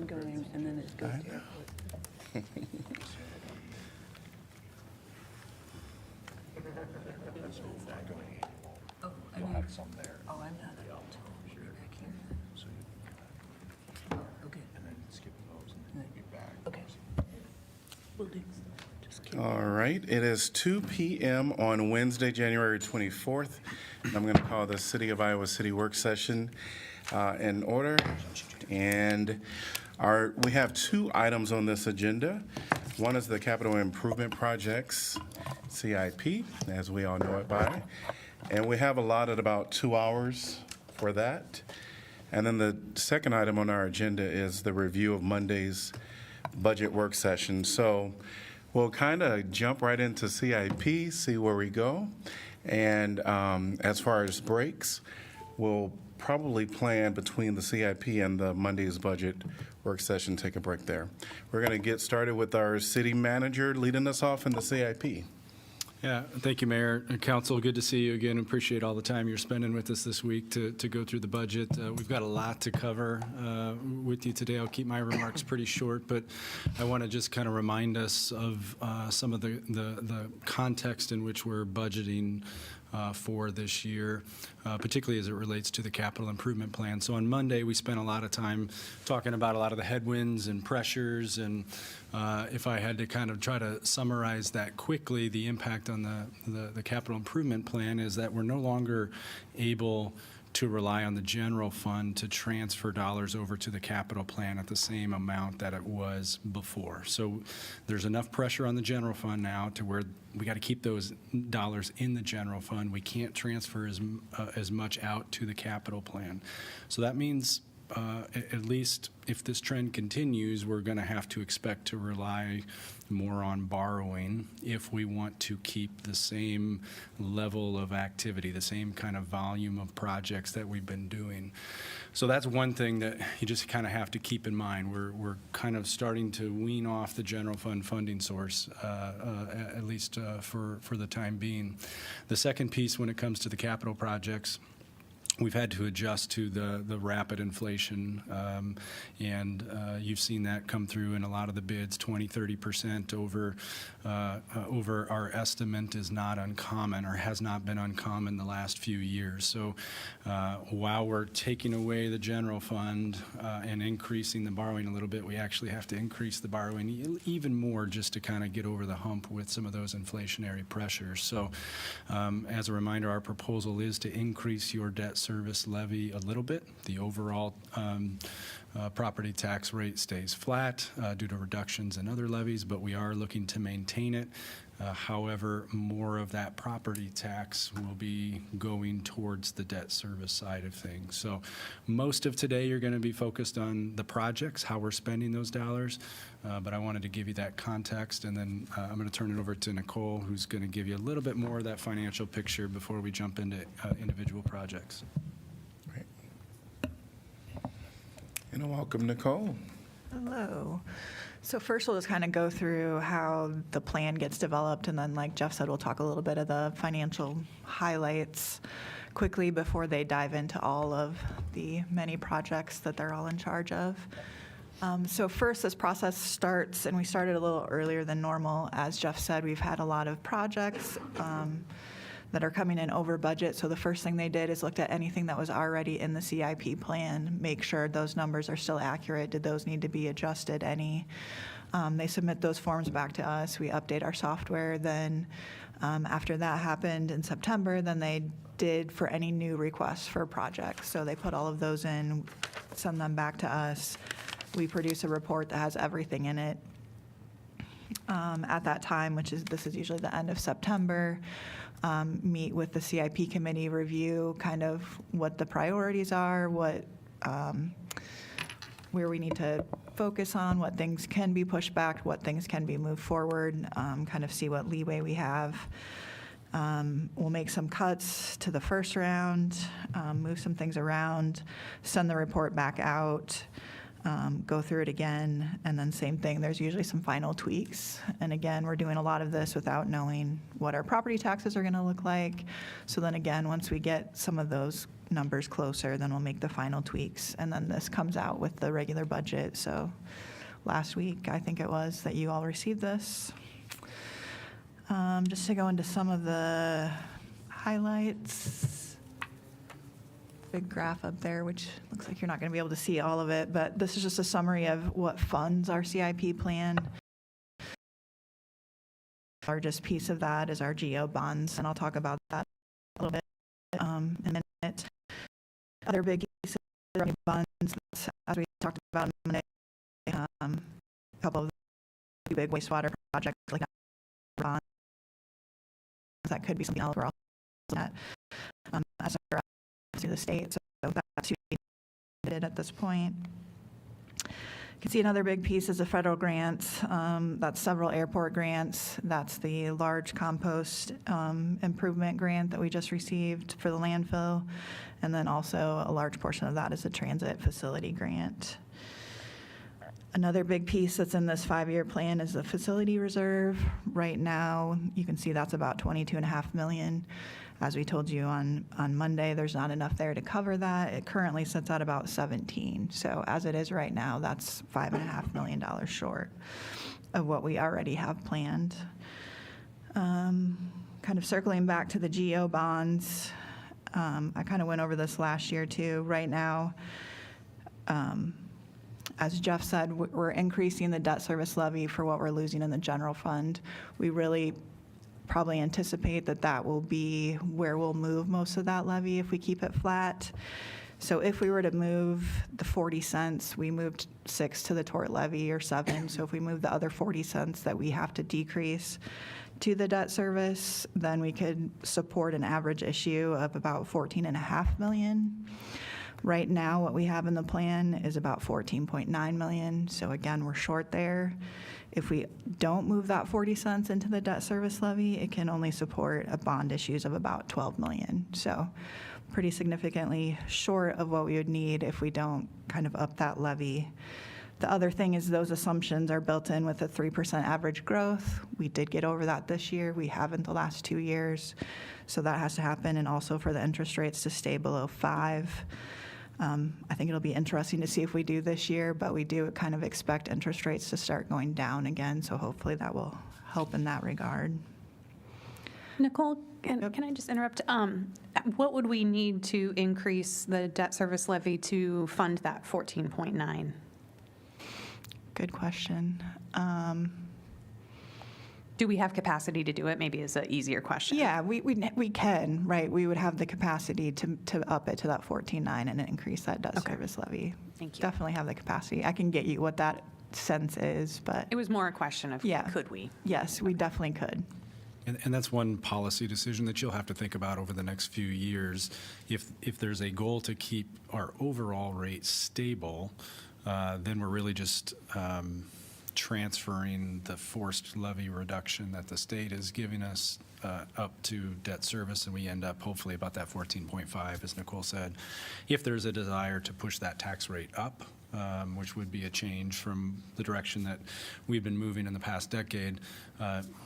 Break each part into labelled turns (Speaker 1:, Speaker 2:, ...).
Speaker 1: ongoing, and then it goes to airport. Oh, I
Speaker 2: You'll
Speaker 1: mean,
Speaker 2: have some there.
Speaker 1: oh, I'm not up till way back here.
Speaker 2: So you
Speaker 1: Oh, okay,
Speaker 2: and then skip those and then get back.
Speaker 1: okay. Will do. Just keep.
Speaker 3: All right, it is 2 p.m. on Wednesday, January 24th. I'm going to call the City of Iowa City Work Session in order. And we have two items on this agenda. One is the Capital Improvement Projects, CIP, as we all know it by. And we have allotted about 2 hours for that. And then the second item on our agenda is the review of Monday's budget work session. So we'll kind of jump right into CIP, see where we go. And as far as breaks, we'll probably plan between the CIP and the Monday's budget work session, take a break there. We're going to get started with our city manager leading us off in the CIP.
Speaker 4: Yeah, thank you, Mayor and Council. Good to see you again. Appreciate all the time you're spending with us this week to go through the budget. We've got a lot to cover with you today. I'll keep my remarks pretty short, but I want to just kind of remind us of some of the context in which we're budgeting for this year, particularly as it relates to the capital improvement plan. So on Monday, we spent a lot of time talking about a lot of the headwinds and pressures, and if I had to kind of try to summarize that quickly, the impact on the capital improvement plan is that we're no longer able to rely on the general fund to transfer dollars over to the capital plan at the same amount that it was before. So there's enough pressure on the general fund now to where we got to keep those dollars in the general fund. We can't transfer as much out to the capital plan. So that means at least if this trend continues, we're going to have to expect to rely more on borrowing if we want to keep the same level of activity, the same kind of volume of projects that we've been doing. So that's one thing that you just kind of have to keep in mind. We're kind of starting to wean off the general fund funding source, at least for the time being. The second piece when it comes to the capital projects, we've had to adjust to the rapid inflation, and you've seen that come through in a lot of the bids. 20-30% over our estimate is not uncommon, or has not been uncommon the last few years. So while we're taking away the general fund and increasing the borrowing a little bit, we actually have to increase the borrowing even more just to kind of get over the hump with some of those inflationary pressures. So as a reminder, our proposal is to increase your debt service levy a little bit. The overall property tax rate stays flat due to reductions in other levies, but we are looking to maintain it. However, more of that property tax will be going towards the debt service side of things. So most of today you're going to be focused on the projects, how we're spending those dollars, but I wanted to give you that context, and then I'm going to turn it over to Nicole, who's going to give you a little bit more of that financial picture before we jump into individual projects.
Speaker 3: Right. And welcome, Nicole.
Speaker 5: Hello. So first we'll just kind of go through how the plan gets developed, and then like Jeff said, we'll talk a little bit of the financial highlights quickly before they dive into all of the many projects that they're all in charge of. So first, this process starts, and we started a little earlier than normal. As Jeff said, we've had a lot of projects that are coming in over budget. So the first thing they did is looked at anything that was already in the CIP plan, make sure those numbers are still accurate. Did those need to be adjusted any? They submit those forms back to us. We update our software. Then after that happened in September, then they did for any new requests for projects. So they put all of those in, send them back to us. We produce a report that has everything in it. At that time, this is usually the end of September, meet with the CIP committee, review kind of what the priorities are, what where we need to focus on, what things can be pushed back, what things can be moved forward, kind of see what leeway we have. We'll make some cuts to the first round, move some things around, send the report back out. go through it again, and then same thing, there's usually some final tweaks. And again, we're doing a lot of this without knowing what our property taxes are going to look like. So then again, once we get some of those numbers closer, then we'll make the final tweaks. And then this comes out with the regular budget. So last week, I think it was, that you all received this. Just to go into some of the highlights. Big graph up there, which looks like you're not going to be able to see all of it, but this is just a summary of what funds our CIP plan. The largest piece of that is our GO bonds, and I'll talk about that a little bit in a minute. Other big pieces are bonds, as we talked about in a minute, a couple of the big wastewater projects like bonds. That could be something else we're also looking at as our through the state, so that's who we did at this point. You can see another big piece is the federal grants. That's several airport grants. That's the large compost improvement grant that we just received for the landfill, and then also a large portion of that is the transit facility grant. Another big piece that's in this 5-year plan is the facility reserve. Right now, you can see that's about $22.5 million. As we told you on Monday, there's not enough there to cover that. It currently sits at about 17. So as it is right now, that's $5.5 million short of what we already have planned. Kind of circling back to the GO bonds, I kind of went over this last year too. Right now, as Jeff said, we're increasing the debt service levy for what we're losing in the general fund. We really probably anticipate that that will be where we'll move most of that levy if we keep it flat. So if we were to move the 40 cents, we moved 6 to the tort levy or 7. So if we move the other 40 cents that we have to decrease to the debt service, then we could support an average issue of about $14.5 million. Right now, what we have in the plan is about $14.9 million. So again, we're short there. If we don't move that 40 cents into the debt service levy, it can only support a bond issues of about $12 million. So pretty significantly short of what we would need if we don't kind of up that levy. The other thing is those assumptions are built in with a 3% average growth. We did get over that this year. We haven't the last 2 years. So that has to happen, and also for the interest rates to stay below 5. I think it'll be interesting to see if we do this year, but we do kind of expect interest rates to start going down again, so hopefully that will help in that regard.
Speaker 6: Nicole, can I just interrupt? What would we need to increase the debt service levy to fund that 14.9?
Speaker 5: Good question.
Speaker 6: Do we have capacity to do it? Maybe is an easier question.
Speaker 5: Yeah, we can, right? We would have the capacity to up it to that 14.9 and increase that debt service levy.
Speaker 6: Thank you.
Speaker 5: Definitely have the capacity. I can get you what that sense is, but
Speaker 6: It was more a question of could we?
Speaker 5: yes, we definitely could.
Speaker 4: And that's one policy decision that you'll have to think about over the next few years. If there's a goal to keep our overall rate stable, then we're really just transferring the forced levy reduction that the state is giving us up to debt service, and we end up hopefully about that 14.5, as Nicole said. If there's a desire to push that tax rate up, which would be a change from the direction that we've been moving in the past decade,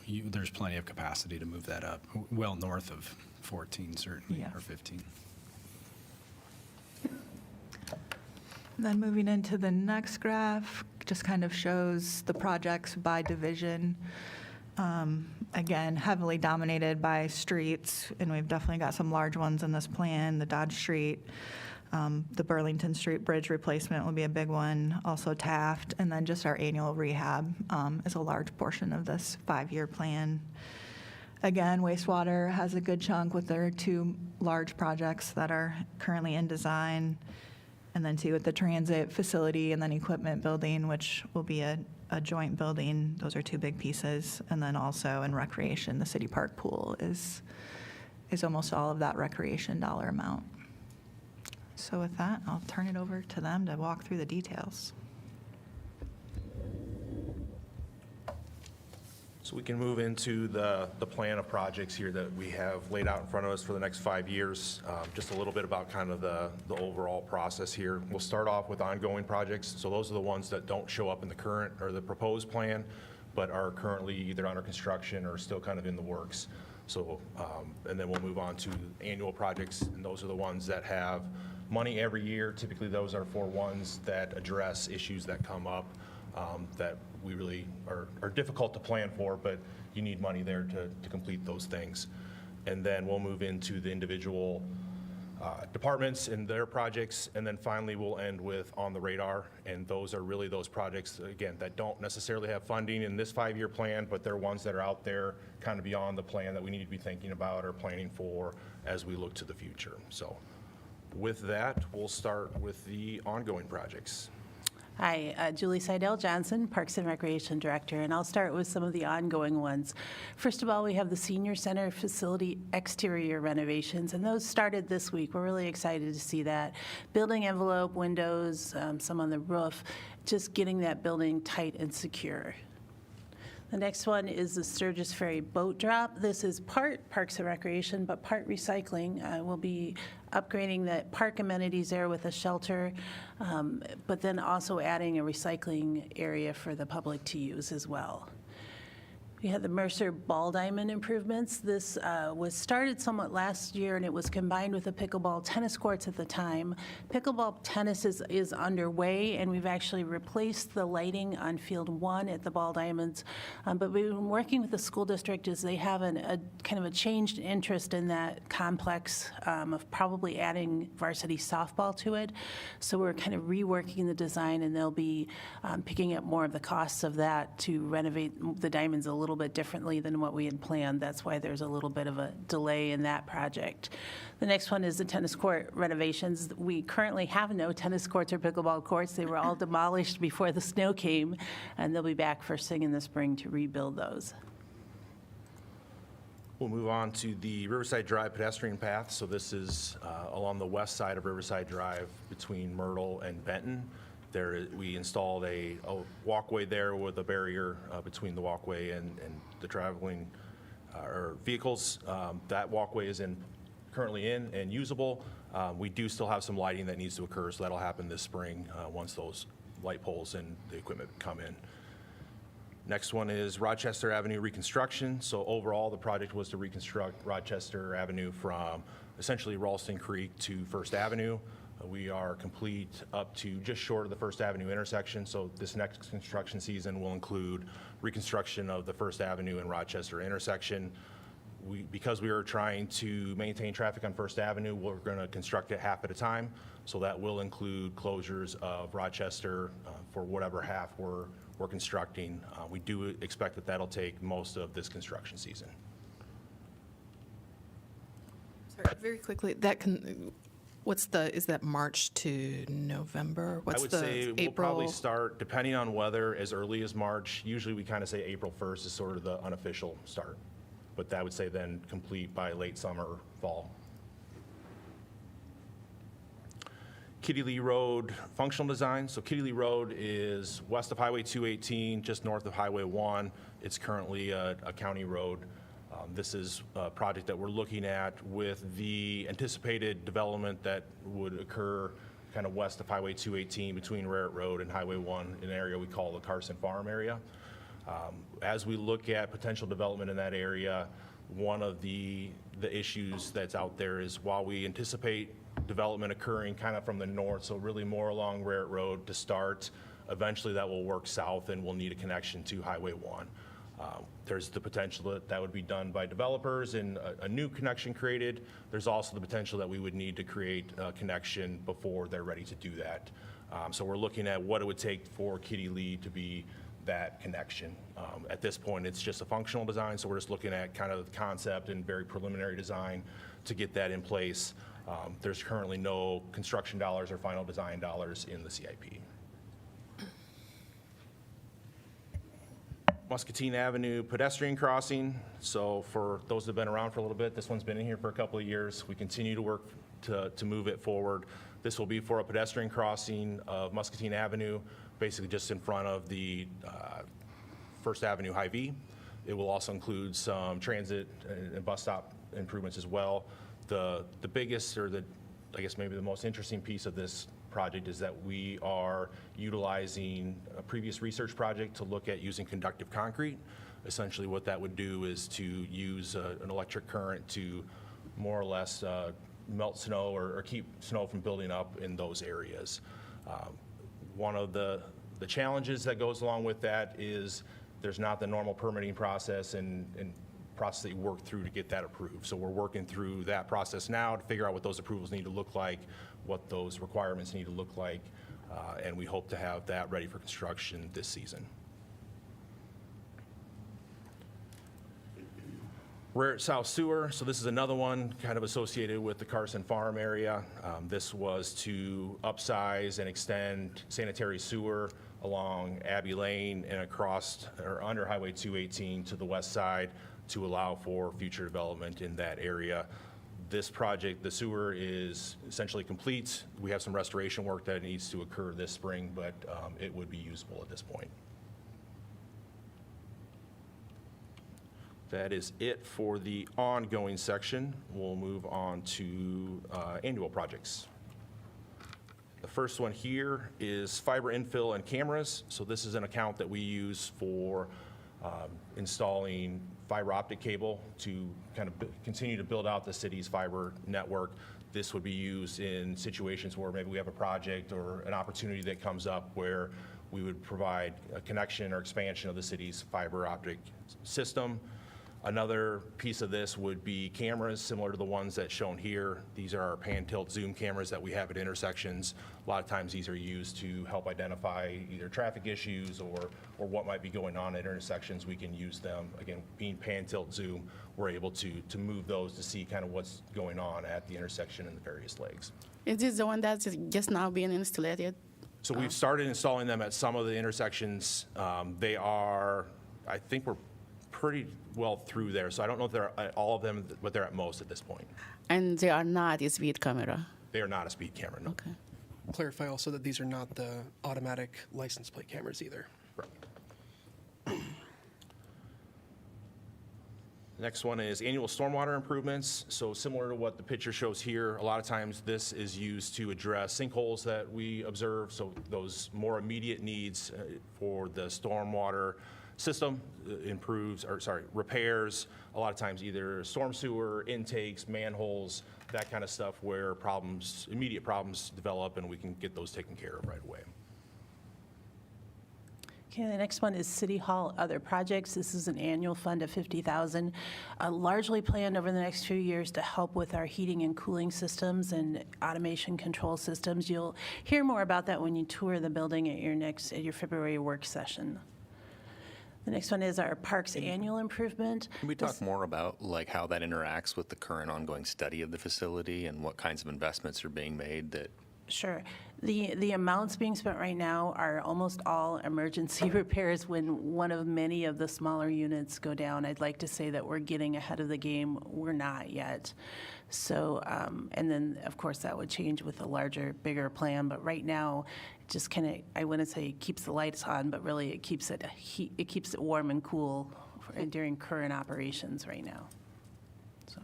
Speaker 4: there's plenty of capacity to move that up, well north of 14 certainly,
Speaker 5: Yeah.
Speaker 4: or 15.
Speaker 5: Then moving into the next graph, just kind of shows the projects by division. Again, heavily dominated by streets, and we've definitely got some large ones in this plan. The Dodge Street, the Burlington Street Bridge replacement will be a big one, also Taft, and then just our annual rehab is a large portion of this 5-year plan. Again, wastewater has a good chunk with their 2 large projects that are currently in design. And then too with the transit facility and then equipment building, which will be a joint building. Those are 2 big pieces. And then also in recreation, the city park pool is almost all of that recreation dollar amount. So with that, I'll turn it over to them to walk through the details.
Speaker 2: So we can move into the plan of projects here that we have laid out in front of us for the next 5 years. Just a little bit about kind of the overall process here. We'll start off with ongoing projects. So those are the ones that don't show up in the current or the proposed plan, but are currently either under construction or still kind of in the works. So, and then we'll move on to annual projects, and those are the ones that have money every year. Typically, those are for ones that address issues that come up that we really are difficult to plan for, but you need money there to complete those things. And then we'll move into the individual departments and their projects, and then finally we'll end with on the radar, and those are really those projects, again, that don't necessarily have funding in this 5-year plan, but they're ones that are out there kind of beyond the plan that we need to be thinking about or planning for as we look to the future. So with that, we'll start with the ongoing projects.
Speaker 7: Hi, Julie Seidel Johnson, Parks and Recreation Director, and I'll start with some of the ongoing ones. First of all, we have the Senior Center facility exterior renovations, and those started this week. We're really excited to see that. Building envelope, windows, some on the roof, just getting that building tight and secure. The next one is the Sturgis Ferry Boat Drop. This is part Parks and Recreation, but part recycling. We'll be upgrading the park amenities there with a shelter, but then also adding a recycling area for the public to use as well. We had the Mercer Ball Diamond improvements. This was started somewhat last year, and it was combined with the pickleball tennis courts at the time. Pickleball tennis is underway, and we've actually replaced the lighting on Field 1 at the Ball Diamonds. But we've been working with the school district as they have a kind of a changed interest in that complex of probably adding varsity softball to it. So we're kind of reworking the design, and they'll be picking up more of the costs of that to renovate the diamonds a little bit differently than what we had planned. That's why there's a little bit of a delay in that project. The next one is the tennis court renovations. We currently have no tennis courts or pickleball courts. They were all demolished before the snow came, and they'll be back first thing in the spring to rebuild those.
Speaker 2: We'll move on to the Riverside Drive pedestrian path. So this is along the west side of Riverside Drive between Myrtle and Benton. There, we installed a walkway there with a barrier between the walkway and the traveling or vehicles. That walkway is currently in and usable. We do still have some lighting that needs to occur, so that'll happen this spring once those light poles and the equipment come in. Next one is Rochester Avenue reconstruction. So overall, the project was to reconstruct Rochester Avenue from essentially Ralston Creek to First Avenue. We are complete up to just short of the First Avenue intersection, so this next construction season will include reconstruction of the First Avenue and Rochester intersection. Because we are trying to maintain traffic on First Avenue, we're going to construct it half at a time, so that will include closures of Rochester for whatever half we're constructing. We do expect that that'll take most of this construction season.
Speaker 8: Sorry, very quickly, is that March to November?
Speaker 2: I would say we'll probably start, depending on weather, as early as March. Usually we kind of say April 1st is sort of the unofficial start. But that would say then complete by late summer, fall. Kitty Lee Road functional design. So Kitty Lee Road is west of Highway 218, just north of Highway 1. It's currently a county road. This is a project that we're looking at with the anticipated development that would occur kind of west of Highway 218 between Raritt Road and Highway 1 in an area we call the Carson Farm area. As we look at potential development in that area, one of the issues that's out there is while we anticipate development occurring kind of from the north, so really more along Raritt Road to start, eventually that will work south and we'll need a connection to Highway 1. There's the potential that would be done by developers and a new connection created. There's also the potential that we would need to create a connection before they're ready to do that. So we're looking at what it would take for Kitty Lee to be that connection. At this point, it's just a functional design, so we're just looking at kind of the concept and very preliminary design to get that in place. There's currently no construction dollars or final design dollars in the CIP. Muscatine Avenue pedestrian crossing. So for those that have been around for a little bit, this one's been in here for a couple of years. We continue to work to move it forward. This will be for a pedestrian crossing of Muscatine Avenue, basically just in front of the First Avenue Hy-Vee. It will also include some transit and bus stop improvements as well. The biggest, or I guess maybe the most interesting piece of this project is that we are utilizing a previous research project to look at using conductive concrete. Essentially what that would do is to use an electric current to more or less melt snow or keep snow from building up in those areas. One of the challenges that goes along with that is there's not the normal permitting process and process that you work through to get that approved. So we're working through that process now to figure out what those approvals need to look like, what those requirements need to look like, and we hope to have that ready for construction this season. Rare South Sewer, so this is another one kind of associated with the Carson Farm area. This was to upsize and extend sanitary sewer along Abbey Lane and across or under Highway 218 to the west side to allow for future development in that area. This project, the sewer is essentially complete. We have some restoration work that needs to occur this spring, but it would be usable at this point. That is it for the ongoing section. We'll move on to annual projects. The first one here is fiber infill and cameras. So this is an account that we use for installing fiber optic cable to kind of continue to build out the city's fiber network. This would be used in situations where maybe we have a project or an opportunity that comes up where we would provide a connection or expansion of the city's fiber optic system. Another piece of this would be cameras similar to the ones that's shown here. These are our pan tilt zoom cameras that we have at intersections. A lot of times these are used to help identify either traffic issues or what might be going on at intersections. We can use them. Again, being pan tilt zoom, we're able to move those to see kind of what's going on at the intersection and the various legs.
Speaker 9: Is this the one that's just now being installed?
Speaker 2: So we've started installing them at some of the intersections. They are, I think we're pretty well through there. So I don't know if they're at all of them, but they're at most at this point.
Speaker 9: And they are not a speed camera?
Speaker 2: They are not a speed camera, no.
Speaker 9: Okay.
Speaker 10: Clarify also that these are not the automatic license plate cameras either.
Speaker 2: Right. Next one is annual stormwater improvements. So similar to what the picture shows here, a lot of times this is used to address sinkholes that we observe. So those more immediate needs for the stormwater system repairs, a lot of times either storm sewer, intakes, manholes, that kind of stuff where immediate problems develop and we can get those taken care of right away.
Speaker 7: Okay, the next one is City Hall other projects. This is an annual fund of $50,000, largely planned over the next few years to help with our heating and cooling systems and automation control systems. You'll hear more about that when you tour the building at your February work session. The next one is our parks annual improvement.
Speaker 11: Can we talk more about like how that interacts with the current ongoing study of the facility and what kinds of investments are being made that?
Speaker 7: Sure. The amounts being spent right now are almost all emergency repairs when one of many of the smaller units go down. I'd like to say that we're getting ahead of the game. We're not yet. So, and then, of course, that would change with a larger, bigger plan. But right now, it just kind of, I wouldn't say keeps the lights on, but really it keeps it warm and cool during current operations right now. So.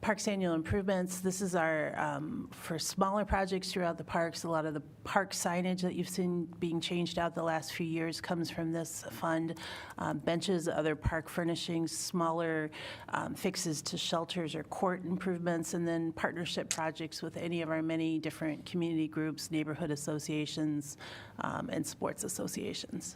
Speaker 7: Parks annual improvements, this is our, for smaller projects throughout the parks, a lot of the park signage that you've seen being changed out the last few years comes from this fund. Benches, other park furnishings, smaller fixes to shelters or court improvements, and then partnership projects with any of our many different community groups, neighborhood associations, and sports associations.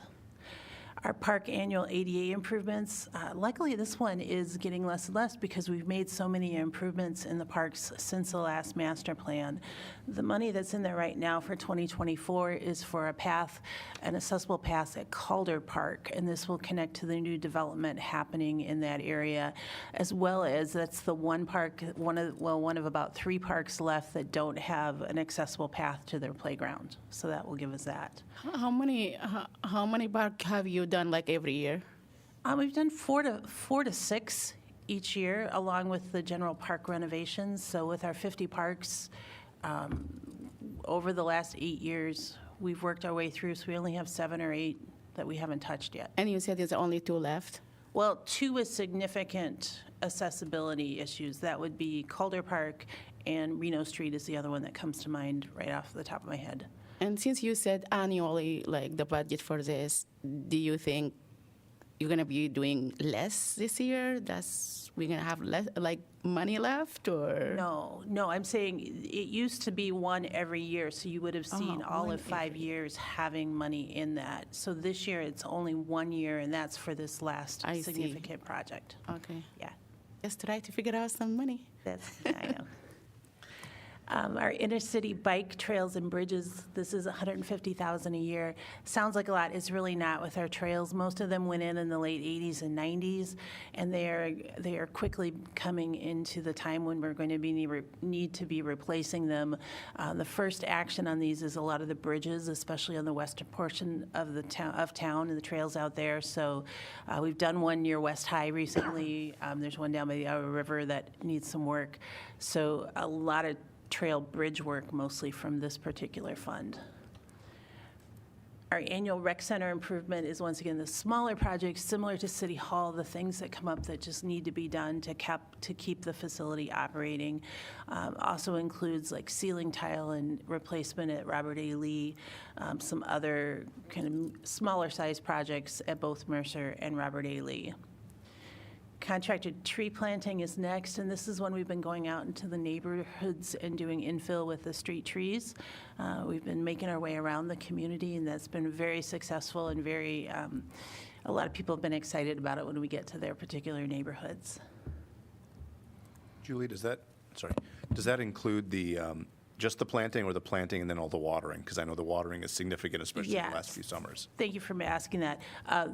Speaker 7: Our park annual ADA improvements, luckily this one is getting less and less because we've made so many improvements in the parks since the last master plan. The money that's in there right now for 2024 is for a path, an accessible path at Calder Park, and this will connect to the new development happening in that area, as well as that's the one park, one of about 3 parks left that don't have an accessible path to their playground. So that will give us that.
Speaker 9: How many parks have you done like every year?
Speaker 7: We've done four to six each year, along with the general park renovations. So with our 50 parks, over the last 8 years, we've worked our way through. So we only have 7 or 8 that we haven't touched yet.
Speaker 9: And you said there's only 2 left?
Speaker 7: Well, 2 with significant accessibility issues. That would be Calder Park, and Reno Street is the other one that comes to mind right off the top of my head.
Speaker 9: And since you said annually, like the budget for this, do you think you're going to be doing less this year? We're going to have less, like, money left, or?
Speaker 7: No, I'm saying it used to be 1 every year, so you would have seen all
Speaker 9: one
Speaker 7: of 5
Speaker 9: every
Speaker 7: years having money in that. So this year, it's only 1 year, and that's for this last
Speaker 9: I see.
Speaker 7: significant project.
Speaker 9: Okay.
Speaker 7: Yeah,
Speaker 9: Just try to figure out some money.
Speaker 7: I know. Our intercity bike trails and bridges, this is $150,000 a year. Sounds like a lot, it's really not with our trails. Most of them went in the late 80s and 90s, and they are quickly coming into the time when we're going to need to be replacing them. The first action on these is a lot of the bridges, especially on the western portion of the town and the trails out there. So we've done one near West High recently. There's one down by the Iowa River that needs some work. So a lot of trail bridge work, mostly from this particular fund. Our annual rec center improvement is, once again, the smaller projects similar to City Hall, the things that come up that just need to be done to keep the facility operating. Also includes like ceiling tile and replacement at Robert A. Lee, some other kind of smaller size projects at both Mercer and Robert A. Lee. Contracted tree planting is next, and this is when we've been going out into the neighborhoods and doing infill with the street trees. We've been making our way around the community, and that's been very successful and a lot of people have been excited about it when we get to their particular neighborhoods.
Speaker 12: Julie, does that include just the planting, or the planting and then all the watering? Because I know the watering is significant, especially in the last
Speaker 7: Yes.
Speaker 12: few summers.
Speaker 7: Thank you for asking that.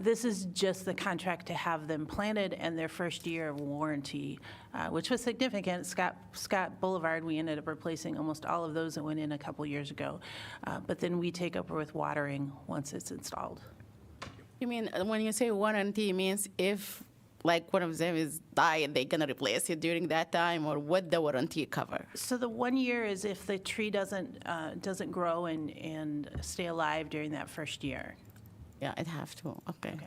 Speaker 7: This is just the contract to have them planted and their first year of warranty, which was significant. Scott Boulevard, we ended up replacing almost all of those that went in a couple years ago. But then we take over with watering once it's installed.
Speaker 9: You mean, when you say warranty, it means if, like, one of them is died, they're going to replace it during that time, or what the warranty cover?
Speaker 7: So the 1 year is if the tree doesn't grow and stay alive during that first year.
Speaker 9: Yeah, I'd have to, okay.
Speaker 7: Okay,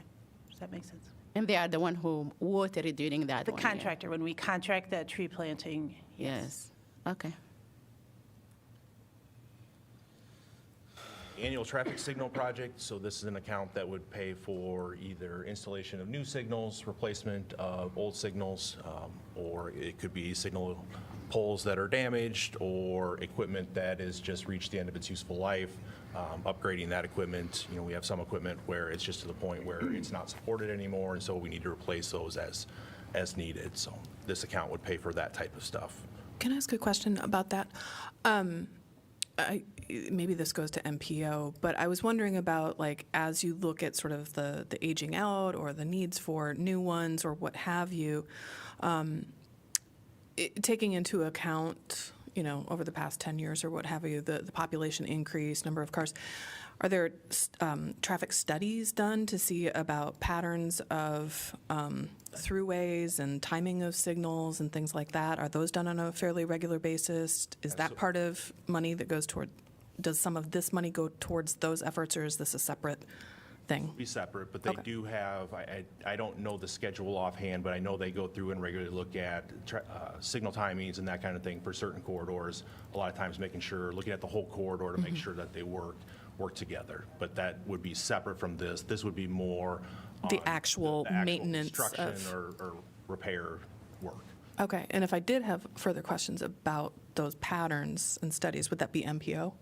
Speaker 7: does that make sense?
Speaker 9: And they are the one who water it during that
Speaker 7: The
Speaker 9: 1 year?
Speaker 7: contractor, when we contract that tree planting.
Speaker 9: Yes, okay.
Speaker 2: Annual traffic signal project, so this is an account that would pay for either installation of new signals, replacement of old signals, or it could be signal poles that are damaged, or equipment that has just reached the end of its useful life, upgrading that equipment. We have some equipment where it's just to the point where it's not supported anymore, and so we need to replace those as needed. So this account would pay for that type of stuff.
Speaker 8: Can I ask a question about that? Maybe this goes to MPO, but I was wondering about, like, as you look at sort of the aging out or the needs for new ones or what have you, taking into account, over the past 10 years or what have you, the population increase, number of cars, are there traffic studies done to see about patterns of throughways and timing of signals and things like that? Are those done on a fairly regular basis? Is that part of money that goes toward, does some of this money go towards those efforts, or is this a separate thing?
Speaker 2: Be separate, but they
Speaker 8: Okay.
Speaker 2: do have, I don't know the schedule offhand, but I know they go through and regularly look at signal timings and that kind of thing for certain corridors. A lot of times looking at the whole corridor to make sure that they work together. But that would be separate from this. This would be more
Speaker 8: The
Speaker 2: on
Speaker 8: actual maintenance
Speaker 2: construction
Speaker 8: of-
Speaker 2: or repair work.
Speaker 8: Okay, and if I did have further questions about those patterns and studies, would that be MPO?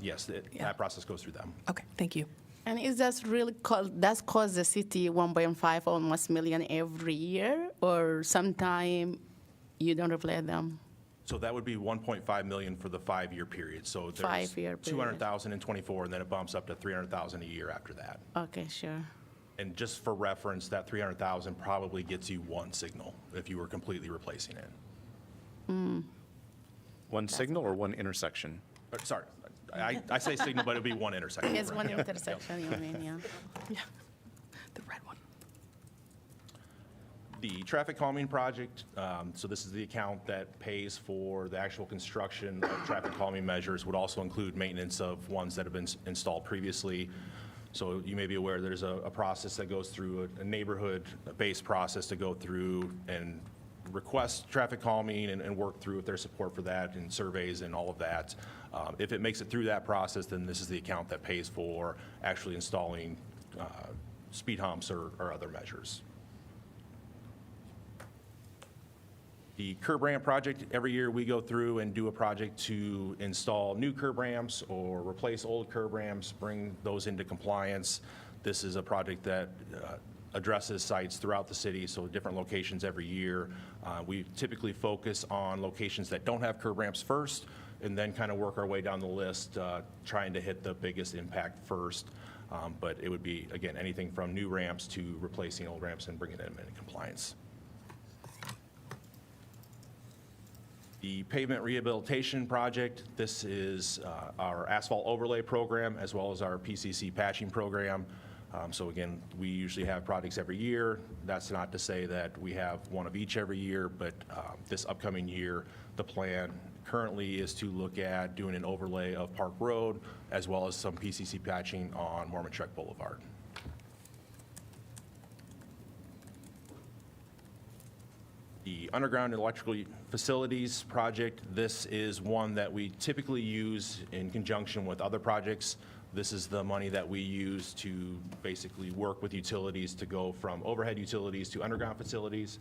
Speaker 2: Yes,
Speaker 8: Yeah.
Speaker 2: that process goes through them.
Speaker 8: Okay, thank you.
Speaker 9: And is that really that's cost the city 1.5 almost million every year, or sometime you don't replace them?
Speaker 2: So that would be 1.5 million for the 5-year period. So there's
Speaker 9: 5-year period.
Speaker 2: 200,000 in '24, and then it bumps up to 300,000 a year after that.
Speaker 9: Okay, sure.
Speaker 2: And just for reference, that 300,000 probably gets you one signal if you were completely replacing it.
Speaker 12: One signal or one intersection?
Speaker 2: Sorry, I say signal, but it'd be one intersection.
Speaker 9: It's one intersection, you mean, yeah.
Speaker 8: The red one.
Speaker 2: The traffic calming project, so this is the account that pays for the actual construction of traffic calming measures, would also include maintenance of ones that have been installed previously. So you may be aware there's a process that goes through, a neighborhood-based process to go through and request traffic calming and work through with their support for that and surveys and all of that. If it makes it through that process, then this is the account that pays for actually installing speed humps or other measures. The curb ramp project, every year we go through and do a project to install new curb ramps or replace old curb ramps, bring those into compliance. This is a project that addresses sites throughout the city, so different locations every year. We typically focus on locations that don't have curb ramps first, and then kind of work our way down the list, trying to hit the biggest impact first. But it would be, again, anything from new ramps to replacing old ramps and bringing them into compliance. The pavement rehabilitation project, this is our asphalt overlay program as well as our PCC patching program. So again, we usually have projects every year. That's not to say that we have one of each every year, but this upcoming year, the plan currently is to look at doing an overlay of Park Road as well as some PCC patching on Mormon-Trek Boulevard. The underground electrical facilities project, this is one that we typically use in conjunction with other projects. This is the money that we use to basically work with utilities to go from overhead utilities to underground facilities.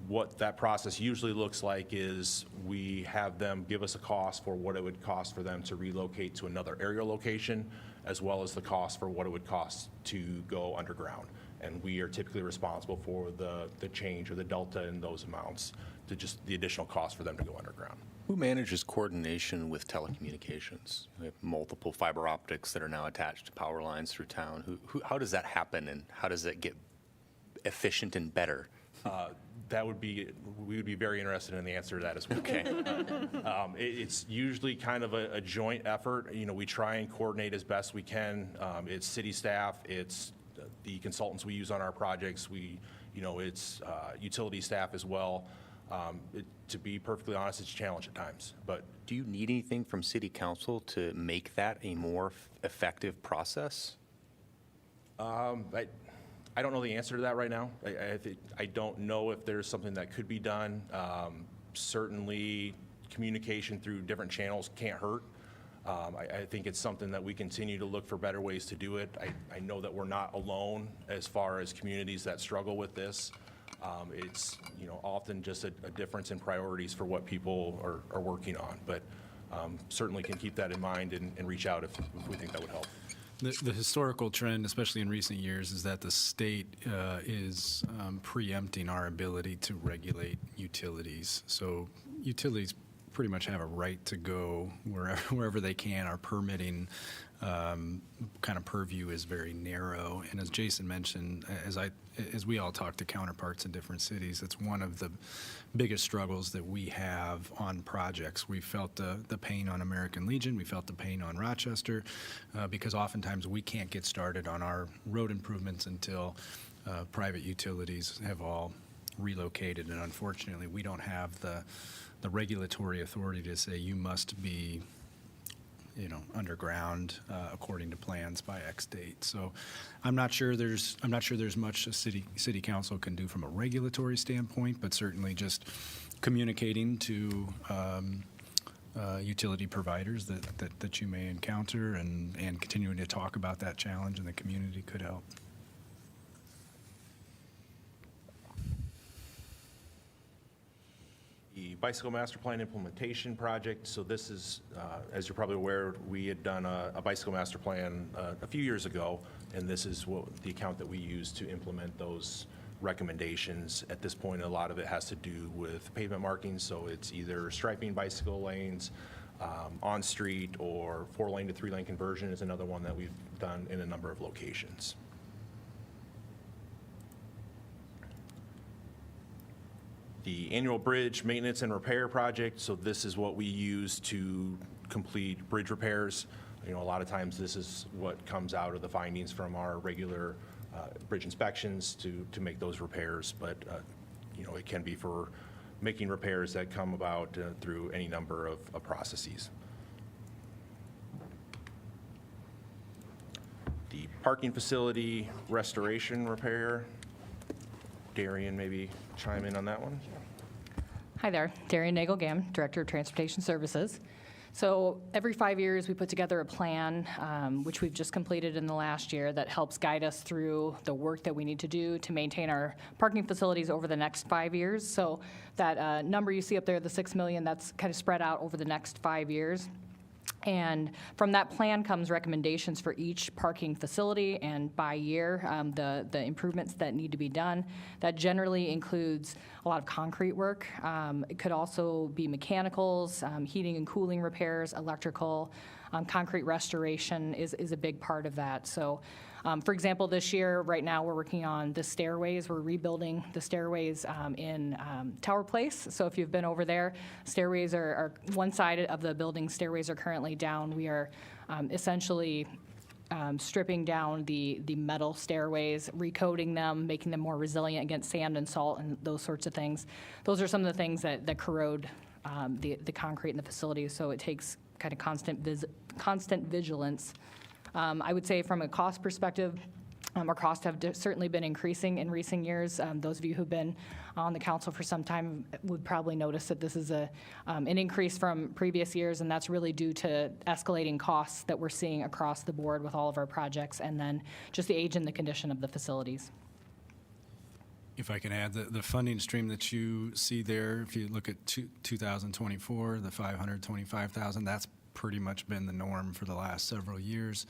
Speaker 2: What that process usually looks like is we have them give us a cost for what it would cost for them to relocate to another aerial location, as well as the cost for what it would cost to go underground. And we are typically responsible for the change or the delta in those amounts to just the additional cost for them to go underground.
Speaker 11: Who manages coordination with telecommunications? We have multiple fiber optics that are now attached to power lines through town. How does that happen, and how does it get efficient and better?
Speaker 2: We would be very interested in the answer to that as well.
Speaker 11: Okay.
Speaker 2: It's usually kind of a joint effort. You know, we try and coordinate as best we can. It's city staff, it's the consultants we use on our projects. It's utility staff as well. To be perfectly honest, it's a challenge at times. But
Speaker 11: do you need anything from city council to make that a more effective process?
Speaker 2: I don't know the answer to that right now. I don't know if there's something that could be done. Certainly, communication through different channels can't hurt. I think it's something that we continue to look for better ways to do it. I know that we're not alone as far as communities that struggle with this. It's often just a difference in priorities for what people are working on, but certainly can keep that in mind and reach out if we think that would help.
Speaker 4: The historical trend, especially in recent years, is that the state is preempting our ability to regulate utilities. So utilities pretty much have a right to go wherever they can. Our permitting kind of purview is very narrow. And as Jason mentioned, as we all talk to counterparts in different cities, it's one of the biggest struggles that we have on projects. We felt the pain on American Legion. We felt the pain on Rochester because oftentimes we can't get started on our road improvements until private utilities have all relocated. And unfortunately, we don't have the regulatory authority to say you must be underground according to plans by X date. So I'm not sure there's much a city council can do from a regulatory standpoint, but certainly just communicating to utility providers that you may encounter and continuing to talk about that challenge in the community could help.
Speaker 2: The Bicycle Master Plan Implementation Project. So this is, as you're probably aware, we had done a Bicycle Master Plan a few years ago, and this is the account that we use to implement those recommendations. At this point, a lot of it has to do with pavement markings, so it's either striping bicycle lanes on street, or 4-lane to 3-lane conversion is another one that we've done in a number of locations. The annual bridge maintenance and repair project. So this is what we use to complete bridge repairs. A lot of times this is what comes out of the findings from our regular bridge inspections to make those repairs. But it can be for making repairs that come about through any number of processes. The parking facility restoration repair. Darian, maybe chime in on that one.
Speaker 13: Hi there, Darian Nagel-Gam, Director of Transportation Services. So every 5 years, we put together a plan, which we've just completed in the last year, that helps guide us through the work that we need to do to maintain our parking facilities over the next 5 years. So that number you see up there, the 6 million, that's kind of spread out over the next 5 years. And from that plan comes recommendations for each parking facility and by year, the improvements that need to be done. That generally includes a lot of concrete work. It could also be mechanicals, heating and cooling repairs, electrical, concrete restoration is a big part of that. So, for example, this year, right now, we're working on the stairways. We're rebuilding the stairways in Tower Place. So if you've been over there, stairways are one side of the building. Stairways are currently down. We are essentially stripping down the metal stairways, recoating them, making them more resilient against sand and salt and those sorts of things. Those are some of the things that corrode the concrete in the facility. So it takes kind of constant vigilance. I would say from a cost perspective, our costs have certainly been increasing in recent years. Those of you who've been on the council for some time would probably notice that this is an increase from previous years, and that's really due to escalating costs that we're seeing across the board with all of our projects, and then just the age and the condition of the facilities.
Speaker 4: If I can add, the funding stream that you see there, if you look at 2024, the 525,000, that's pretty much been the norm for the last several years.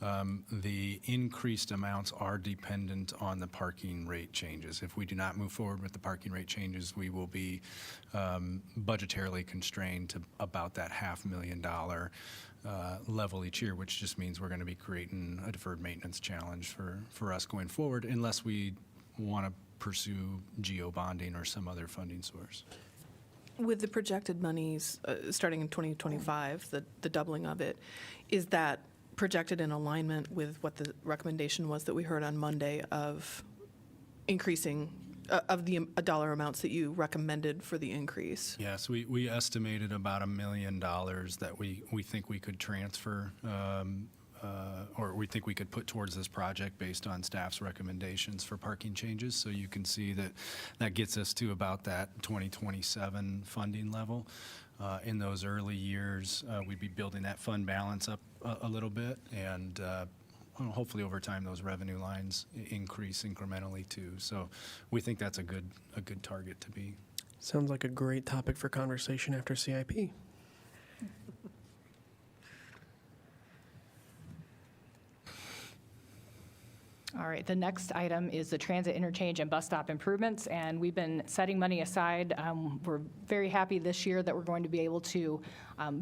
Speaker 4: The increased amounts are dependent on the parking rate changes. If we do not move forward with the parking rate changes, we will be budgetarily constrained to about that $500,000 level each year, which just means we're going to be creating a deferred maintenance challenge for us going forward, unless we want to pursue geo bonding or some other funding source.
Speaker 8: With the projected monies starting in 2025, the doubling of it, is that projected in alignment with what the recommendation was that we heard on Monday of increasing of the dollar amounts that you recommended for the increase?
Speaker 4: Yes, we estimated about $1 million that we think we could transfer or we think we could put towards this project based on staff's recommendations for parking changes. So you can see that gets us to about that 2027 funding level. In those early years, we'd be building that fund balance up a little bit, and hopefully over time those revenue lines increase incrementally too. So we think that's a good target to be.
Speaker 10: Sounds like a great topic for conversation after CIP.
Speaker 13: All right, the next item is the transit interchange and bus stop improvements, and we've been setting money aside. We're very happy this year that we're going to be able to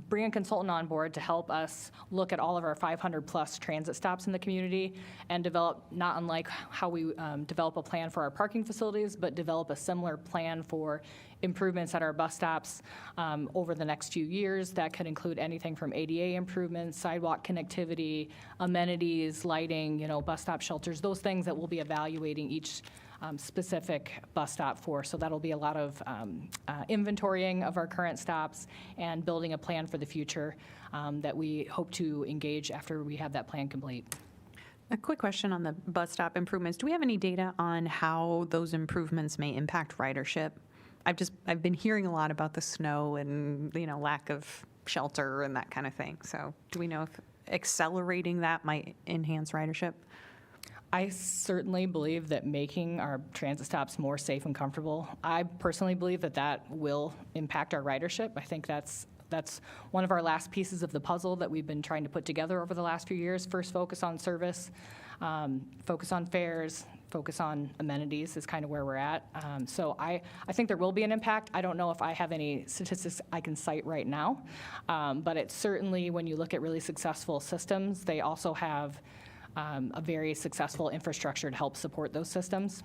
Speaker 13: bring a consultant on board to help us look at all of our 500-plus transit stops in the community and develop, not unlike how we develop a plan for our parking facilities, but develop a similar plan for improvements at our bus stops over the next few years. That could include anything from ADA improvements, sidewalk connectivity, amenities, lighting, bus stop shelters, those things that we'll be evaluating each specific bus stop for. So that'll be a lot of inventorying of our current stops and building a plan for the future that we hope to engage after we have that plan complete.
Speaker 6: A quick question on the bus stop improvements. Do we have any data on how those improvements may impact ridership? I've been hearing a lot about the snow and, lack of shelter and that kind of thing. So do we know if accelerating that might enhance ridership?
Speaker 13: I certainly believe that making our transit stops more safe and comfortable, I personally believe that will impact our ridership. I think that's one of our last pieces of the puzzle that we've been trying to put together over the last few years. First, focus on service, focus on fares, focus on amenities is kind of where we're at. So I think there will be an impact. I don't know if I have any statistics I can cite right now, but it's certainly, when you look at really successful systems, they also have a very successful infrastructure to help support those systems.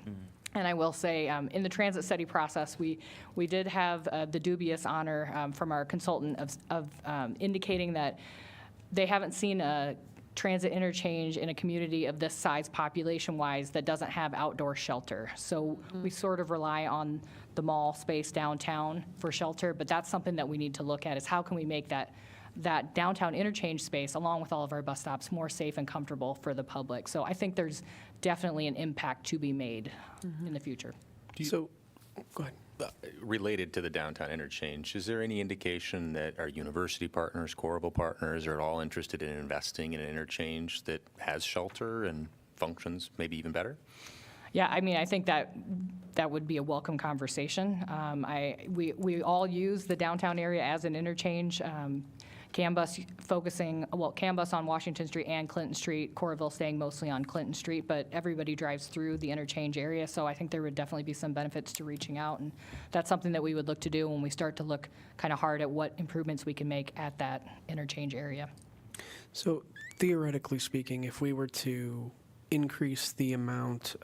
Speaker 13: And I will say, in the transit study process, we did have the dubious honor from our consultant of indicating that they haven't seen a transit interchange in a community of this size population-wise that doesn't have outdoor shelter. So we sort of rely on the mall space downtown for shelter, but that's something that we need to look at, is how can we make that that downtown interchange space, along with all of our bus stops, more safe and comfortable for the public. So I think there's definitely an impact to be made in the future.
Speaker 10: So, go ahead.
Speaker 11: Related to the downtown interchange, is there any indication that our university partners, Corrival partners, are at all interested in investing in an interchange that has shelter and functions maybe even better?
Speaker 13: Yeah, I mean, I think that would be a welcome conversation. We all use the downtown area as an interchange. CAN-bus on Washington Street and Clinton Street, Corrieville staying mostly on Clinton Street, but everybody drives through the interchange area, so I think there would definitely be some benefits to reaching out, and that's something that we would look to do when we start to look kind of hard at what improvements we can make at that interchange area.
Speaker 10: So theoretically speaking, if we were to increase the amount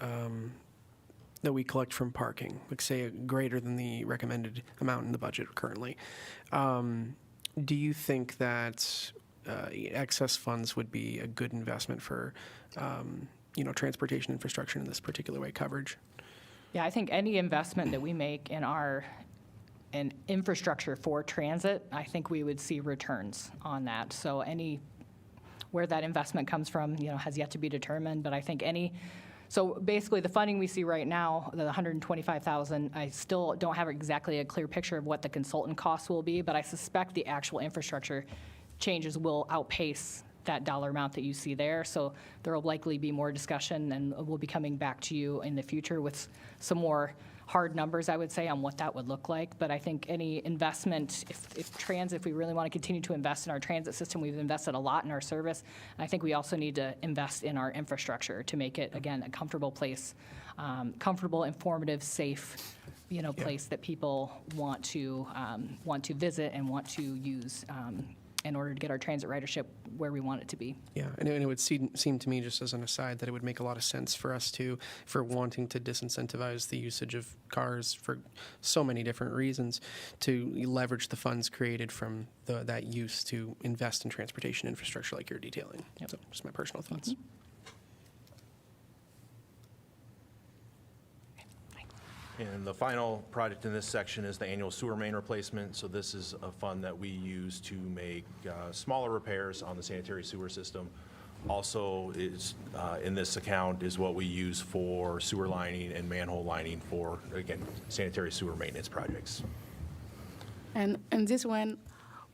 Speaker 10: that we collect from parking, like say greater than the recommended amount in the budget currently, do you think that excess funds would be a good investment for, transportation infrastructure in this particular way, coverage?
Speaker 13: Yeah, I think any investment that we make in infrastructure for transit, I think we would see returns on that. So where that investment comes from, has yet to be determined, but I think so basically the funding we see right now, the $125,000, I still don't have exactly a clear picture of what the consultant costs will be, but I suspect the actual infrastructure changes will outpace that dollar amount that you see there. So there will likely be more discussion, and we'll be coming back to you in the future with some more hard numbers, I would say, on what that would look like. But I think any investment, if we really want to continue to invest in our transit system, we've invested a lot in our service. And I think we also need to invest in our infrastructure to make it, again, a comfortable place, comfortable, informative, safe, place that people want to visit and want to use in order to get our transit ridership where we want it to be.
Speaker 10: Yeah, and it would seem to me, just as an aside, that it would make a lot of sense for us for wanting to disincentivize the usage of cars for so many different reasons, to leverage the funds created from that use to invest in transportation infrastructure like you're detailing. So just my personal thoughts.
Speaker 2: And the final project in this section is the annual sewer main replacement. So this is a fund that we use to make smaller repairs on the sanitary sewer system. Also is in this account is what we use for sewer lining and manhole lining for, again, sanitary sewer maintenance projects.
Speaker 9: And this one,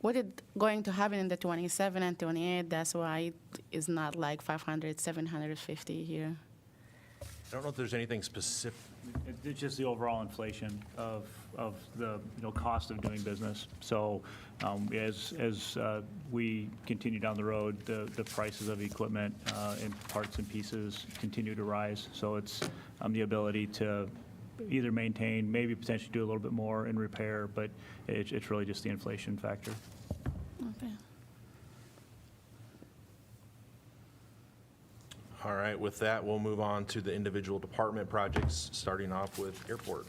Speaker 9: what is going to happen in the 27 and 28? That's why it's not like 500, 750 here.
Speaker 2: I don't know if there's anything specific.
Speaker 14: It's just the overall inflation of the cost of doing business. So as we continue down the road, the prices of equipment and parts and pieces continue to rise. So it's the ability to either maintain, maybe potentially do a little bit more in repair, but it's really just the inflation factor.
Speaker 9: Okay.
Speaker 2: All right, with that, we'll move on to the individual department projects, starting off with airport.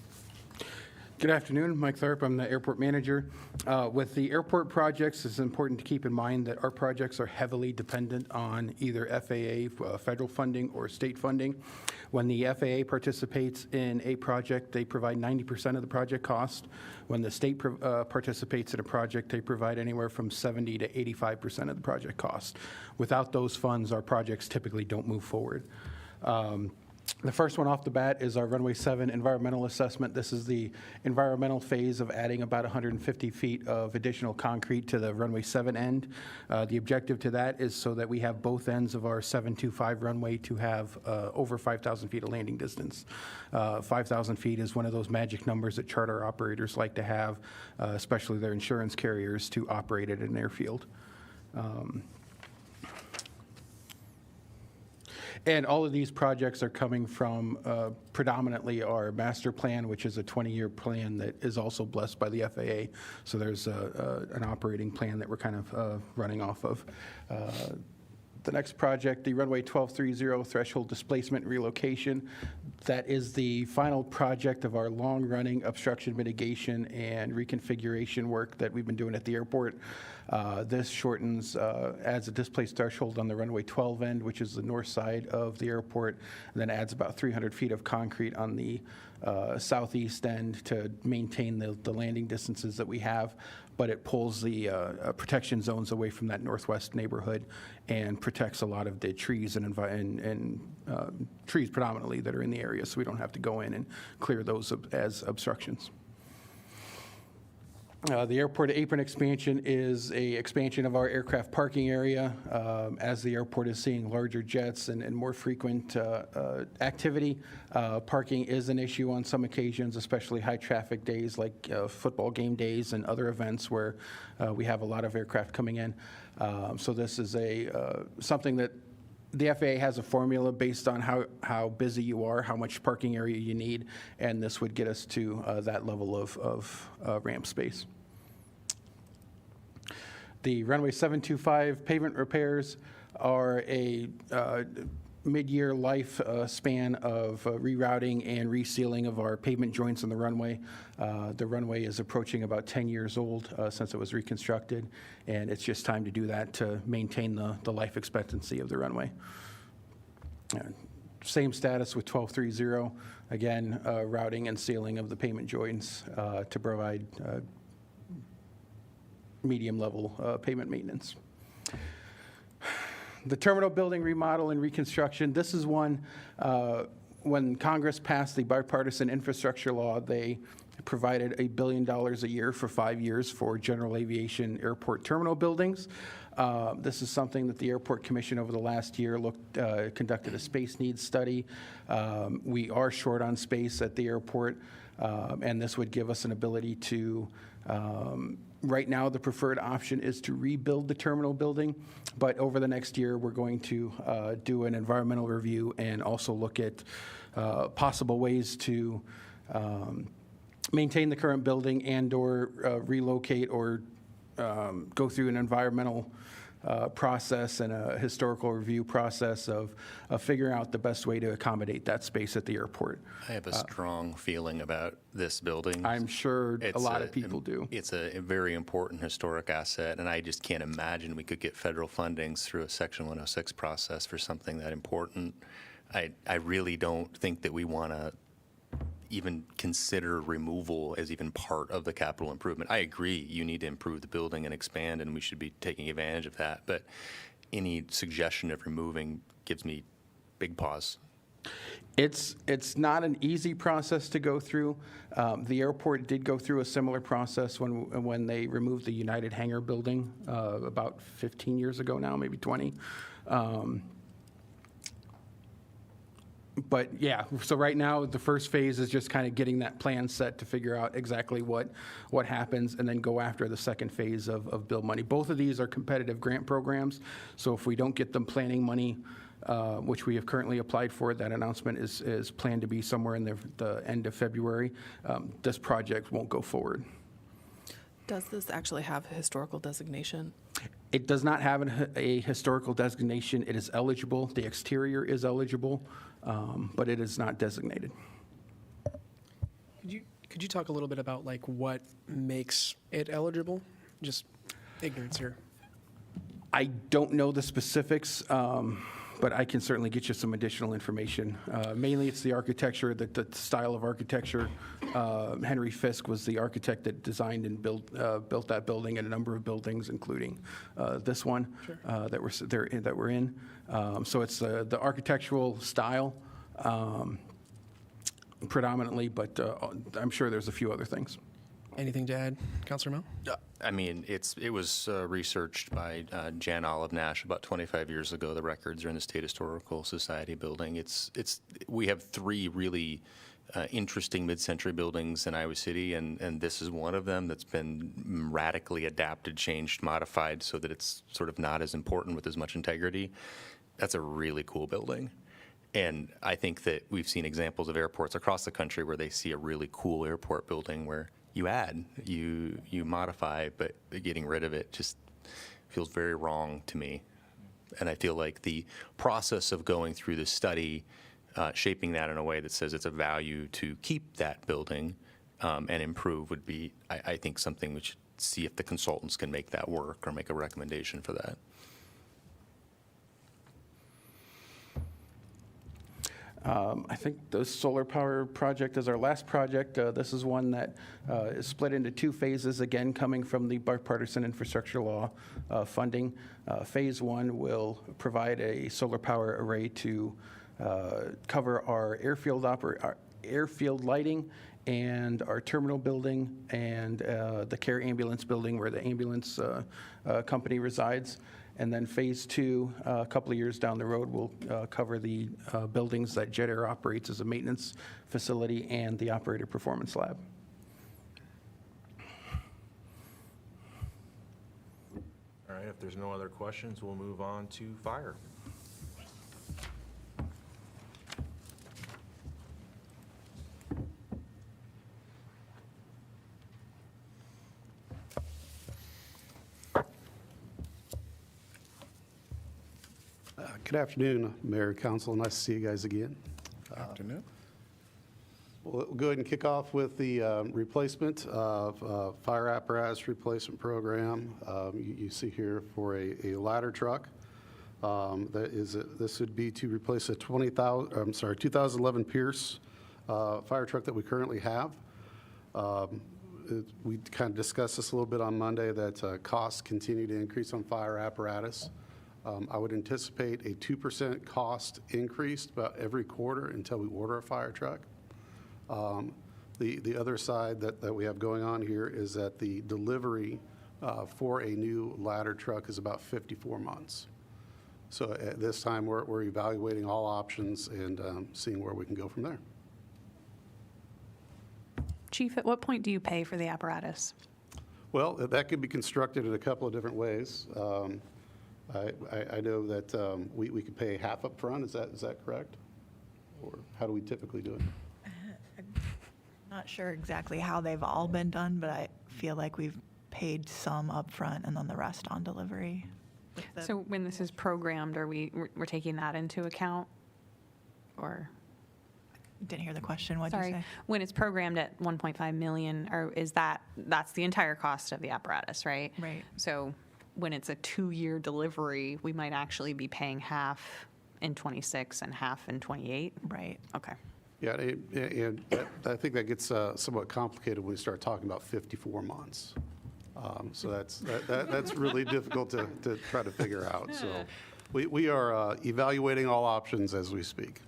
Speaker 15: Good afternoon, Mike Tharp, I'm the airport manager. With the airport projects, it's important to keep in mind that our projects are heavily dependent on either FAA federal funding or state funding. When the FAA participates in a project, they provide 90% of the project cost. When the state participates in a project, they provide anywhere from 70 to 85% of the project cost. Without those funds, our projects typically don't move forward. The first one off the bat is our Runway 7 environmental assessment. This is the environmental phase of adding about 150 feet of additional concrete to the Runway 7 end. The objective to that is so that we have both ends of our 725 runway to have over 5,000 feet of landing distance. 5,000 feet is one of those magic numbers that charter operators like to have, especially their insurance carriers, to operate at an airfield. And all of these projects are coming from predominantly our master plan, which is a 20-year plan that is also blessed by the FAA. So there's an operating plan that we're kind of running off of. The next project, the Runway 1230 threshold displacement relocation. That is the final project of our long-running obstruction mitigation and reconfiguration work that we've been doing at the airport. This shortens, adds a displaced threshold on the runway 12 end, which is the north side of the airport, and then adds about 300 feet of concrete on the southeast end to maintain the landing distances that we have, but it pulls the protection zones away from that northwest neighborhood and protects a lot of the trees and trees predominantly that are in the area, so we don't have to go in and clear those as obstructions. The airport apron expansion is a expansion of our aircraft parking area. As the airport is seeing larger jets and more frequent activity, parking is an issue on some occasions, especially high traffic days like football game days and other events where we have a lot of aircraft coming in. So this is something that the FAA has a formula based on how busy you are, how much parking area you need, and this would get us to that level of ramp space. The runway 725 pavement repairs are a mid-year life span of rerouting and resealing of our pavement joints on the runway. The runway is approaching about 10 years old since it was reconstructed, and it's just time to do that to maintain the life expectancy of the runway. Same status with 1230. Again, routing and sealing of the pavement joints to provide medium-level pavement maintenance. The terminal building remodel and reconstruction, this is one, when Congress passed the bipartisan infrastructure law, they provided $1 billion a year for 5 years for general aviation airport terminal buildings. This is something that the Airport Commission over the last year conducted a space needs study. We are short on space at the airport, and this would give us an ability to right now, the preferred option is to rebuild the terminal building, but over the next year, we're going to do an environmental review and also look at possible ways to maintain the current building and/or relocate or go through an environmental process and a historical review process of figuring out the best way to accommodate that space at the airport.
Speaker 11: I have a strong feeling about this building.
Speaker 15: I'm sure a lot of people do.
Speaker 11: It's a very important historic asset, and I just can't imagine we could get federal fundings through a Section 106 process for something that important. I really don't think that we want to even consider removal as even part of the capital improvement. I agree you need to improve the building and expand, and we should be taking advantage of that, but any suggestion of removing gives me big pause.
Speaker 15: It's not an easy process to go through. The airport did go through a similar process when they removed the United Hangar building about 15 years ago now, maybe 20. But yeah, so right now, the first phase is just kind of getting that plan set to figure out exactly what happens and then go after the second phase of build money. Both of these are competitive grant programs, so if we don't get them planning money, which we have currently applied for, that announcement is planned to be somewhere in the end of February, this project won't go forward.
Speaker 8: Does this actually have a historical designation?
Speaker 15: It does not have a historical designation. It is eligible. The exterior is eligible, but it is not designated.
Speaker 10: Could you talk a little bit about like what makes it eligible? Just ignorance here.
Speaker 15: I don't know the specifics, but I can certainly get you some additional information. Mainly, it's the architecture, the style of architecture. Henry Fisk was the architect that designed and built that building and a number of buildings, including this one that we're in. So it's the architectural style predominantly, but I'm sure there's a few other things.
Speaker 10: Anything to add, Councilor Mo?
Speaker 11: I mean, it was researched by Jan Olive Nash about 25 years ago. The records are in the State Historical Society building. We have three really interesting mid-century buildings in Iowa City, and this is one of them that's been radically adapted, changed, modified so that it's sort of not as important with as much integrity. That's a really cool building. And I think that we've seen examples of airports across the country where they see a really cool airport building where you add, you modify, but getting rid of it just feels very wrong to me. And I feel like the process of going through the study, shaping that in a way that says it's a value to keep that building and improve would be, I think, something we should see if the consultants can make that work or make a recommendation for that.
Speaker 15: I think the solar power project is our last project. This is one that is split into two phases, again, coming from the bipartisan infrastructure law funding. Phase one will provide a solar power array to cover our airfield lighting and our terminal building and the care ambulance building where the ambulance company resides. And then phase two, a couple of years down the road, will cover the buildings that Jet Air operates as a maintenance facility and the operator performance lab.
Speaker 2: All right, if there's no other questions, we'll move on to fire.
Speaker 16: Good afternoon, Mayor, Council. Nice to see you guys again.
Speaker 3: Afternoon.
Speaker 16: We'll go ahead and kick off with the replacement of fire apparatus replacement program. You see here for a ladder truck. This would be to replace a 2011 Pierce fire truck that we currently have. We kind of discussed this a little bit on Monday, that costs continue to increase on fire apparatus. I would anticipate a 2% cost increase about every quarter until we order a fire truck. The other side that we have going on here is that the delivery for a new ladder truck is about 54 months. So at this time, we're evaluating all options and seeing where we can go from there.
Speaker 6: Chief, at what point do you pay for the apparatus?
Speaker 16: Well, that could be constructed in a couple of different ways. I know that we could pay half up front. Is that correct? Or how do we typically do it?
Speaker 5: Not sure exactly how they've all been done, but I feel like we've paid some upfront and then the rest on delivery.
Speaker 6: So when this is programmed, we're taking that into account? Or?
Speaker 5: Didn't hear the question. What'd you
Speaker 6: Sorry.
Speaker 5: say?
Speaker 6: When it's programmed at 1.5 million, or that's the entire cost of the apparatus, right?
Speaker 5: Right.
Speaker 6: So when it's a 2-year delivery, we might actually be paying half in 26 and half in 28?
Speaker 5: Right.
Speaker 6: Okay.
Speaker 16: Yeah, and I think that gets somewhat complicated when we start talking about 54 months. So that's really difficult to try to figure out. So we are evaluating all options as we speak.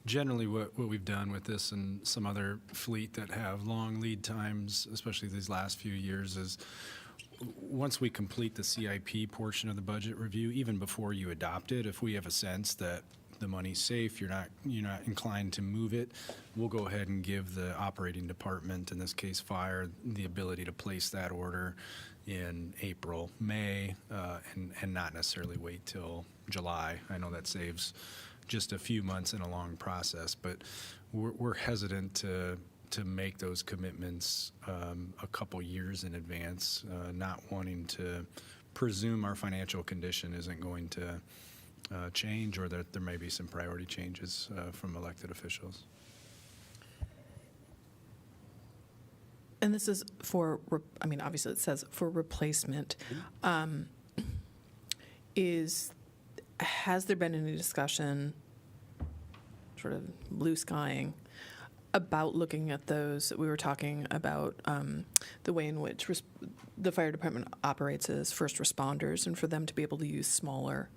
Speaker 4: Generally, what we've done with this and some other fleet that have long lead times, especially these last few years, is once we complete the CIP portion of the budget review, even before you adopt it, if we have a sense that the money's safe, you're not inclined to move it, we'll go ahead and give the operating department, in this case fire, the ability to place that order in April, May, and not necessarily wait till July. I know that saves just a few months in a long process, but we're hesitant to make those commitments a couple years in advance, not wanting to presume our financial condition isn't going to change, or that there may be some priority changes from elected officials.
Speaker 8: And this is for, obviously it says for replacement. Has there been any discussion, sort of blue skying, about looking at those? We were talking about the way in which the fire department operates as first responders, and for them to be able to use smaller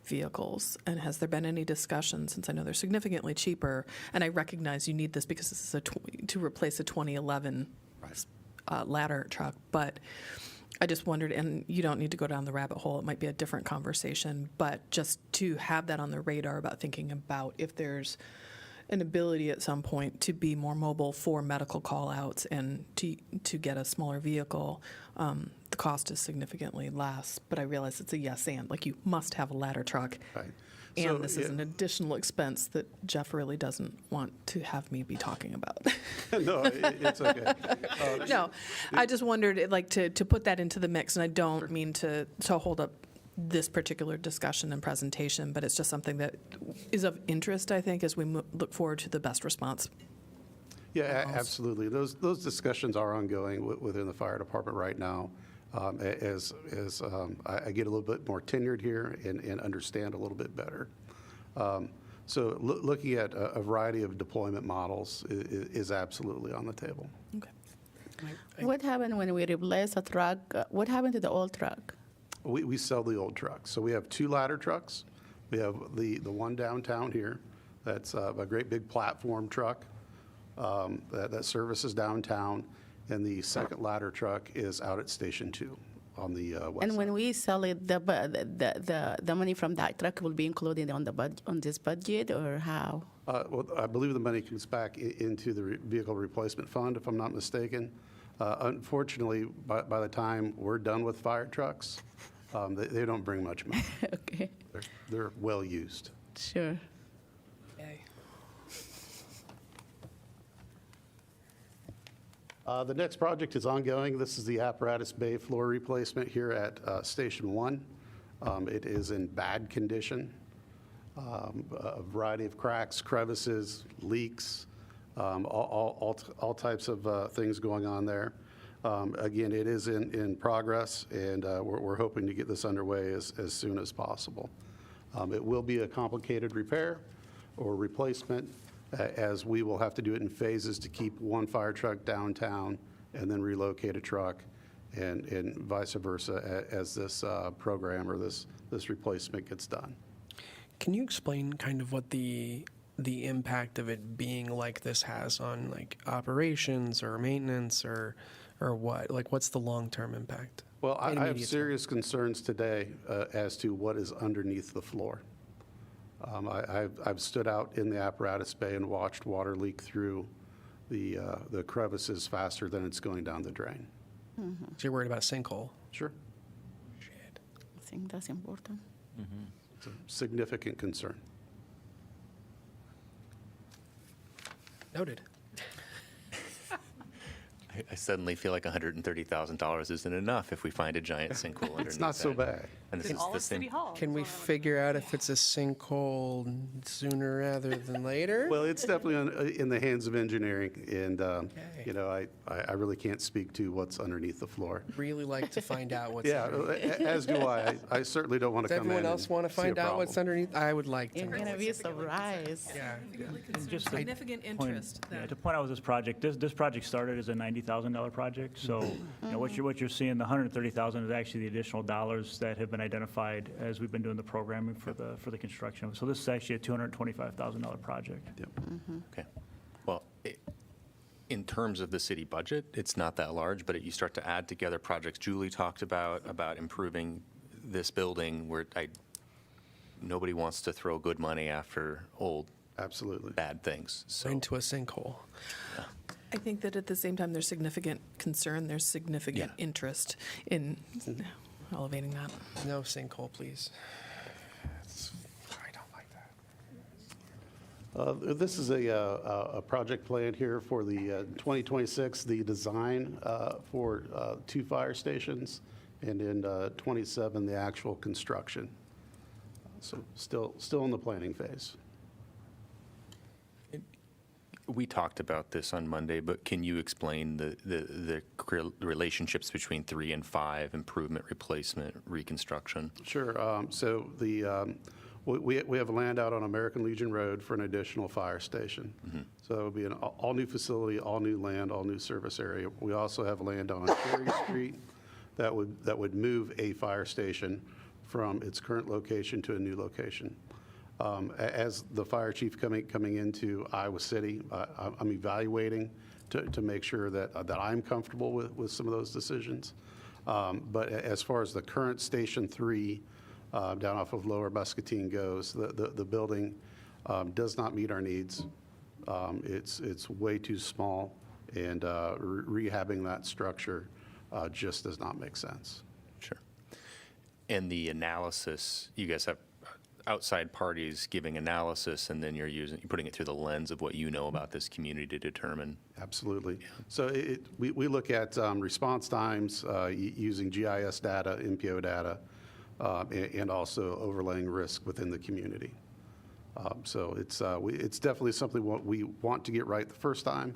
Speaker 8: vehicles. And has there been any discussion, since I know they're significantly cheaper, and I recognize you need this because this is to replace a 2011 ladder truck, but I just wondered, and you don't need to go down the rabbit hole, it might be a different conversation, but just to have that on the radar about thinking about if there's an ability at some point to be more mobile for medical call-outs and to get a smaller vehicle. The cost is significantly less, but I realize it's a yes and, like you must have a ladder truck.
Speaker 16: Right.
Speaker 8: And
Speaker 16: So,
Speaker 8: this is
Speaker 16: yeah.
Speaker 8: an additional expense that Jeff really doesn't want to have me be talking about.
Speaker 16: No, it's okay.
Speaker 8: No, I just wondered, like, to put that into the mix, and I don't mean to hold up this particular discussion and presentation, but it's just something that is of interest, I think, as we look forward to the best response.
Speaker 16: Yeah, absolutely. Those discussions are ongoing within the fire department right now. As I get a little bit more tenured here and understand a little bit better. So looking at a variety of deployment models is absolutely on the table.
Speaker 9: What happened when we replaced a truck? What happened to the old truck?
Speaker 16: We sell the old trucks. So we have 2 ladder trucks. We have the one downtown here. That's a great big platform truck that services downtown. And the second ladder truck is out at Station 2 on the west
Speaker 9: And
Speaker 16: side.
Speaker 9: when we sell it, the money from that truck will be included on this budget, or how?
Speaker 16: Well, I believe the money comes back into the vehicle replacement fund, if I'm not mistaken. Unfortunately, by the time we're done with fire trucks, they don't bring much money.
Speaker 9: Okay,
Speaker 16: They're well used.
Speaker 9: sure.
Speaker 16: The next project is ongoing. This is the apparatus bay floor replacement here at Station 1. It is in bad condition. A variety of cracks, crevices, leaks, all types of things going on there. Again, it is in progress, and we're hoping to get this underway as soon as possible. It will be a complicated repair or replacement, as we will have to do it in phases to keep one fire truck downtown and then relocate a truck, and vice versa as this program or this replacement gets done.
Speaker 10: Can you explain kind of what the impact of it being like this has on like operations or maintenance or what? Like, what's the long-term impact?
Speaker 16: Well, I have
Speaker 10: Intermediate term.
Speaker 16: serious concerns today as to what is underneath the floor. I've stood out in the apparatus bay and watched water leak through the crevices faster than it's going down the drain.
Speaker 10: So you're worried about a sinkhole?
Speaker 16: Sure.
Speaker 9: I think that's important.
Speaker 16: It's a significant concern.
Speaker 10: Noted.
Speaker 11: I suddenly feel like $130,000 isn't enough if we find a giant sinkhole underneath
Speaker 16: It's not so
Speaker 11: that.
Speaker 16: bad.
Speaker 11: And this is the same.
Speaker 10: Can we figure out if it's a sinkhole sooner rather than later?
Speaker 16: Well, it's definitely in the hands of engineering, and you know, I really can't speak to what's underneath the floor.
Speaker 10: Really like to find out what's
Speaker 16: Yeah,
Speaker 10: underneath.
Speaker 16: as do I. I certainly don't want to
Speaker 10: Does
Speaker 16: come in.
Speaker 10: everyone else want to
Speaker 16: and see a
Speaker 10: find out what's
Speaker 16: problem.
Speaker 10: underneath? I would like to.
Speaker 9: You're going to be surprised.
Speaker 10: Yeah.
Speaker 14: Just to
Speaker 8: Significant
Speaker 14: point-
Speaker 8: interest
Speaker 14: yeah,
Speaker 8: then.
Speaker 14: to point out with this project, this project started as a $90,000 project, so you know, what you're seeing, the $130,000 is actually the additional dollars that have been identified as we've been doing the programming for the construction. So this is actually a $225,000 project.
Speaker 11: Okay. Well, in terms of the city budget, it's not that large, but you start to add together projects Julie talked about improving this building where nobody wants to throw good money after old,
Speaker 16: absolutely
Speaker 11: bad things. So
Speaker 10: Into a sinkhole.
Speaker 8: I think that at the same time, there's significant concern, there's significant interest in elevating that.
Speaker 10: No sinkhole, please.
Speaker 16: This is a project plan here for the 2026, the design for 2 fire stations, and in 27, the actual construction. So still in the planning phase.
Speaker 11: we talked about this on Monday, but can you explain the relationships between 3 and 5, improvement, replacement, reconstruction?
Speaker 16: Sure. So we have land out on American Legion Road for an additional fire station. So it would be an all-new facility, all-new land, all-new service area. We also have land on Cherry Street that would move a fire station from its current location to a new location. As the fire chief coming into Iowa City, I'm evaluating to make sure that I'm comfortable with some of those decisions. But as far as the current Station 3 down off of Lower Muscatine goes, the building does not meet our needs. It's way too small, and rehabbing that structure just does not make sense.
Speaker 11: Sure. And the analysis, you guys have outside parties giving analysis, and then you're putting it through the lens of what you know about this community to determine.
Speaker 16: Absolutely. So we look at response times using GIS data, MPO data, and also overlaying risk within the community. So it's definitely something what we want to get right the first time.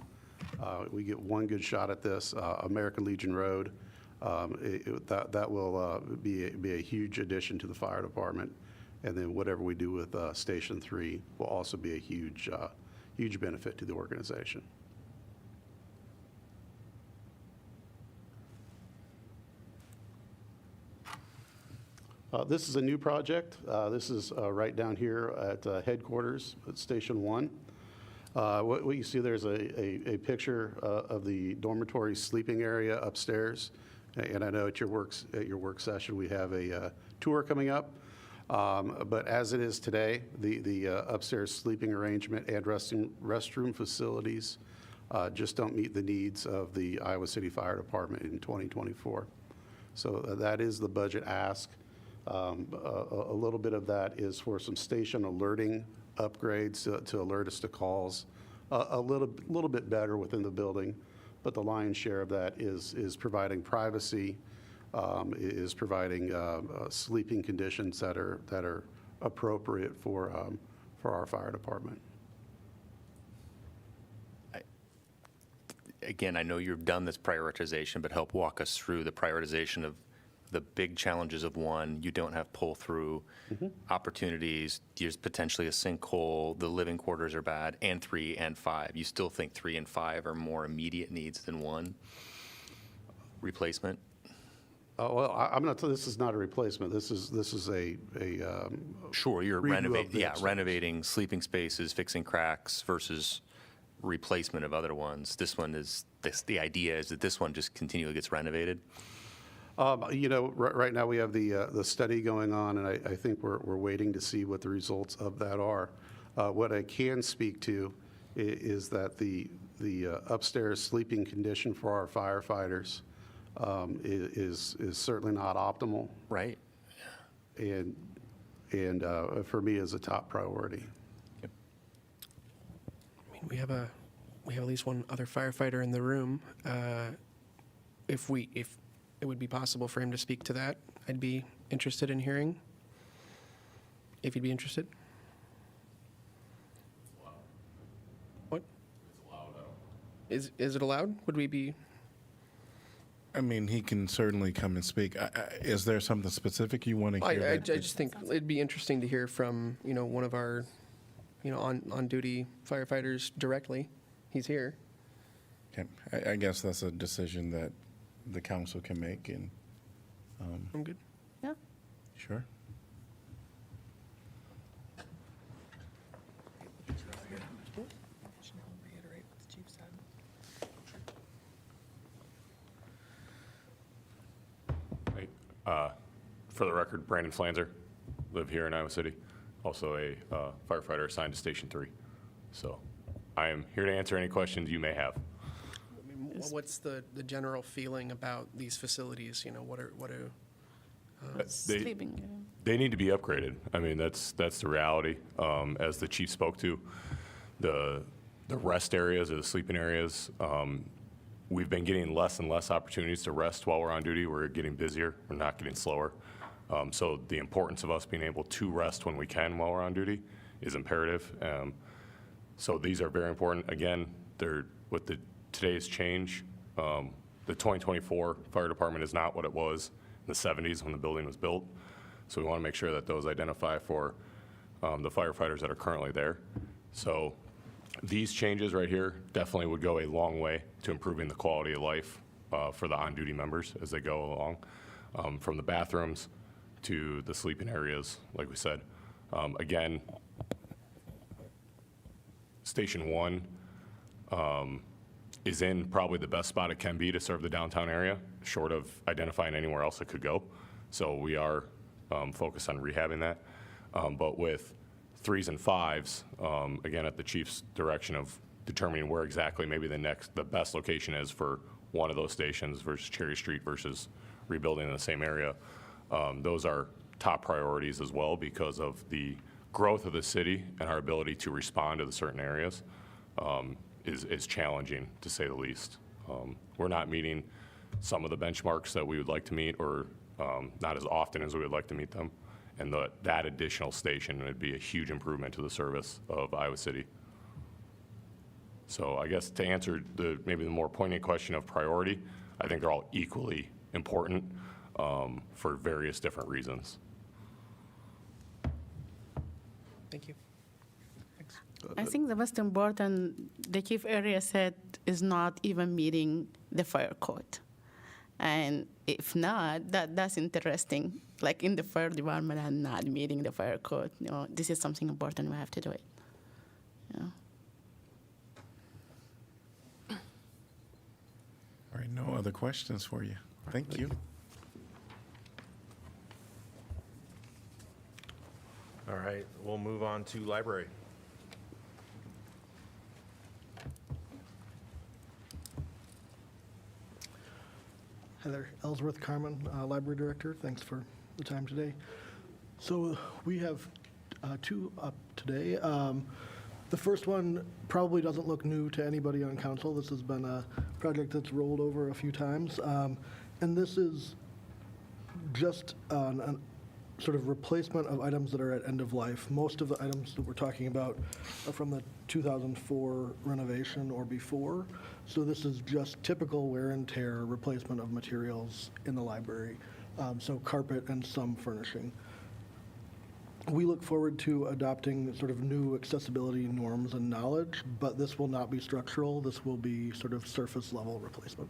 Speaker 16: We get one good shot at this. American Legion Road, that will be a huge addition to the fire department. And then whatever we do with Station 3 will also be a huge, huge benefit to the organization. This is a new project. This is right down here at headquarters at Station 1. What you see there is a picture of the dormitory sleeping area upstairs. And I know at your work session, we have a tour coming up. But as it is today, the upstairs sleeping arrangement and restroom facilities just don't meet the needs of the Iowa City Fire Department in 2024. So that is the budget ask. A little bit of that is for some station alerting upgrades to alert us to calls. A little bit better within the building, but the lion's share of that is providing privacy, is providing sleeping conditions that are appropriate for our fire department.
Speaker 11: Again, I know you've done this prioritization, but help walk us through the prioritization of the big challenges of 1. You don't have pull-through opportunities. There's potentially a sinkhole. The living quarters are bad, and 3 and 5. You still think 3 and 5 are more immediate needs than 1 replacement?
Speaker 16: Well, I'm not. This is not a replacement. This is a
Speaker 11: Sure, you're renovating sleeping spaces, fixing cracks versus replacement of other ones. This one is the idea is that this one just continually gets renovated.
Speaker 16: Right now we have the study going on, and I think we're waiting to see what the results of that are. What I can speak to is that the upstairs sleeping condition for our firefighters is certainly not optimal.
Speaker 11: Right.
Speaker 16: And for me is a top priority.
Speaker 10: I mean, we have at least one other firefighter in the room. If it would be possible for him to speak to that, I'd be interested in hearing. If you'd be interested. What? Is it allowed? Would we be?
Speaker 3: I mean, he can certainly come and speak. Is there something specific you want to hear?
Speaker 10: I just think it'd be interesting to hear from, one of our, on-duty firefighters directly. He's here.
Speaker 3: Okay. I guess that's a decision that the council can make, and
Speaker 10: I'm good.
Speaker 9: Yeah.
Speaker 3: sure.
Speaker 17: For the record, Brandon Flanzer, live here in Iowa City, also a firefighter assigned to Station 3. So I am here to answer any questions you may have.
Speaker 10: What's the general feeling about these facilities?
Speaker 9: Sleeping.
Speaker 17: They need to be upgraded. I mean, that's the reality. As the chief spoke to, the rest areas or the sleeping areas, we've been getting less and less opportunities to rest while we're on duty. We're getting busier. We're not getting slower. So the importance of us being able to rest when we can while we're on duty is imperative. So these are very important. Again, they're with today's change. The 2024 fire department is not what it was in the 70s when the building was built. So we want to make sure that those identify for the firefighters that are currently there. So these changes right here definitely would go a long way to improving the quality of life for the on-duty members as they go along, from the bathrooms to the sleeping areas, like we said. Again, Station 1 is in probably the best spot it can be to serve the downtown area, short of identifying anywhere else it could go. So we are focused on rehabbing that. But with 3s and 5s, again, at the chief's direction of determining where exactly maybe the best location is for one of those stations versus Cherry Street versus rebuilding in the same area. Those are top priorities as well because of the growth of the city and our ability to respond to the certain areas is challenging, to say the least. We're not meeting some of the benchmarks that we would like to meet, or not as often as we would like to meet them. And that additional station would be a huge improvement to the service of Iowa City. So I guess to answer maybe the more poignant question of priority, I think they're all equally important for various different reasons.
Speaker 10: Thank you.
Speaker 9: I think the most important, the chief area said, is not even meeting the fire code. And if not, that's interesting. Like in the fire department and not meeting the fire code. You know, this is something important. We have to do it. Yeah.
Speaker 3: All right, no other questions for you. Thank you.
Speaker 2: All right, we'll move on to library.
Speaker 18: Heather Ellsworth Carmen, Library Director. Thanks for the time today. So we have two up today. The first one probably doesn't look new to anybody on council. This has been a project that's rolled over a few times. And this is just an sort of replacement of items that are at end of life. Most of the items that we're talking about are from the 2004 renovation or before. So this is just typical wear and tear replacement of materials in the library. So carpet and some furnishing. We look forward to adopting sort of new accessibility norms and knowledge, but this will not be structural. This will be sort of surface level replacement.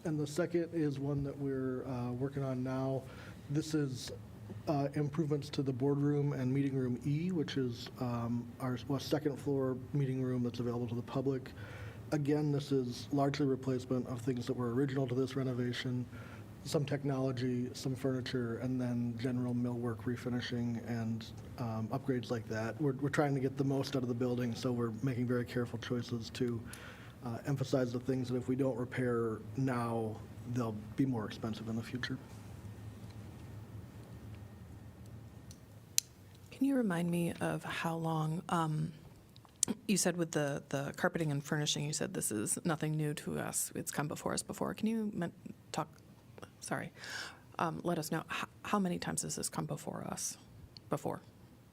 Speaker 18: And the second is one that we're working on now. This is improvements to the boardroom and meeting room E, which is our second floor meeting room that's available to the public. Again, this is largely replacement of things that were original to this renovation, some technology, some furniture, and then general millwork refinishing and upgrades like that. We're trying to get the most out of the building, so we're making very careful choices to emphasize the things that if we don't repair now, they'll be more expensive in the future.
Speaker 8: Can you remind me of how long, you said with the carpeting and furnishing, you said this is nothing new to us. It's come before us before. Can you let us know how many times has this come before us before?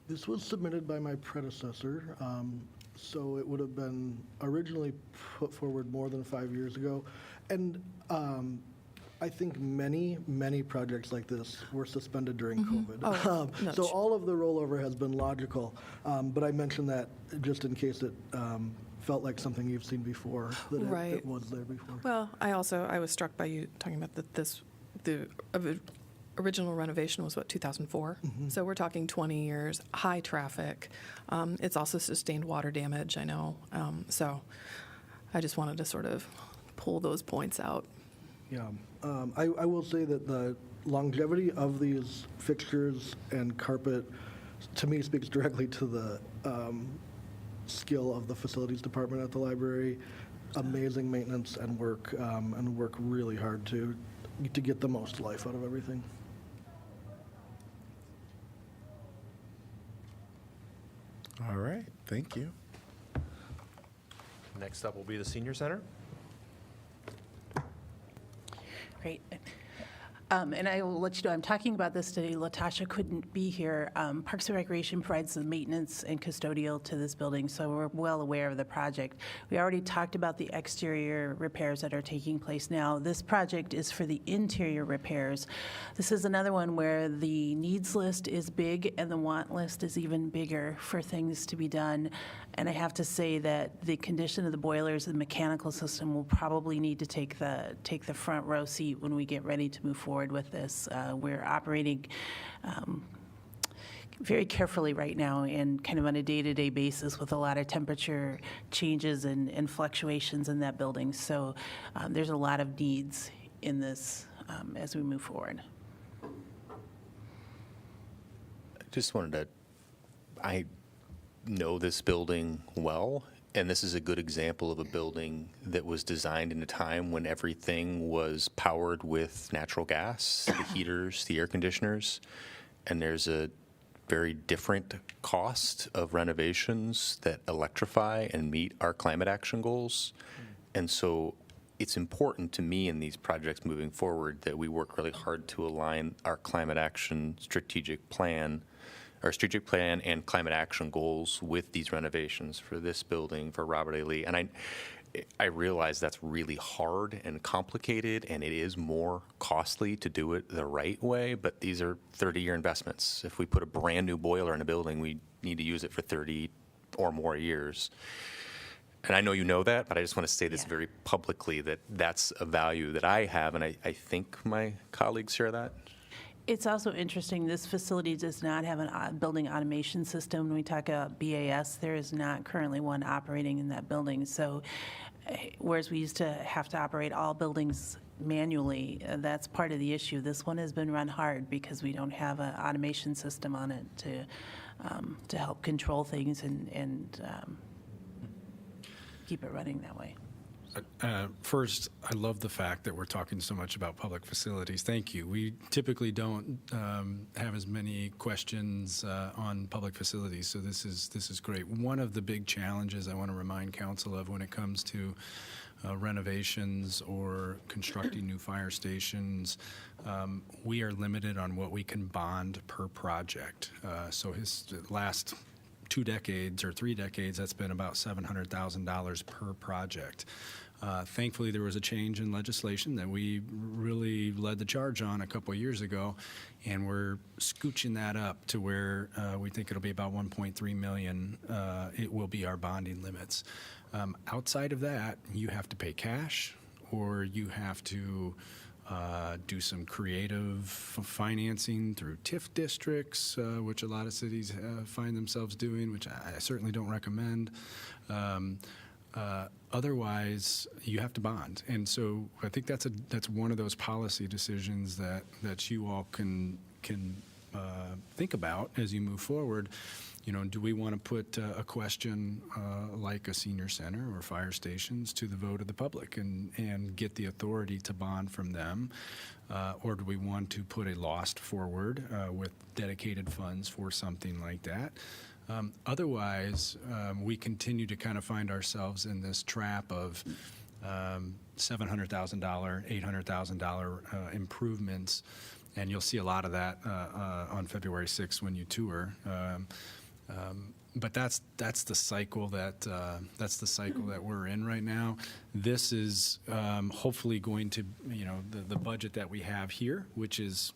Speaker 18: This was submitted by my predecessor, so it would have been originally put forward more than 5 years ago. And I think many projects like this were suspended during COVID.
Speaker 8: Oh, no,
Speaker 18: so all of the rollover has been logical, but I mentioned that just in case it felt like something you've seen before, that
Speaker 8: Right.
Speaker 18: it was there before.
Speaker 8: Well, I was struck by you talking about the original renovation was what, 2004? So we're talking 20 years, high traffic. It's also sustained water damage, I know. So I just wanted to sort of pull those points out.
Speaker 18: Yeah, I will say that the longevity of these fixtures and carpet, to me, speaks directly to the skill of the facilities department at the library. Amazing maintenance and work really hard to get the most life out of everything.
Speaker 3: All right, thank you.
Speaker 2: Next up will be the senior center.
Speaker 7: Great. And I will let you know, I'm talking about this today. Latasha couldn't be here. Parks and Recreation provides the maintenance and custodial to this building, so we're well aware of the project. We already talked about the exterior repairs that are taking place now. This project is for the interior repairs. This is another one where the needs list is big and the want list is even bigger for things to be done. And I have to say that the condition of the boilers and the mechanical system will probably need to take the front row seat when we get ready to move forward with this. We're operating very carefully right now and kind of on a day-to-day basis with a lot of temperature changes and fluctuations in that building. So there's a lot of needs in this as we move forward.
Speaker 11: I know this building well, and this is a good example of a building that was designed in a time when everything was powered with natural gas, the heaters, the air conditioners, and there's a very different cost of renovations that electrify and meet our climate action goals. And so it's important to me in these projects moving forward that we work really hard to align our climate action strategic plan and climate action goals with these renovations for this building, for Robert A. Lee. And I realize that's really hard and complicated, and it is more costly to do it the right way, but these are 30-year investments. If we put a brand-new boiler in a building, we need to use it for 30 or more years. And I know you know that, but I just want to say this very publicly, that that's a value that I have, and I think my colleagues share that.
Speaker 7: It's also interesting, this facility does not have a building automation system. When we talk about BAS, there is not currently one operating in that building. So whereas we used to have to operate all buildings manually, that's part of the issue. This one has been run hard because we don't have an automation system on it to help control things and keep it running that way.
Speaker 4: First, I love the fact that we're talking so much about public facilities. Thank you. We typically don't have as many questions on public facilities, so this is great. One of the big challenges I want to remind council of when it comes to renovations or constructing new fire stations, we are limited on what we can bond per project. So his last 2 decades or 3 decades, that's been about $700,000 per project. Thankfully, there was a change in legislation that we really led the charge on a couple of years ago, and we're scooching that up to where we think it'll be about $1.3 million. It will be our bonding limits. Outside of that, you have to pay cash, or you have to do some creative financing through TIF districts, which a lot of cities find themselves doing, which I certainly don't recommend. Otherwise, you have to bond, and so I think that's one of those policy decisions that you all can think about as you move forward. You know, do we want to put a question like a senior center or fire stations to the vote of the public and get the authority to bond from them? Or do we want to put a lost forward with dedicated funds for something like that? Otherwise, we continue to kind of find ourselves in this trap of $700,000, $800,000 improvements, and you'll see a lot of that on February 6th when you tour. But that's the cycle that we're in right now. This is hopefully going to, you know, the budget that we have here, which is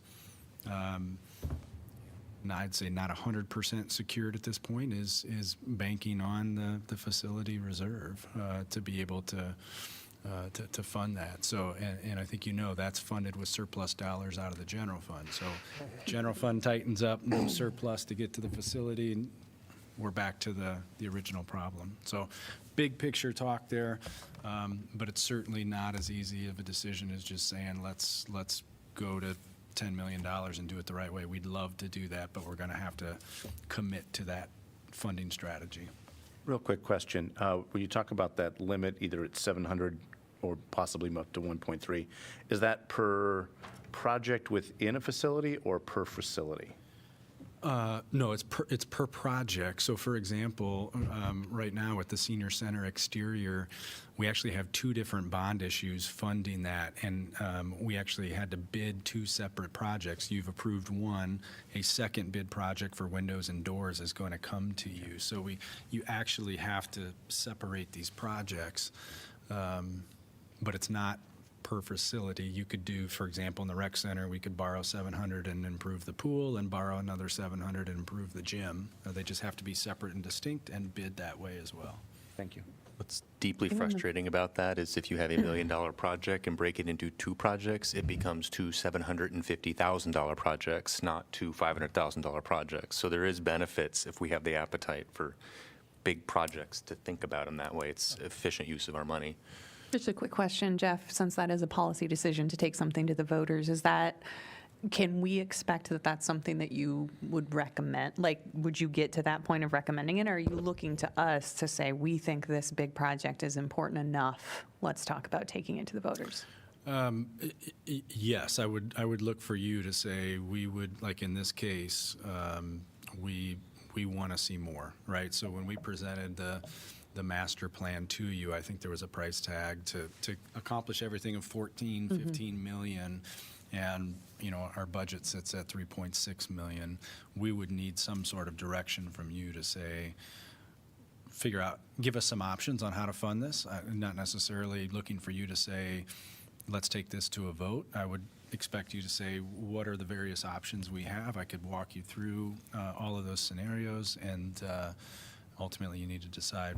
Speaker 4: I'd say not 100% secured at this point, is banking on the facility reserve to be able to fund that. So, and I think you know that's funded with surplus dollars out of the general fund. So, general fund tightens up, no surplus to get to the facility, and we're back to the original problem. So, big picture talk there, but it's certainly not as easy of a decision as just saying let's go to $10 million and do it the right way. We'd love to do that, but we're going to have to commit to that funding strategy.
Speaker 12: Real quick question. When you talk about that limit, either at 700 or possibly up to 1.3, is that per project within a facility or per facility?
Speaker 4: No, it's per project. So, for example, right now with the senior center exterior, we actually have 2 different bond issues funding that, and we actually had to bid 2 separate projects. You've approved one. A second bid project for windows and doors is going to come to you. So you actually have to separate these projects, but it's not per facility. You could do, for example, in the rec center, we could borrow 700 and improve the pool, and borrow another 700 and improve the gym. They just have to be separate and distinct and bid that way as well.
Speaker 12: Thank you.
Speaker 11: What's deeply frustrating about that is if you have a $1 million project and break it into 2 projects, it becomes 2 $750,000 projects, not 2 $500,000 projects. So there is benefits if we have the appetite for big projects to think about them that way. It's efficient use of our money.
Speaker 6: Just a quick question, Jeff, since that is a policy decision to take something to the voters, can we expect that that's something that you would recommend? Like, would you get to that point of recommending it, or are you looking to us to say, we think this big project is important enough, let's talk about taking it to the voters?
Speaker 4: Yes, I would look for you to say we would, like in this case, we want to see more, right? So when we presented the master plan to you, I think there was a price tag to accomplish everything of 15 million, and you know our budget sits at 3.6 million. We would need some sort of direction from you to say figure out, give us some options on how to fund this. I'm not necessarily looking for you to say, let's take this to a vote. I would expect you to say, what are the various options we have? I could walk you through all of those scenarios, and ultimately you need to decide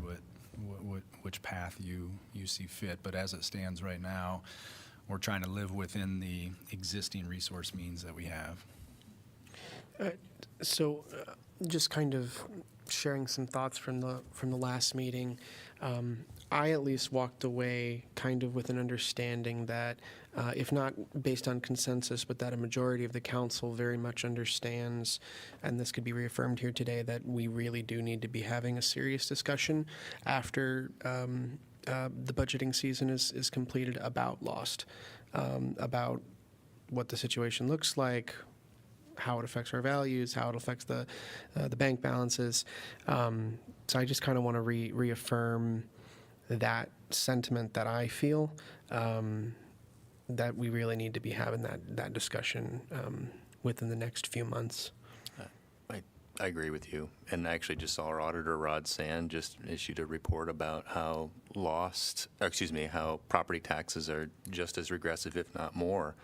Speaker 4: which path you see fit. But as it stands right now, we're trying to live within the existing resource means that we have.
Speaker 10: So, just kind of sharing some thoughts from the last meeting. I at least walked away kind of with an understanding that, if not based on consensus, but that a majority of the council very much understands, and this could be reaffirmed here today, that we really do need to be having a serious discussion after the budgeting season is completed about Lost, about what the situation looks like, how it affects our values, how it affects the bank balances. So I just kind of want to reaffirm that sentiment that I feel, that we really need to be having that discussion within the next few months.
Speaker 11: I agree with you. And I actually just saw our auditor, Rod Sand, just issued a report about how how property taxes are just as regressive, if not more,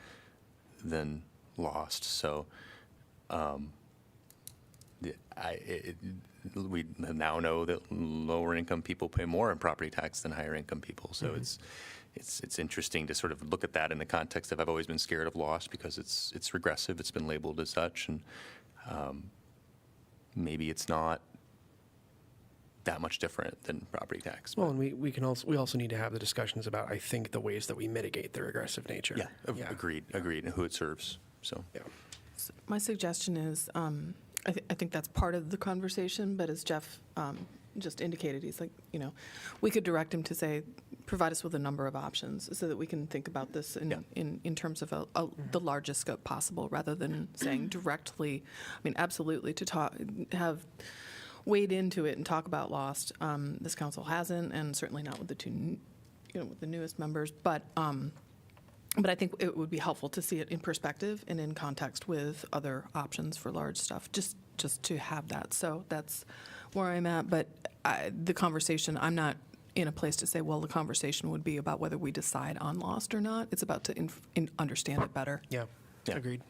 Speaker 11: than Lost. So we now know that lower income people pay more in property tax than higher income people. So it's interesting to sort of look at that in the context of, I've always been scared of Lost because it's regressive. It's been labeled as such, and maybe it's not that much different than property tax.
Speaker 10: Well, and we also need to have the discussions about, I think, the ways that we mitigate the regressive nature.
Speaker 11: Yeah, agreed, and who it serves. So.
Speaker 10: Yeah.
Speaker 8: My suggestion is, I think that's part of the conversation, but as Jeff just indicated, he's like, we could direct him to say, provide us with a number of options so that we can think about this in terms of the largest scope possible, rather than saying directly, absolutely to have wade into it and talk about Lost. This council hasn't, and certainly not with the two, with the newest members, but I think it would be helpful to see it in perspective and in context with other options for large stuff, just to have that. So that's where I'm at. But the conversation, I'm not in a place to say, well, the conversation would be about whether we decide on Lost or not. It's about to understand it better.
Speaker 10: Yeah, agreed.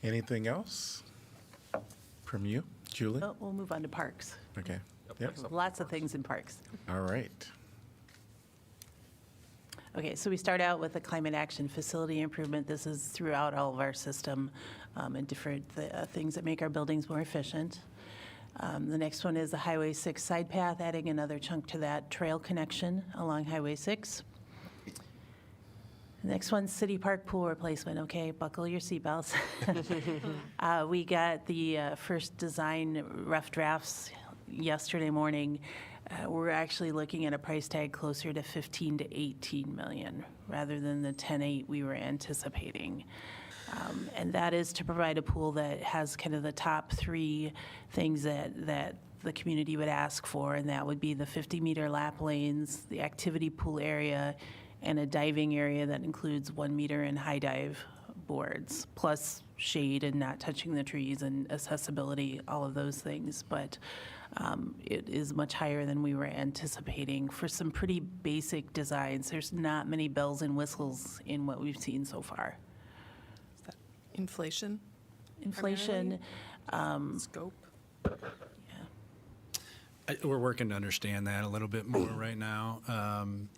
Speaker 3: Anything else from you, Julie?
Speaker 7: Oh, we'll move on to parks.
Speaker 3: Okay. Yep.
Speaker 7: Lots of things in parks.
Speaker 3: All right.
Speaker 7: Okay, so we start out with the climate action facility improvement. This is throughout all of our system, and different things that make our buildings more efficient. The next one is the Highway 6 side path, adding another chunk to that trail connection along Highway 6. The next one's City Park pool replacement. Okay, buckle your seatbelts. We got the first design rough drafts yesterday morning. We're actually looking at a price tag closer to 15 to 18 million rather than the 10.8 we were anticipating. And that is to provide a pool that has kind of the top three things that the community would ask for, and that would be the 50-meter lap lanes, the activity pool area, and a diving area that includes 1 meter and high dive boards, plus shade and not touching the trees and accessibility, all of those things. But it is much higher than we were anticipating for some pretty basic designs. There's not many bells and whistles in what we've seen so far.
Speaker 8: Is that inflation?
Speaker 7: Inflation.
Speaker 8: Scope?
Speaker 4: We're working to understand that a little bit more right now. And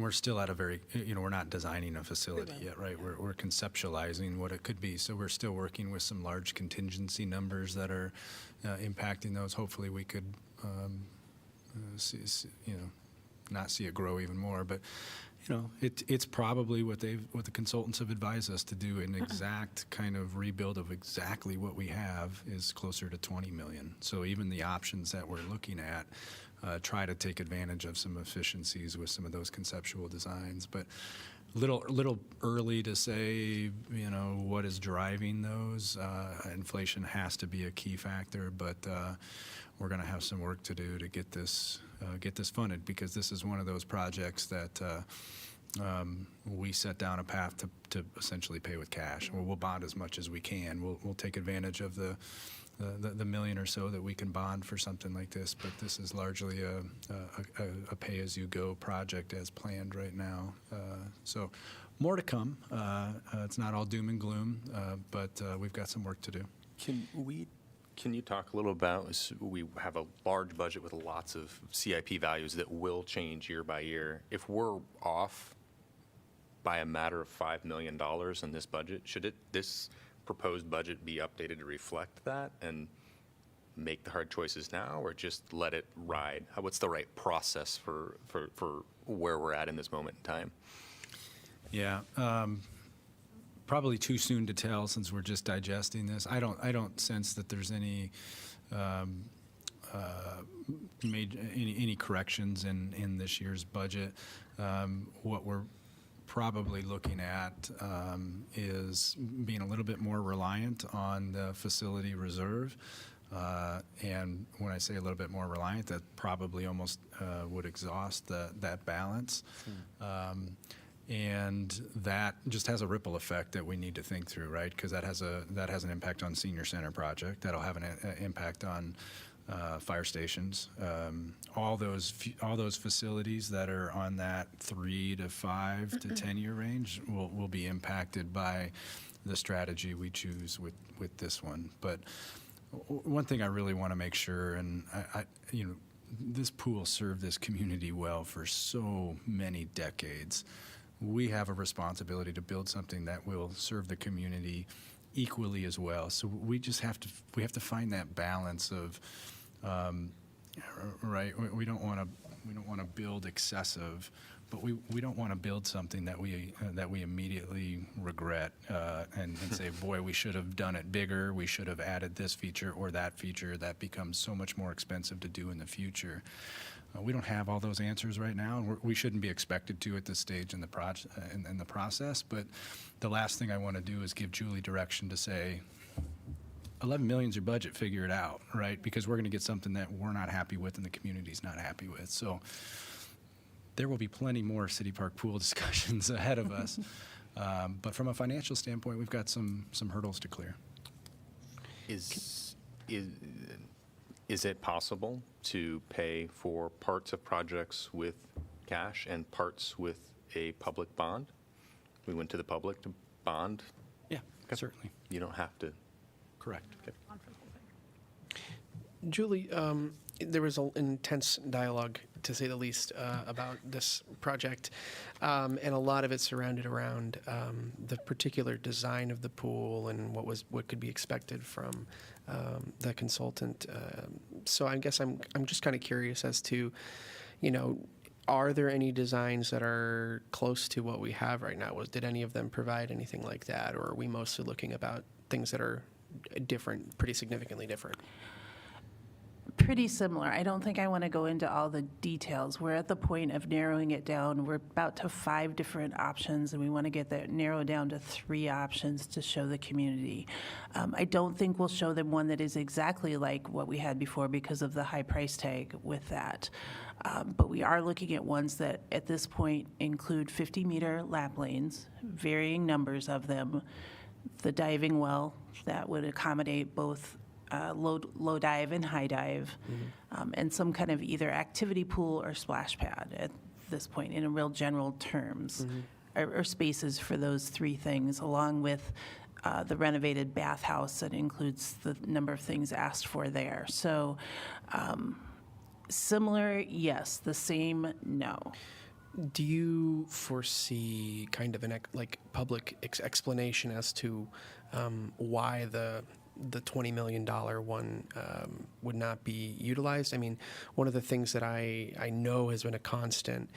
Speaker 4: we're still at a very, we're not designing a facility yet, right? We're conceptualizing what it could be. So we're still working with some large contingency numbers that are impacting those. Hopefully we could, not see it grow even more. But, it's probably what the consultants have advised us to do. An exact kind of rebuild of exactly what we have is closer to 20 million. So even the options that we're looking at, try to take advantage of some efficiencies with some of those conceptual designs. But little early to say, what is driving those. Inflation has to be a key factor, but we're going to have some work to do to get this funded, because this is one of those projects that we set down a path to essentially pay with cash. We'll bond as much as we can. We'll take advantage of the the million or so that we can bond for something like this, but this is largely a pay-as-you-go project as planned right now. So more to come. It's not all doom and gloom, but we've got some work to do.
Speaker 11: Can you talk a little about, we have a large budget with lots of CIP values that will change year by year. If we're off by a matter of $5 million in this budget, should this proposed budget be updated to reflect that and make the hard choices now, or just let it ride? What's the right process for where we're at in this moment in time?
Speaker 4: Yeah, probably too soon to tell since we're just digesting this. I don't sense that there's any any corrections in this year's budget. What we're probably looking at is being a little bit more reliant on the facility reserve. And when I say a little bit more reliant, that probably almost would exhaust that balance. And that just has a ripple effect that we need to think through, right? Because that has an impact on senior center project. That'll have an impact on fire stations. All those facilities that are on that 3 to 5 to 10-year range will be impacted by the strategy we choose with this one. But one thing I really want to make sure, and this pool served this community well for so many decades. We have a responsibility to build something that will serve the community equally as well. So we have to find that balance of, right? We don't want to build excessive, but we don't want to build something that we immediately regret and say, boy, we should have done it bigger. We should have added this feature or that feature. That becomes so much more expensive to do in the future. We don't have all those answers right now, and we shouldn't be expected to at this stage in the process. But the last thing I want to do is give Julie direction to say, 11 million is your budget, figure it out, right? Because we're going to get something that we're not happy with and the community's not happy with. So there will be plenty more City Park pool discussions ahead of us. But from a financial standpoint, we've got some hurdles to clear.
Speaker 11: Is it possible to pay for parts of projects with cash and parts with a public bond? We went to the public to bond?
Speaker 4: Yeah, certainly.
Speaker 11: You don't have to.
Speaker 4: Correct.
Speaker 11: Okay.
Speaker 10: Julie, there was an intense dialogue, to say the least, about this project, and a lot of it surrounded around the particular design of the pool and what could be expected from the consultant. So I guess I'm just kind of curious as to, are there any designs that are close to what we have right now? Did any of them provide anything like that, or are we mostly looking about things that are different, pretty significantly different?
Speaker 7: Pretty similar. I don't think I want to go into all the details. We're at the point of narrowing it down. We're about to 5 different options, and we want to get that narrowed down to 3 options to show the community. I don't think we'll show them one that is exactly like what we had before because of the high price tag with that. But we are looking at ones that at this point include 50-meter lap lanes, varying numbers of them, the diving well that would accommodate both low dive and high dive, and some kind of either activity pool or splash pad at this point in a real general terms, or spaces for those 3 things, along with the renovated bathhouse that includes the number of things asked for there. So similar, yes. The same, no.
Speaker 10: Do you foresee kind of an public explanation as to why the $20 million one would not be utilized? I mean, one of the things that I know has been a constant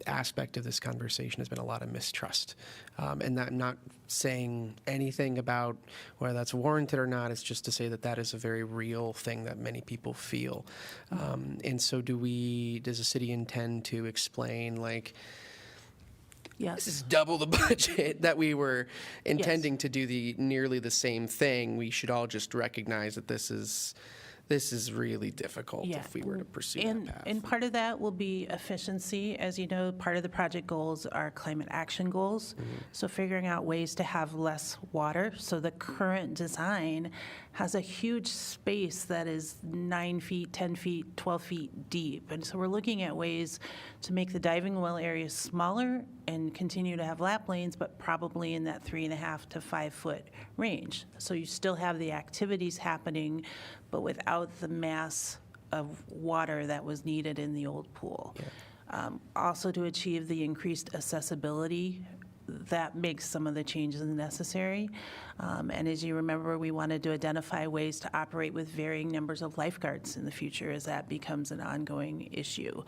Speaker 10: aspect of this conversation has been a lot of mistrust. And that I'm not saying anything about whether that's warranted or not. It's just to say that is a very real thing that many people feel. And so does the city intend to explain,
Speaker 7: yes,
Speaker 10: this is double the budget that we were intending to do nearly the same thing? We should all just recognize that this is really difficult if we were to pursue that path.
Speaker 7: And part of that will be efficiency. As you know, part of the project goals are climate action goals. So figuring out ways to have less water. So the current design has a huge space that is 9 feet, 10 feet, 12 feet deep. And so we're looking at ways to make the diving well area smaller and continue to have lap lanes, but probably in that 3.5 to 5 foot range. So you still have the activities happening, but without the mass of water that was needed in the old pool. Also to achieve the increased accessibility, that makes some of the changes necessary. And as you remember, we wanted to identify ways to operate with varying numbers of lifeguards in the future as that becomes an ongoing issue.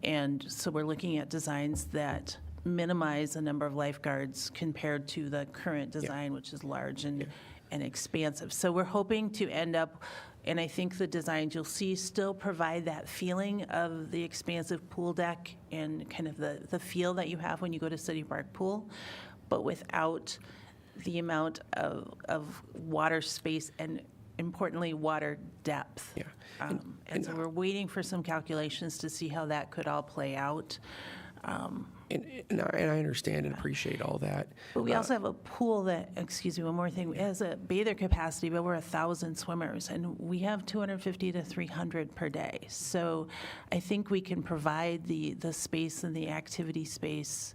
Speaker 7: And so we're looking at designs that minimize the number of lifeguards compared to the current design, which is large and expansive. So we're hoping to end up, and I think the designs you'll see still provide that feeling of the expansive pool deck and kind of the feel that you have when you go to City Park Pool, but without the amount of water space and, importantly, water depth. And so we're waiting for some calculations to see how that could all play out.
Speaker 10: And I understand and appreciate all that.
Speaker 7: But we also have a pool that, excuse me, one more thing, it has a bather capacity of over 1,000 swimmers, and we have 250 to 300 per day. So I think we can provide the space and the activity space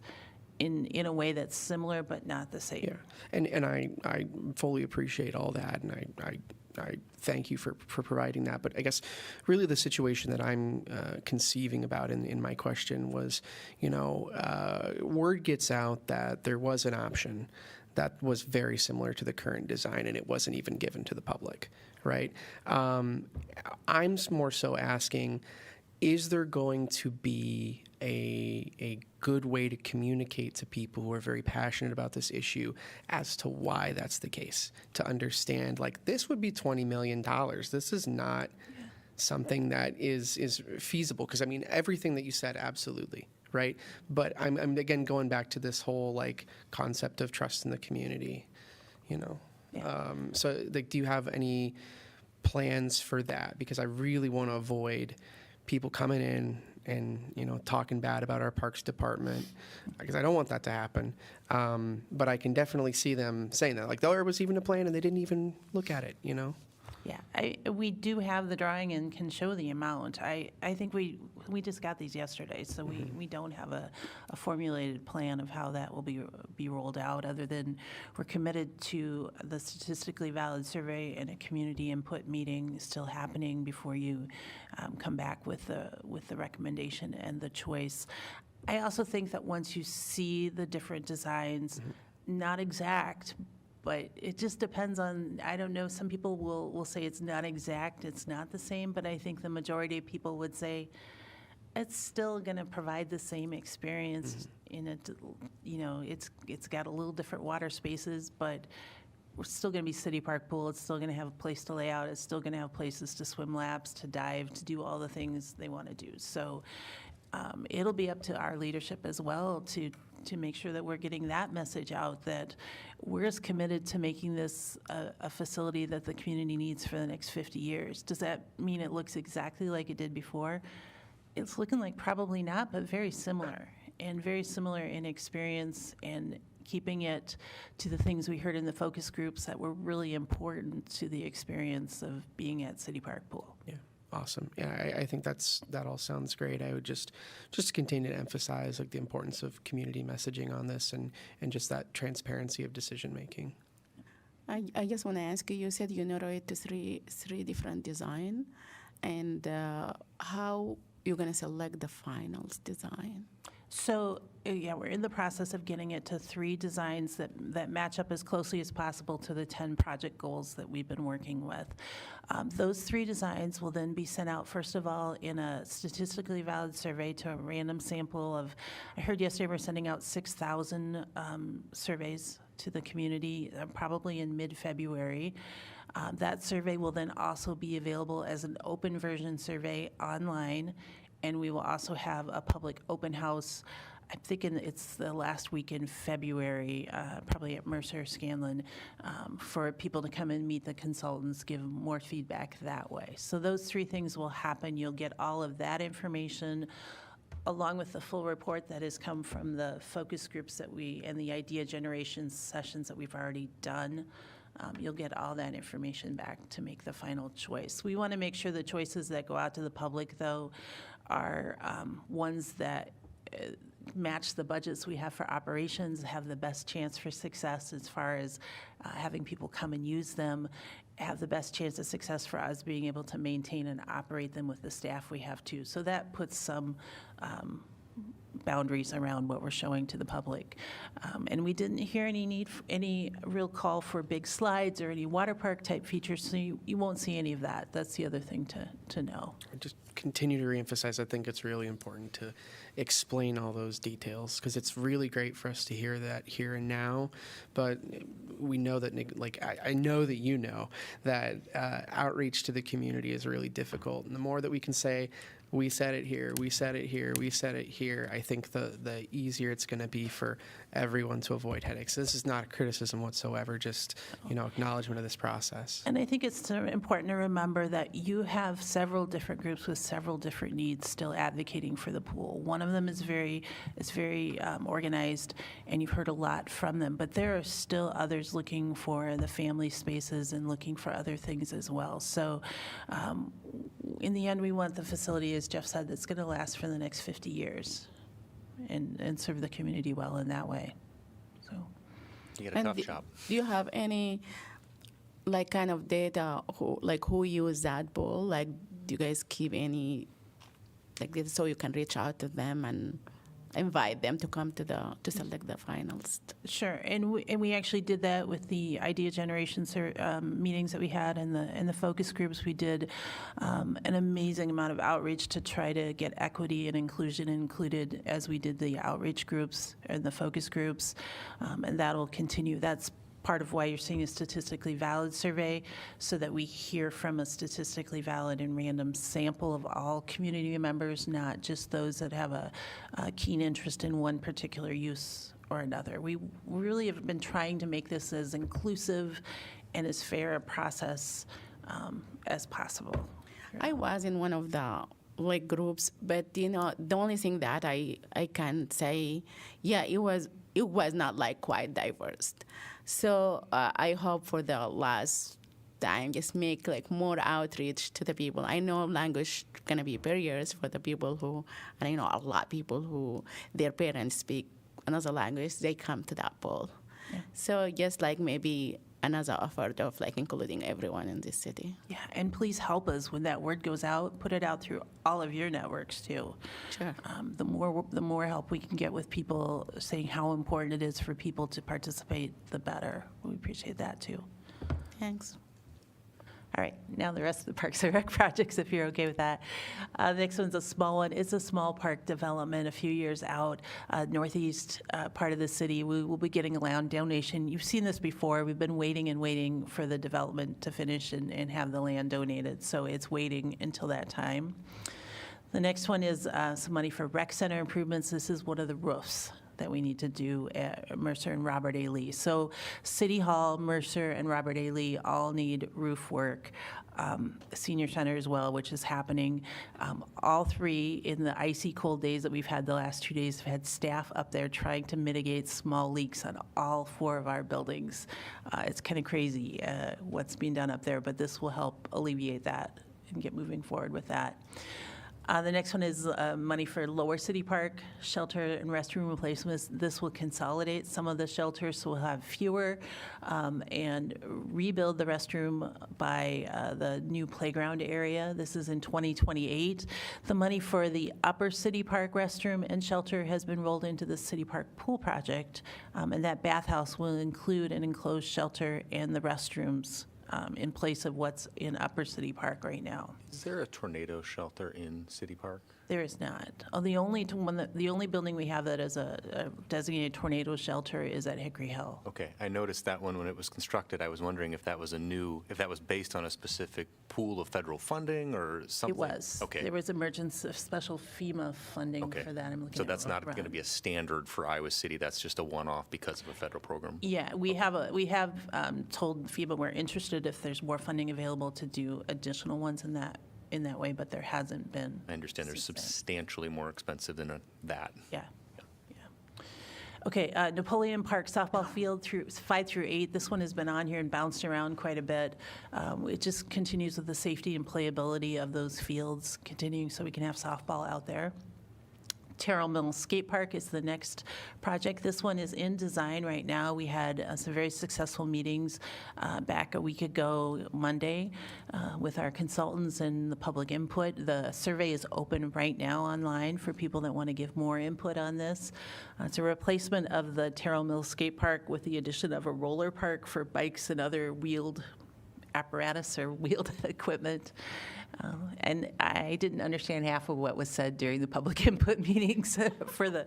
Speaker 7: in a way that's similar but not the same.
Speaker 10: Yeah, and I fully appreciate all that, and I thank you for providing that. But I guess really the situation that I'm conceiving about in my question was, word gets out that there was an option that was very similar to the current design, and it wasn't even given to the public, right? I'm more so asking, is there going to be a good way to communicate to people who are very passionate about this issue as to why that's the case, to understand, like, this would be $20 million. This is not something that is feasible. Because, I mean, everything that you said, absolutely, right? But I'm again going back to this whole, like, concept of trust in the community, So, like, do you have any plans for that? Because I really want to avoid people coming in and, talking bad about our parks department, because I don't want that to happen. But I can definitely see them saying that, like, there was even a plan and they didn't even look at it,
Speaker 7: Yeah, we do have the drawing and can show the amount. I think we just got these yesterday, so we don't have a formulated plan of how that will be rolled out, other than we're committed to the statistically valid survey and a community input meeting still happening before you come back with the recommendation and the choice. I also think that once you see the different designs, not exact, but it just depends on, I don't know, some people will say it's not exact, it's not the same, but I think the majority of people would say it's still going to provide the same experience in it. It's got a little different water spaces, but we're still going to be City Park Pool. It's still going to have a place to lay out. It's still going to have places to swim laps, to dive, to do all the things they want to do. So it'll be up to our leadership as well to make sure that we're getting that message out, that we're as committed to making this a facility that the community needs for the next 50 years. Does that mean it looks exactly like it did before? It's looking like probably not, but very similar, and very similar in experience, and keeping it to the things we heard in the focus groups that were really important to the experience of being at City Park Pool.
Speaker 10: Yeah. Awesome. Yeah, I think that all sounds great. I would just continue to emphasize, like, the importance of community messaging on this, and just that transparency of decision making.
Speaker 9: I just want to ask you, you said you narrowed to three different design, and how you're going to select the finals design?
Speaker 7: So, yeah, we're in the process of getting it to 3 designs that match up as closely as possible to the 10 project goals that we've been working with. Those 3 designs will then be sent out, first of all, in a statistically valid survey to a random sample of, I heard yesterday we're sending out 6,000 surveys to the community, probably in mid-February. That survey will then also be available as an open version survey online, and we will also have a public open house. I'm thinking it's the last week in February, probably at Mercer Scanlon, for people to come and meet the consultants, give more feedback that way. So those 3 things will happen. You'll get all of that information along with the full report that has come from the focus groups and the idea generation sessions that we've already done. you'll get all that information back to make the final choice. We want to make sure the choices that go out to the public, though, are ones that match the budgets we have for operations, have the best chance for success as far as having people come and use them, have the best chance of success for us being able to maintain and operate them with the staff we have too. So that puts some boundaries around what we're showing to the public. And we didn't hear any real call for big slides or any water park type features, so you won't see any of that. That's the other thing to know.
Speaker 10: Just continue to reemphasize, I think it's really important to explain all those details, because it's really great for us to hear that here and now, but we know that, like, I know that you know that outreach to the community is really difficult, and the more that we can say, we said it here, we said it here, we said it here, I think the easier it's going to be for everyone to avoid headaches. This is not a criticism whatsoever, just, acknowledgement of this process.
Speaker 7: And I think it's important to remember that you have several different groups with several different needs still advocating for the pool. One of them is very organized, and you've heard a lot from them, but there are still others looking for the family spaces and looking for other things as well. So in the end, we want the facility, as Jeff said, that's going to last for the next 50 years and serve the community well in that way. So
Speaker 11: you got a tough job.
Speaker 9: Do you have any, like, kind of data, who use that pool? Like, do you guys keep any, like, this so you can reach out to them and invite them to come to select the finalists?
Speaker 7: Sure, and we actually did that with the idea generation meetings that we had and the focus groups. We did an amazing amount of outreach to try to get equity and inclusion included as we did the outreach groups and the focus groups, and that'll continue. That's part of why you're seeing a statistically valid survey, so that we hear from a statistically valid and random sample of all community members, not just those that have a keen interest in one particular use or another. We really have been trying to make this as inclusive and as fair a process as possible.
Speaker 9: I was in one of the groups, but the only thing that I can say, it was not quite diverse. So I hope for the last time just make more outreach to the people. I know language gonna be barriers for the people who, and I know a lot of people who their parents speak another language, they come to that pool. Yeah. So just maybe another effort of including everyone in this city.
Speaker 7: Yeah, and please help us when that word goes out. Put it out through all of your networks too.
Speaker 9: Sure.
Speaker 7: The more help we can get with people saying how important it is for people to participate, the better. We appreciate that too.
Speaker 9: Thanks.
Speaker 7: All right, now the rest of the Parks and Rec projects, if you're okay with that. The next one's a small one. It's a small park development a few years out, northeast part of the city. We will be getting a land donation. You've seen this before. We've been waiting and waiting for the development to finish and have the land donated, so it's waiting until that time. The next one is some money for rec center improvements. This is one of the roofs that we need to do at Mercer and Robert A. Lee. So City Hall, Mercer, and Robert A. Lee all need roof work. Senior Center as well, which is happening. All three, in the icy cold days that we've had the last 2 days, have had staff up there trying to mitigate small leaks on all 4 of our buildings. It's kind of crazy what's being done up there, but this will help alleviate that and get moving forward with that. The next one is money for Lower City Park shelter and restroom replacements. This will consolidate some of the shelters, so we'll have fewer, and rebuild the restroom by the new playground area. This is in 2028. The money for the Upper City Park restroom and shelter has been rolled into the City Park Pool Project, and that bathhouse will include an enclosed shelter and the restrooms in place of what's in Upper City Park right now.
Speaker 11: Is there a tornado shelter in City Park?
Speaker 7: There is not. The only building we have that is a designated tornado shelter is at Hickory Hill.
Speaker 11: Okay, I noticed that one when it was constructed. I was wondering if that was based on a specific pool of federal funding or something.
Speaker 7: It was.
Speaker 11: Okay.
Speaker 7: There was emergency special FEMA funding for that. I'm looking
Speaker 11: so
Speaker 7: at
Speaker 11: that's not
Speaker 7: Ron.
Speaker 11: going to be a standard for Iowa City. That's just a one-off because of a federal program.
Speaker 7: Yeah, we have told FEMA we're interested if there's more funding available to do additional ones in that way, but there hasn't been.
Speaker 11: I understand they're substantially more expensive than that.
Speaker 7: Yeah. Okay, Napoleon Park softball field through 5 through 8. This one has been on here and bounced around quite a bit. It just continues with the safety and playability of those fields, continuing so we can have softball out there. Terrell Mill Skate Park is the next project. This one is in design right now. We had some very successful meetings back a week ago, Monday, with our consultants and the public input. The survey is open right now online for people that want to give more input on this. It's a replacement of the Terrell Mill Skate Park with the addition of a roller park for bikes and other wheeled apparatus or wheeled equipment. And I didn't understand half of what was said during the public input meetings for the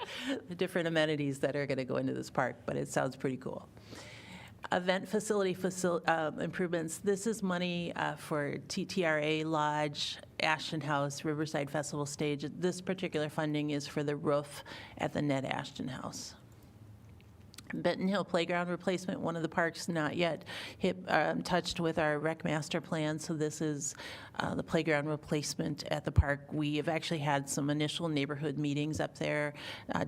Speaker 7: different amenities that are going to go into this park, but it sounds pretty cool. Event facility improvements. This is money for TTRA Lodge, Ashton House, Riverside Festival Stage. This particular funding is for the roof at the Ned Ashton House. Benton Hill Playground replacement, one of the parks not yet touched with our rec master plan, so this is the playground replacement at the park. We have actually had some initial neighborhood meetings up there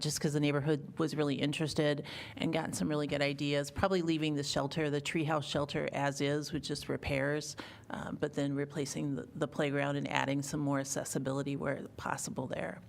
Speaker 7: just because the neighborhood was really interested and gotten some really good ideas. Probably leaving the shelter, the treehouse shelter as is with just repairs, but then replacing the playground and adding some more accessibility where possible there.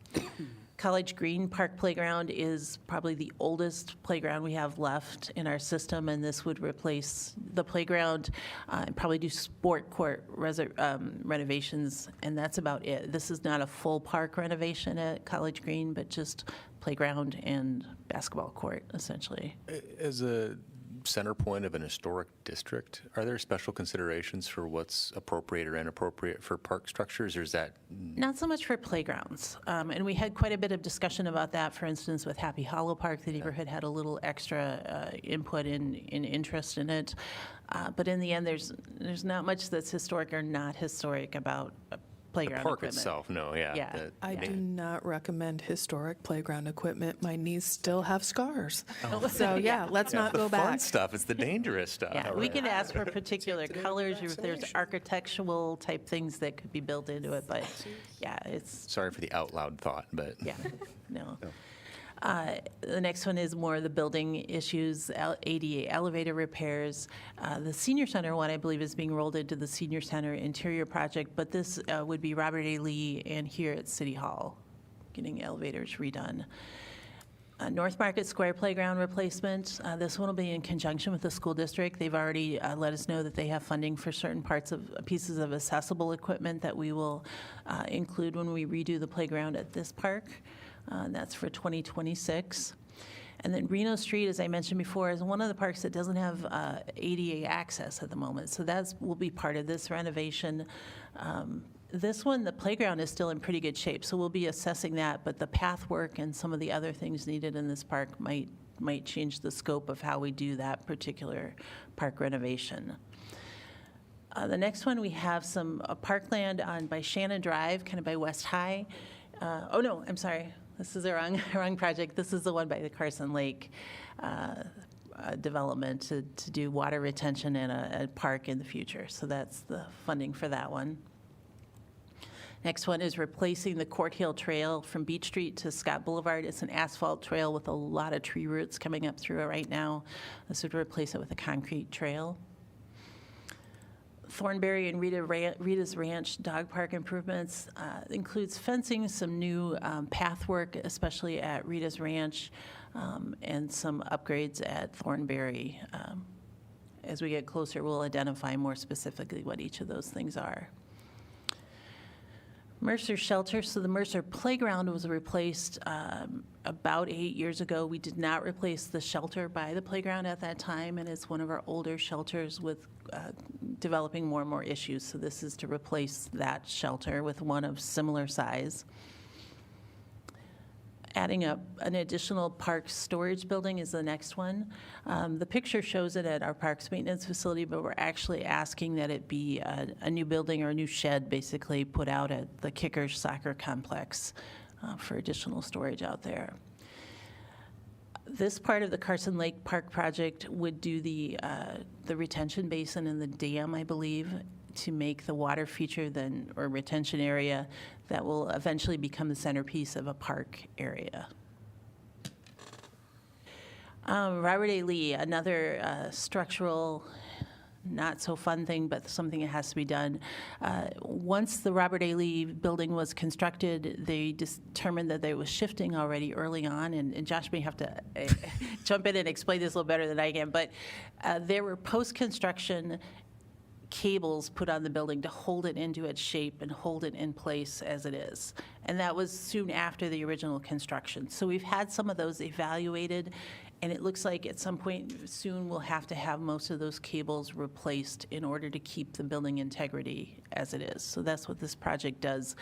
Speaker 7: College Green Park Playground is probably the oldest playground we have left in our system, and this would replace the playground and probably do sport court renovations, and that's about it. This is not a full park renovation at College Green, but just playground and basketball court, essentially.
Speaker 11: As a center point of an historic district, are there special considerations for what's appropriate or inappropriate for park structures, or is that?
Speaker 7: Not so much for playgrounds. And we had quite a bit of discussion about that, for instance, with Happy Hollow Park. The neighborhood had a little extra input in interest in it. But in the end, there's not much that's historic or not historic about playground
Speaker 11: the park
Speaker 7: equipment.
Speaker 11: itself, no, yeah.
Speaker 8: I do not recommend historic playground equipment. My knees still have scars. So yeah, let's not go
Speaker 11: the fun
Speaker 8: back.
Speaker 11: stuff. It's the dangerous stuff.
Speaker 7: Yeah, we could ask for particular colors or if there's architectural type things that could be built into it, but yeah, it's,
Speaker 11: Sorry for the out loud thought, but.
Speaker 7: yeah, no. The next one is more of the building issues, ADA elevator repairs. The senior center one, I believe, is being rolled into the senior center interior project, but this would be Robert A. Lee and here at City Hall, getting elevators redone. North Market Square Playground replacement. This one will be in conjunction with the school district. They've already let us know that they have funding for certain pieces of accessible equipment that we will include when we redo the playground at this park. That's for 2026. And then Reno Street, as I mentioned before, is one of the parks that doesn't have ADA access at the moment. So that will be part of this renovation. This one, the playground is still in pretty good shape, so we'll be assessing that, but the path work and some of the other things needed in this park might change the scope of how we do that particular park renovation. The next one, we have some parkland by Shannon Drive, kind of by West High. Oh no, I'm sorry, this is the wrong project. This is the one by the Carson Lake development to do water retention in a park in the future. So that's the funding for that one. Next one is replacing the Court Hill Trail from Beach Street to Scott Boulevard. It's an asphalt trail with a lot of tree roots coming up through it right now. This would replace it with a concrete trail. Thornberry and Rita's Ranch dog park improvements includes fencing, some new path work, especially at Rita's Ranch, and some upgrades at Thornberry. As we get closer, we'll identify more specifically what each of those things are. Mercer Shelter, so the Mercer Playground was replaced about 8 years ago. We did not replace the shelter by the playground at that time, and it's one of our older shelters with developing more and more issues. So this is to replace that shelter with one of similar size. Adding up an additional park storage building is the next one. The picture shows it at our parks maintenance facility, but we're actually asking that it be a new building or a new shed basically put out at the Kickers Soccer Complex for additional storage out there. This part of the Carson Lake Park project would do the retention basin and the dam, I believe, to make the water feature or retention area that will eventually become the centerpiece of a park area. Robert A. Lee, another structural, not so fun thing, but something that has to be done. Once the Robert A. Lee building was constructed, they determined that they was shifting already early on, and Josh may have to jump in and explain this a little better than I can, but there were post-construction cables put on the building to hold it into its shape and hold it in place as it is. And that was soon after the original construction. So we've had some of those evaluated, and it looks like at some point soon we'll have to have most of those cables replaced in order to keep the building integrity as it is. So that's what this project does.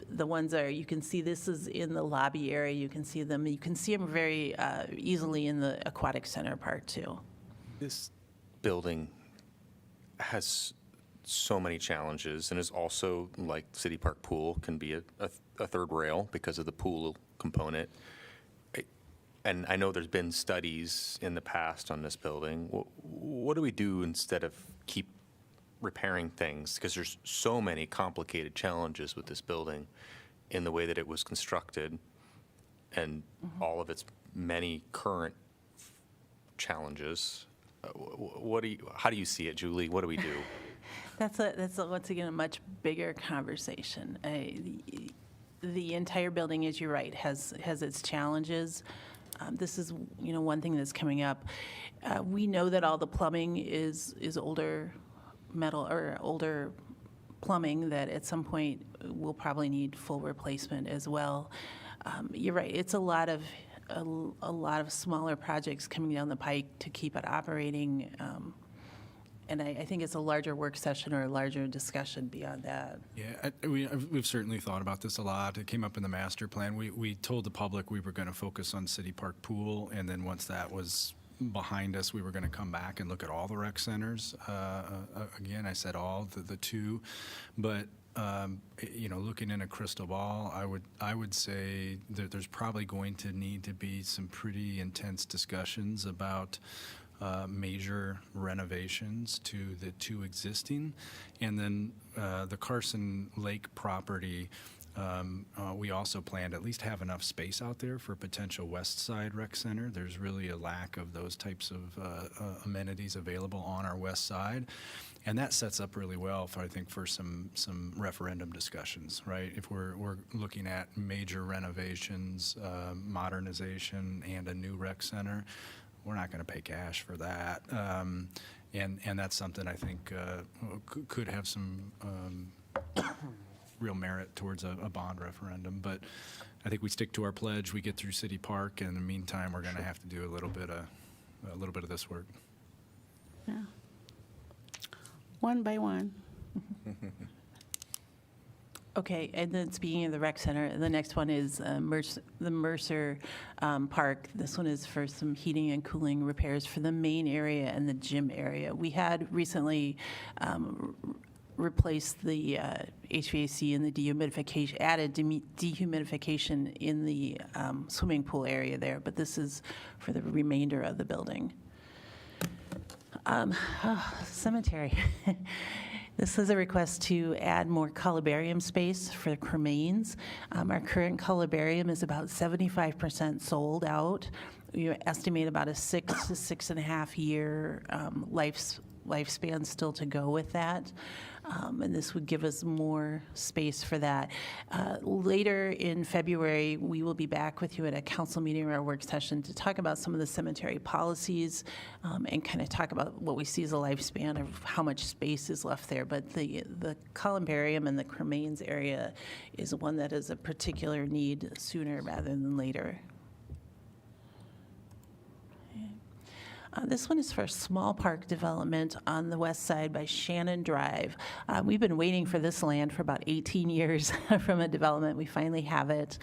Speaker 7: The ones are, you can see this is in the lobby area. You can see them very easily in the aquatic center part too.
Speaker 11: This building has so many challenges and is also, like City Park Pool, can be a third rail because of the pool component. And I know there's been studies in the past on this building. What do we do instead of keep repairing things? Because there's so many complicated challenges with this building in the way that it was constructed and all of its many current challenges. How do you see it, Julie? What do we do?
Speaker 7: That's once again a much bigger conversation. The entire building, as you're right, has its challenges. This is one thing that's coming up. We know that all the plumbing is older metal or older plumbing that at some point will probably need full replacement as well. You're right. It's a lot of smaller projects coming down the pike to keep it operating. And I think it's a larger work session or a larger discussion beyond that.
Speaker 4: Yeah, we've certainly thought about this a lot. It came up in the master plan. We told the public we were going to focus on City Park Pool, and then once that was behind us, we were going to come back and look at all the rec centers. Again, I said all, the two, but looking in a crystal ball, I would say that there's probably going to need to be some pretty intense discussions about major renovations to the two existing. And then the Carson Lake property, we also plan to at least have enough space out there for potential West Side Rec Center. There's really a lack of those types of amenities available on our west side. And that sets up really well, I think, for some referendum discussions, right? If we're looking at major renovations, modernization, and a new rec center, we're not going to pay cash for that. And that's something I think could have some real merit towards a bond referendum. But I think we stick to our pledge. We get through City Park, and in the meantime, we're going to have to do a little bit of this work.
Speaker 9: Yeah. One by one.
Speaker 7: Okay, and then speaking of the rec center, the next one is the Mercer Park. This one is for some heating and cooling repairs for the main area and the gym area. We had recently replaced the HVAC and the dehumidification, added dehumidification in the swimming pool area there, but this is for the remainder of the building. Cemetery. This is a request to add more columbarium space for cremains. Our current columbarium is about 75% sold out. We estimate about a 6 to 6.5 year lifespan still to go with that. And this would give us more space for that. Later in February, we will be back with you at a council meeting or a work session to talk about some of the cemetery policies and kind of talk about what we see as a lifespan of how much space is left there. But the columbarium and the cremains area is one that is a particular need sooner rather than later. This one is for a small park development on the west side by Shannon Drive. We've been waiting for this land for about 18 years from a development. We finally have it.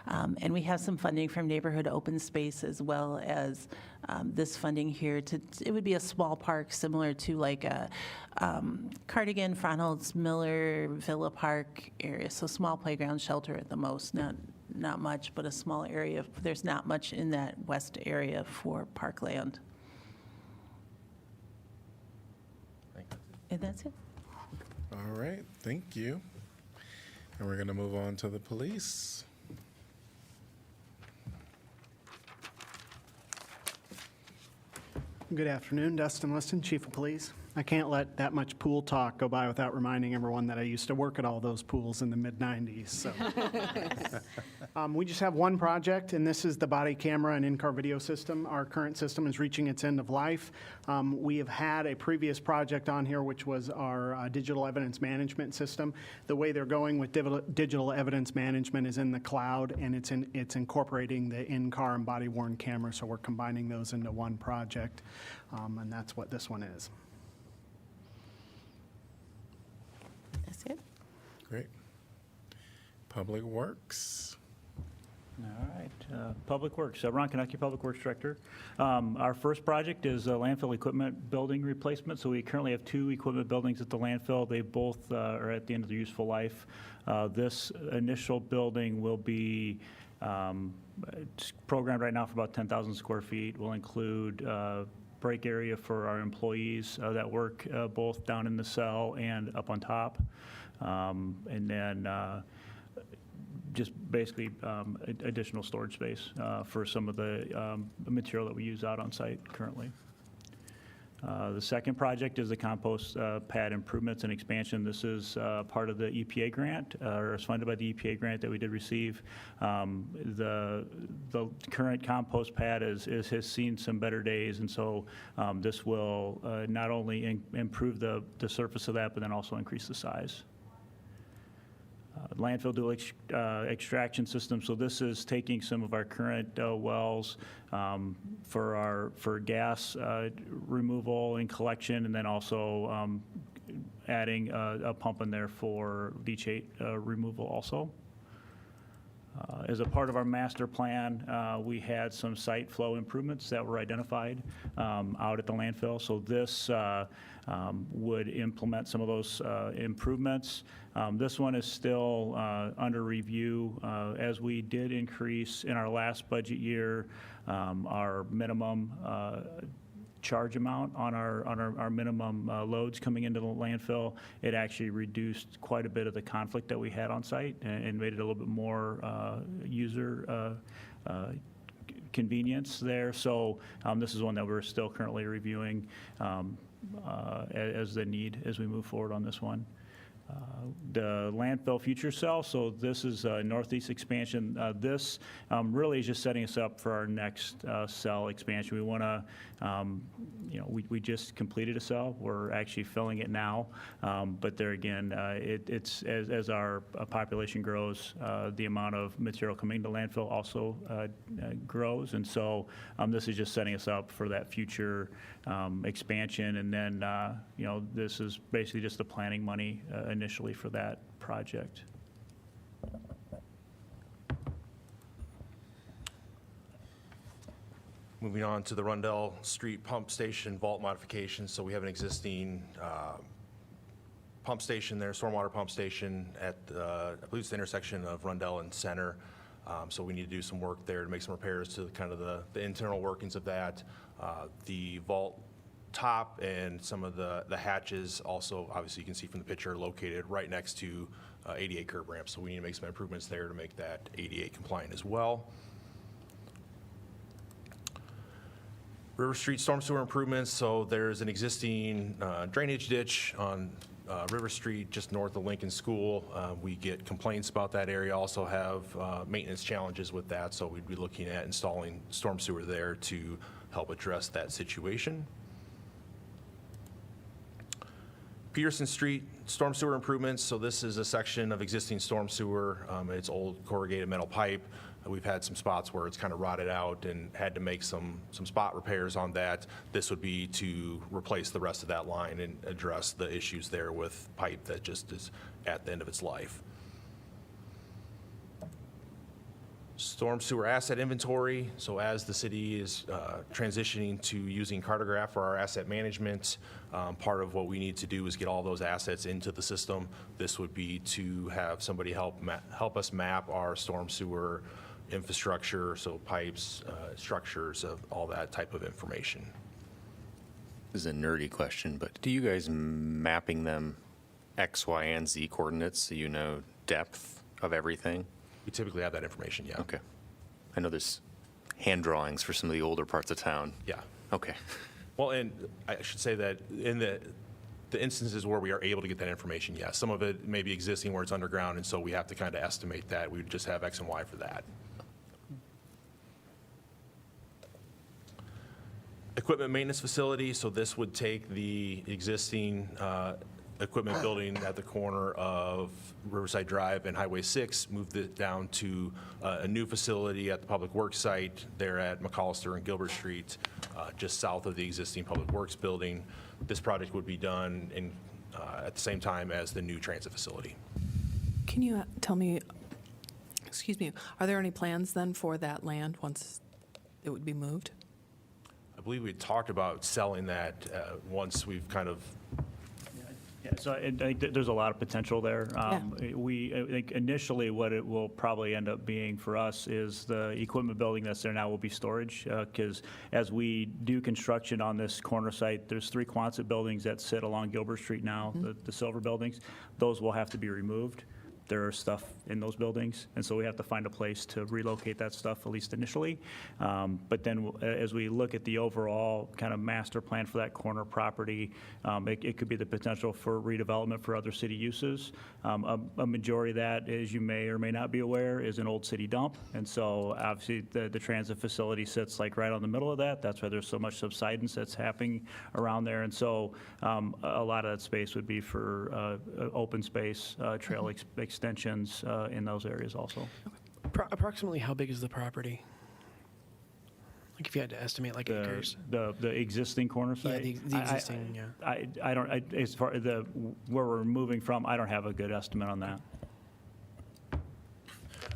Speaker 7: And we have some funding from Neighborhood Open Space as well as this funding here. It would be a small park similar to like a Cardigan, Fronholz, Miller, Villa Park area. So small playground shelter at the most, not much, but a small area. There's not much in that west area for parkland. And that's it.
Speaker 3: All right, thank you. And we're going to move on to the police.
Speaker 19: Good afternoon, Dustin Liston, Chief of Police. I can't let that much pool talk go by without reminding everyone that I used to work at all those pools in the mid-'90s. So. We just have one project, and this is the body camera and in-car video system. Our current system is reaching its end of life. We have had a previous project on here, which was our digital evidence management system. The way they're going with digital evidence management is in the cloud, and it's incorporating the in-car and body-worn camera, so we're combining those into one project, and that's what this one is.
Speaker 9: That's it.
Speaker 3: Great. Public Works.
Speaker 14: All right, Public Works, Ron Konecki, Public Works Director. Our first project is a landfill equipment building replacement. So we currently have 2 equipment buildings at the landfill. They both are at the end of their useful life. This initial building will be it's programmed right now for about 10,000 square feet. Will include break area for our employees that work both down in the cell and up on top. And then just basically additional storage space for some of the material that we use out on site currently. The second project is the compost pad improvements and expansion. This is part of the EPA grant, or is funded by the EPA grant that we did receive. The current compost pad has seen some better days, and so this will not only improve the surface of that, but then also increase the size. Landfill dual extraction system. So this is taking some of our current wells for gas removal and collection, and then also adding a pump in there for leachate removal also. As a part of our master plan, we had some site flow improvements that were identified out at the landfill. So this would implement some of those improvements. This one is still under review. As we did increase in our last budget year, our minimum charge amount on our minimum loads coming into the landfill, it actually reduced quite a bit of the conflict that we had on site and made it a little bit more user convenience there. So this is one that we're still currently reviewing as the need as we move forward on this one. The landfill future cell, so this is northeast expansion. This really is just setting us up for our next cell expansion. We want to, we just completed a cell. We're actually filling it now, but there again, it's as our population grows, the amount of material coming to landfill also grows, and so this is just setting us up for that future expansion. And then, this is basically just the planning money initially for that project.
Speaker 2: Moving on to the Rundell Street Pump Station vault modification. So we have an existing pump station there, stormwater pump station at, I believe it's the intersection of Rundell and Center. So we need to do some work there to make some repairs to kind of the internal workings of that. The vault top and some of the hatches also, obviously you can see from the picture, located right next to ADA curb ramps. So we need to make some improvements there to make that ADA compliant as well. River Street storm sewer improvements. So there's an existing drainage ditch on River Street just north of Lincoln School. We get complaints about that area, also have maintenance challenges with that. So we'd be looking at installing storm sewer there to help address that situation. Peterson Street storm sewer improvements. So this is a section of existing storm sewer. It's old corrugated metal pipe. We've had some spots where it's kind of rotted out and had to make some spot repairs on that. This would be to replace the rest of that line and address the issues there with pipe that just is at the end of its life. Storm sewer asset inventory. So as the city is transitioning to using Cartograph for our asset management, part of what we need to do is get all those assets into the system. This would be to have somebody help us map our storm sewer infrastructure, so pipes, structures, of all that type of information.
Speaker 11: This is a nerdy question, but do you guys mapping them X, Y, and Z coordinates so you know depth of everything?
Speaker 2: We typically have that information, yeah.
Speaker 11: Okay. I know there's hand drawings for some of the older parts of town.
Speaker 2: Yeah.
Speaker 11: Okay.
Speaker 2: Well, and I should say that in the instances where we are able to get that information, yes, some of it may be existing where it's underground, and so we have to kind of estimate that. We would just have X and Y for that. Equipment maintenance facility, so this would take the existing equipment building at the corner of Riverside Drive and Highway 6, move it down to a new facility at the Public Works site there at McAllister and Gilbert Street, just south of the existing Public Works building. This project would be done at the same time as the new transit facility.
Speaker 8: Can you tell me, excuse me, are there any plans then for that land once it would be moved?
Speaker 2: I believe we talked about selling that once we've kind of.
Speaker 14: Yeah, so I think that there's a lot of potential there. I think initially what it will probably end up being for us is the equipment building that's there now will be storage, because as we do construction on this corner site, there's 3 Quonset buildings that sit along Gilbert Street now, the silver buildings. Those will have to be removed. There are stuff in those buildings, and so we have to find a place to relocate that stuff, at least initially. But then as we look at the overall kind of master plan for that corner property, it could be the potential for redevelopment for other city uses. A majority of that, as you may or may not be aware, is an old city dump, and so obviously the transit facility sits like right on the middle of that. That's why there's so much subsidence that's happening around there, and so a lot of that space would be for open space, trail extensions in those areas also.
Speaker 10: Approximately how big is the property? Like if you had to estimate like acres?
Speaker 14: The existing corner site?
Speaker 10: Yeah, the existing, yeah.
Speaker 14: I don't, as far as where we're moving from, I don't have a good estimate on that.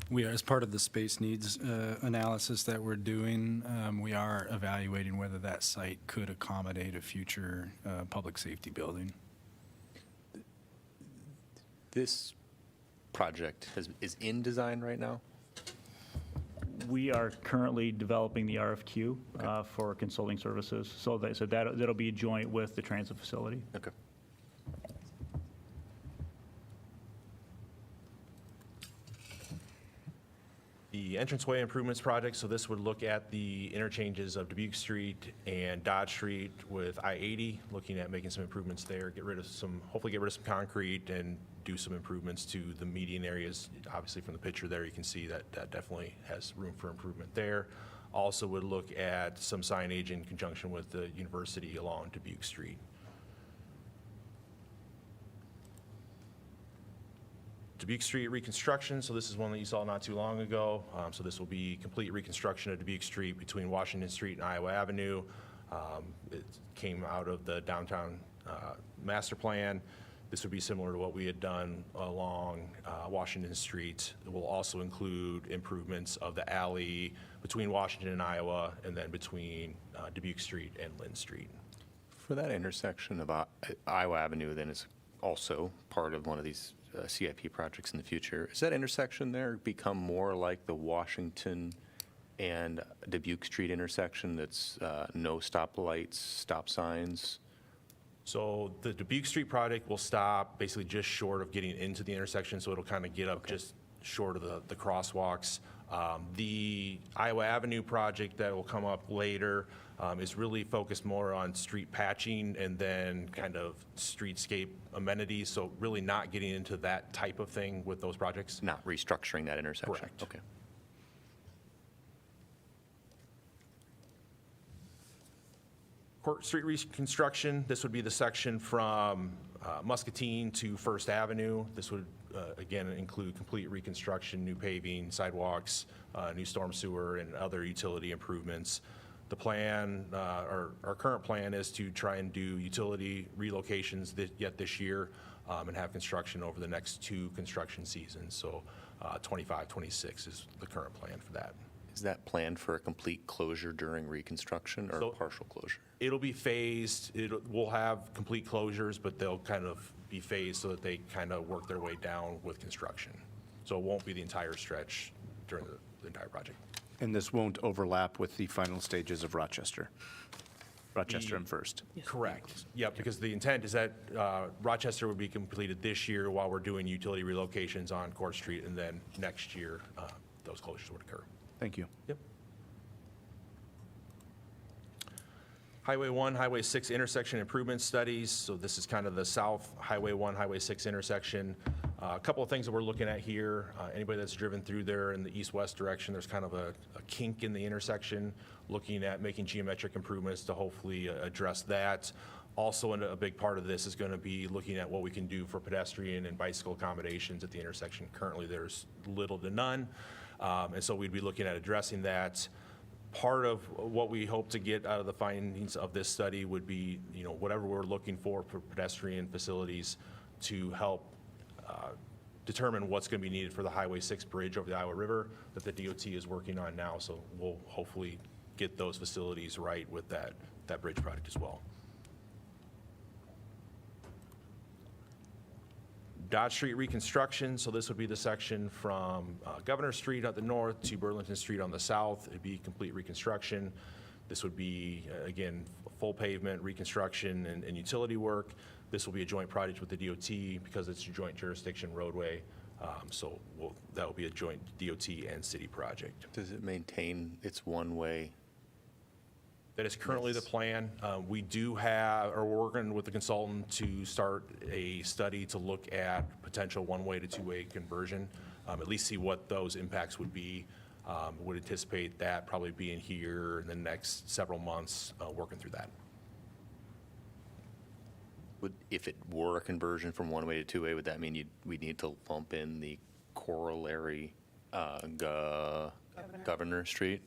Speaker 4: We are, as part of the space needs analysis that we're doing, we are evaluating whether that site could accommodate a future public safety building.
Speaker 11: This project is in design right now?
Speaker 14: We are currently developing the RFQ for consulting services, so that'll be joint with the transit facility.
Speaker 11: Okay.
Speaker 2: The entranceway improvements project, so this would look at the interchanges of Dubuque Street and Dodge Street with I-80, looking at making some improvements there, hopefully get rid of some concrete and do some improvements to the median areas. Obviously from the picture there, you can see that definitely has room for improvement there. Also would look at some signage in conjunction with the university along Dubuque Street. Dubuque Street reconstruction, so this is one that you saw not too long ago. So this will be complete reconstruction of Dubuque Street between Washington Street and Iowa Avenue. It came out of the downtown master plan. This would be similar to what we had done along Washington Street. It will also include improvements of the alley between Washington and Iowa, and then between Dubuque Street and Lynn Street.
Speaker 11: For that intersection of Iowa Avenue, then is also part of one of these CIP projects in the future. Does that intersection there become more like the Washington and Dubuque Street intersection that's no stoplights, stop signs?
Speaker 2: So the Dubuque Street project will stop basically just short of getting into the intersection, so it'll kind of get up just short of the crosswalks. The Iowa Avenue project that will come up later is really focused more on street patching and then kind of streetscape amenities, so really not getting into that type of thing with those projects.
Speaker 11: Not restructuring that intersection?
Speaker 2: Correct.
Speaker 11: Okay.
Speaker 2: Court Street reconstruction, this would be the section from Muscatine to First Avenue. This would, again, include complete reconstruction, new paving, sidewalks, new storm sewer, and other utility improvements. The plan, our current plan is to try and do utility relocations yet this year and have construction over the next 2 construction seasons. So 25, 26 is the current plan for that.
Speaker 11: Is that planned for a complete closure during reconstruction or partial closure?
Speaker 2: It'll be phased. We'll have complete closures, but they'll kind of be phased so that they kind of work their way down with construction. So it won't be the entire stretch during the entire project.
Speaker 12: And this won't overlap with the final stages of Rochester and First?
Speaker 2: Correct. Yeah, because the intent is that Rochester would be completed this year while we're doing utility relocations on Court Street, and then next year those closures would occur.
Speaker 12: Thank you.
Speaker 2: Yep. Highway 1, Highway 6 intersection improvement studies. So this is kind of the south Highway 1, Highway 6 intersection. A couple of things that we're looking at here. Anybody that's driven through there in the east-west direction, there's kind of a kink in the intersection, looking at making geometric improvements to hopefully address that. Also, a big part of this is going to be looking at what we can do for pedestrian and bicycle accommodations at the intersection. Currently, there's little to none, and so we'd be looking at addressing that. Part of what we hope to get out of the findings of this study would be, whatever we're looking for pedestrian facilities to help determine what's going to be needed for the Highway 6 bridge over the Iowa River that the DOT is working on now. So we'll hopefully get those facilities right with that bridge project as well. Dodge Street reconstruction, so this would be the section from Governor Street at the north to Burlington Street on the south. It'd be complete reconstruction. This would be, again, full pavement reconstruction and utility work. This will be a joint project with the DOT because it's a joint jurisdiction roadway. So that will be a joint DOT and city project.
Speaker 11: Does it maintain its one-way?
Speaker 2: That is currently the plan. We do have, or we're working with the consultant to start a study to look at potential one-way to two-way conversion, at least see what those impacts would be. Would anticipate that probably being here in the next several months, working through that.
Speaker 11: If it were a conversion from one-way to two-way, would that mean we'd need to lump in the corollary Governor Street?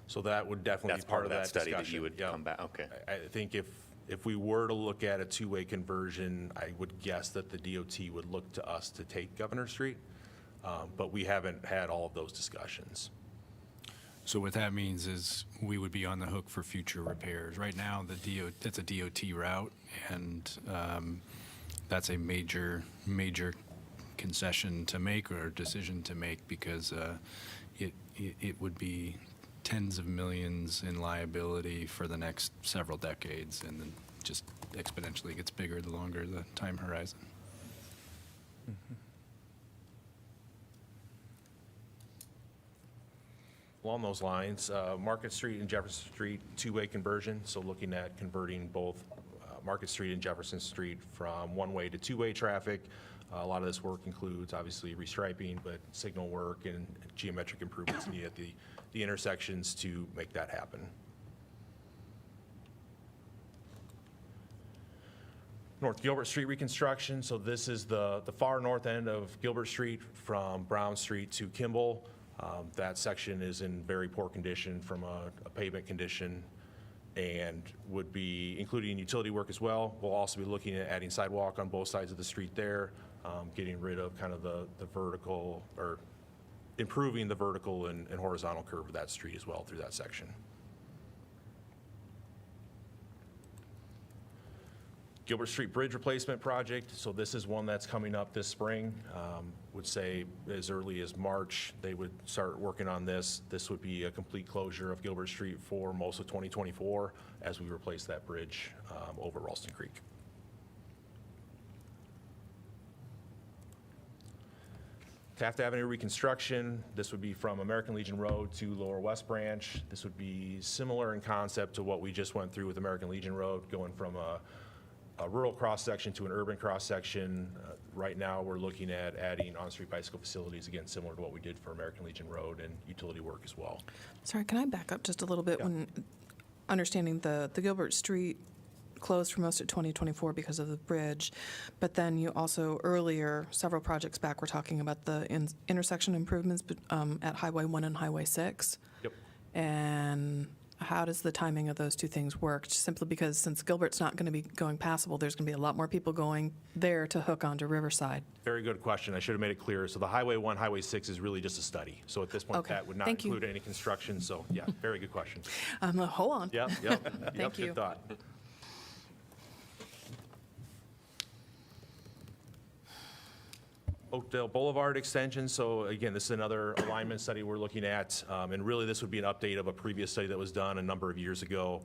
Speaker 2: So that would definitely be part of that
Speaker 11: study
Speaker 2: discussion.
Speaker 11: that you would come back, okay.
Speaker 2: I think if we were to look at a two-way conversion, I would guess that the DOT would look to us to take Governor Street, but we haven't had all of those discussions.
Speaker 4: So what that means is we would be on the hook for future repairs. Right now, that's a DOT route, and that's a major concession to make or decision to make because it would be tens of millions in liability for the next several decades, and then just exponentially gets bigger the longer the time horizon.
Speaker 2: Along those lines, Market Street and Jefferson Street, two-way conversion, so looking at converting both Market Street and Jefferson Street from one-way to two-way traffic. A lot of this work includes, obviously, restriping, but signal work and geometric improvements needed at the intersections to make that happen. North Gilbert Street reconstruction, so this is the far north end of Gilbert Street from Brown Street to Kimball. That section is in very poor condition from a pavement condition and would be including utility work as well. We'll also be looking at adding sidewalk on both sides of the street there, getting rid of kind of the vertical, or improving the vertical and horizontal curve of that street as well through that section. Gilbert Street Bridge Replacement Project, so this is one that's coming up this spring. Would say as early as March, they would start working on this. This would be a complete closure of Gilbert Street for most of 2024 as we replace that bridge over Ralston Creek. Taft Avenue reconstruction, this would be from American Legion Road to Lower West Branch. This would be similar in concept to what we just went through with American Legion Road, going from a rural cross-section to an urban cross-section. Right now, we're looking at adding on-street bicycle facilities, again, similar to what we did for American Legion Road, and utility work as well.
Speaker 8: Sorry, can I back up just a little bit?
Speaker 2: Yeah.
Speaker 8: When understanding the Gilbert Street closed for most of 2024 because of the bridge, but then you also earlier, several projects back, were talking about the intersection improvements at Highway 1 and Highway 6.
Speaker 2: Yep.
Speaker 8: And how does the timing of those two things work? Simply because since Gilbert's not going to be going passable, there's going to be a lot more people going there to hook onto Riverside.
Speaker 2: Very good question. I should have made it clear. So the Highway 1, Highway 6 is really just a study. So at this point,
Speaker 8: Okay.
Speaker 2: that would not
Speaker 8: Thank you.
Speaker 2: include any construction. So yeah, very good question.
Speaker 8: Hold on.
Speaker 2: Yep.
Speaker 8: Thank you.
Speaker 2: Good thought. Oakdale Boulevard extension. So again, this is another alignment study we're looking at. And really, this would be an update of a previous study that was done a number of years ago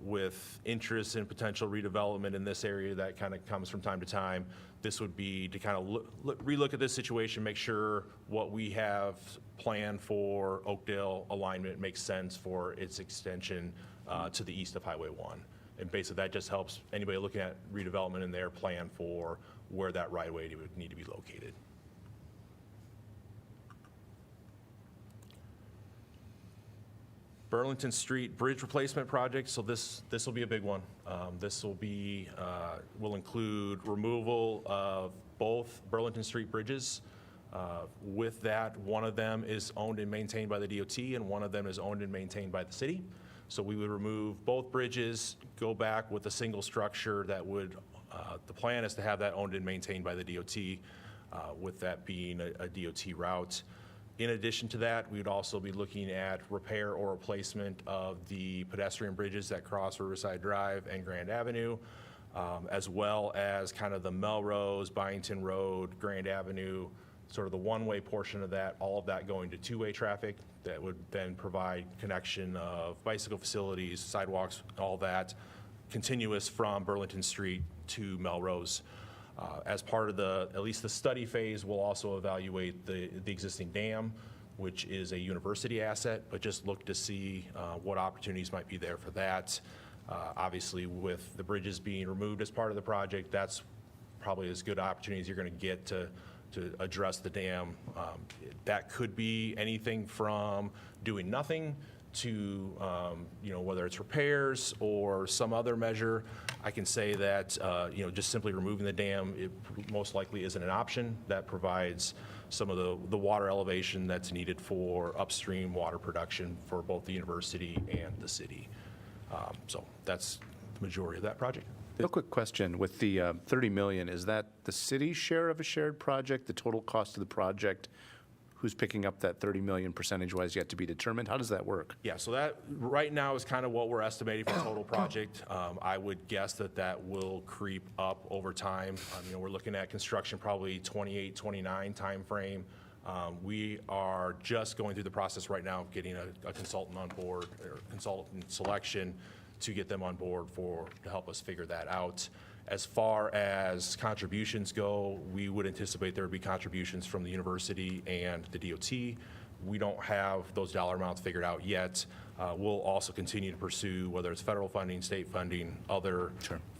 Speaker 2: with interest in potential redevelopment in this area that kind of comes from time to time. This would be to kind of relook at this situation, make sure what we have planned for Oakdale alignment makes sense for its extension to the east of Highway 1. And basically, that just helps anybody looking at redevelopment in their plan for where that right-of-way would need to be located. Burlington Street Bridge Replacement Project, so this will be a big one. This will include removal of both Burlington Street bridges. With that, one of them is owned and maintained by the DOT, and one of them is owned and maintained by the city. So we would remove both bridges, go back with a single structure that would, the plan is to have that owned and maintained by the DOT, with that being a DOT route. In addition to that, we would also be looking at repair or replacement of the pedestrian bridges that cross Riverside Drive and Grand Avenue, as well as kind of the Melrose, Byington Road, Grand Avenue, sort of the one-way portion of that, all of that going to two-way traffic that would then provide connection of bicycle facilities, sidewalks, all that, continuous from Burlington Street to Melrose. As part of at least the study phase, we'll also evaluate the existing dam, which is a university asset, but just look to see what opportunities might be there for that. Obviously, with the bridges being removed as part of the project, that's probably as good opportunity as you're going to get to address the dam. That could be anything from doing nothing to, whether it's repairs or some other measure. I can say that, just simply removing the dam, it most likely isn't an option. That provides some of the water elevation that's needed for upstream water production for both the university and the city. So that's the majority of that project.
Speaker 12: Real quick question, with the $30 million, is that the city's share of a shared project, the total cost of the project? Who's picking up that $30 million percentage-wise yet to be determined? How does that work?
Speaker 2: Yeah, so that right now is kind of what we're estimating for the total project. I would guess that will creep up over time. We're looking at construction probably 28, 29 timeframe. We are just going through the process right now of getting a consultant on board, or consultant selection, to get them on board to help us figure that out. As far as contributions go, we would anticipate there would be contributions from the university and the DOT. We don't have those dollar amounts figured out yet. We'll also continue to pursue, whether it's federal funding, state funding, other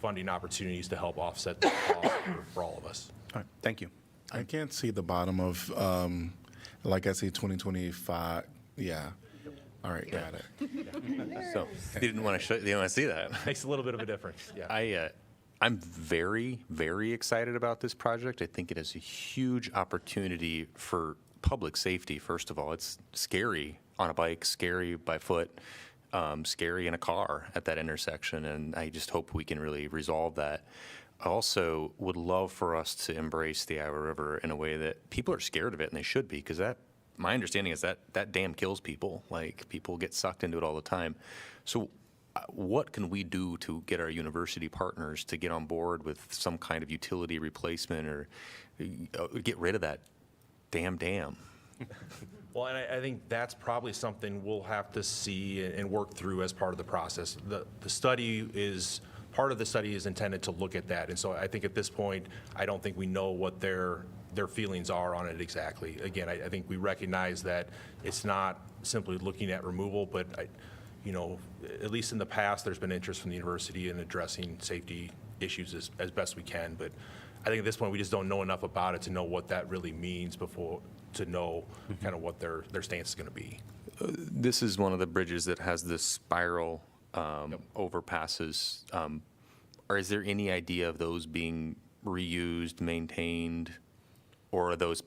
Speaker 2: funding opportunities to help offset the cost for all of us.
Speaker 12: All right, thank you.
Speaker 3: I can't see the bottom of, like I see 2025, yeah. All right, got it.
Speaker 11: So you didn't want to see that.
Speaker 2: Makes a little bit of a difference, yeah.
Speaker 11: I'm very, very excited about this project. I think it has a huge opportunity for public safety, first of all. It's scary on a bike, scary by foot, scary in a car at that intersection, and I just hope we can really resolve that. I also would love for us to embrace the Iowa River in a way that people are scared of it, and they should be, because my understanding is that dam kills people. Like, people get sucked into it all the time. So what can we do to get our university partners to get on board with some kind of utility replacement or get rid of that dam?
Speaker 2: Well, and I think that's probably something we'll have to see and work through as part of the process. Part of the study is intended to look at that. And so I think at this point, I don't think we know what their feelings are on it exactly. Again, I think we recognize that it's not simply looking at removal, but at least in the past, there's been interest from the university in addressing safety issues as best we can. But I think at this point, we just don't know enough about it to know what that really means to know kind of what their stance is going to be.
Speaker 11: This is one of the bridges that has the spiral overpasses. Or is there any idea of those being reused, maintained, or are those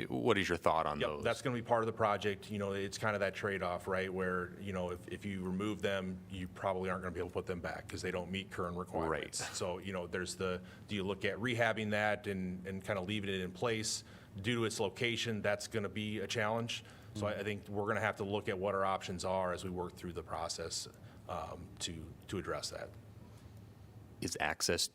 Speaker 11: what is your thought on those?
Speaker 2: That's going to be part of the project. It's kind of that trade-off, right, where, if you remove them, you probably aren't going to be able to put them back because they don't meet current requirements. Right. So, there's do you look at rehabbing that and kind of leaving it in place? Due to its location, that's going to be a challenge. So I think we're going to have to look at what our options are as we work through the process to address that.
Speaker 11: Is access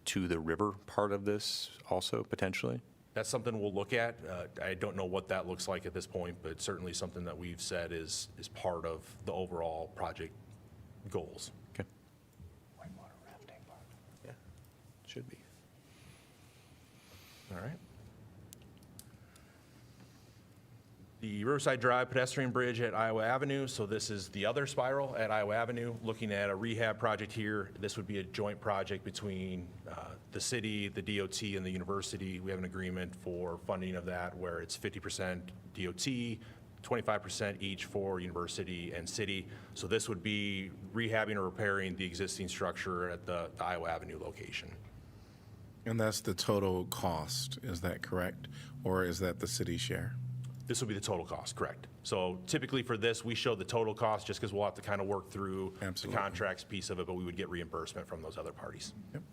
Speaker 11: to the river part of this also potentially?
Speaker 2: That's something we'll look at. I don't know what that looks like at this point, but certainly something that we've said is part of the overall project goals.
Speaker 11: Okay. Whitewater rafting park.
Speaker 2: Yeah, should be. All right. The Riverside Drive pedestrian bridge at Iowa Avenue, so this is the other spiral at Iowa Avenue, looking at a rehab project here. This would be a joint project between the city, the DOT, and the university. We have an agreement for funding of that where it's 50% DOT, 25% each for university and city. So this would be rehabbing or repairing the existing structure at the Iowa Avenue location.
Speaker 3: And that's the total cost, is that correct? Or is that the city share?
Speaker 2: This would be the total cost, correct. So typically for this, we show the total cost just because we'll have to kind of work through the contracts piece of it, but we would get reimbursement from those other parties.
Speaker 3: Yep.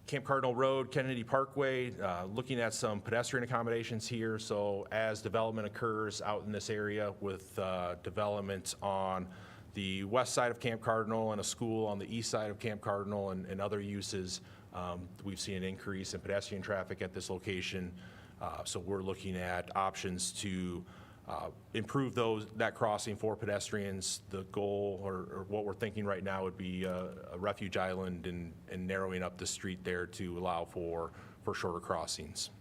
Speaker 2: Camp Cardinal Road, Kennedy Parkway, looking at some pedestrian accommodations here. So as development occurs out in this area with development on the west side of Camp Cardinal and a school on the east side of Camp Cardinal and other uses, we've seen an increase in pedestrian traffic at this location. So we're looking at options to improve that crossing for pedestrians. The goal or what we're thinking right now would be a refuge island and narrowing up the street there to allow for shorter crossings.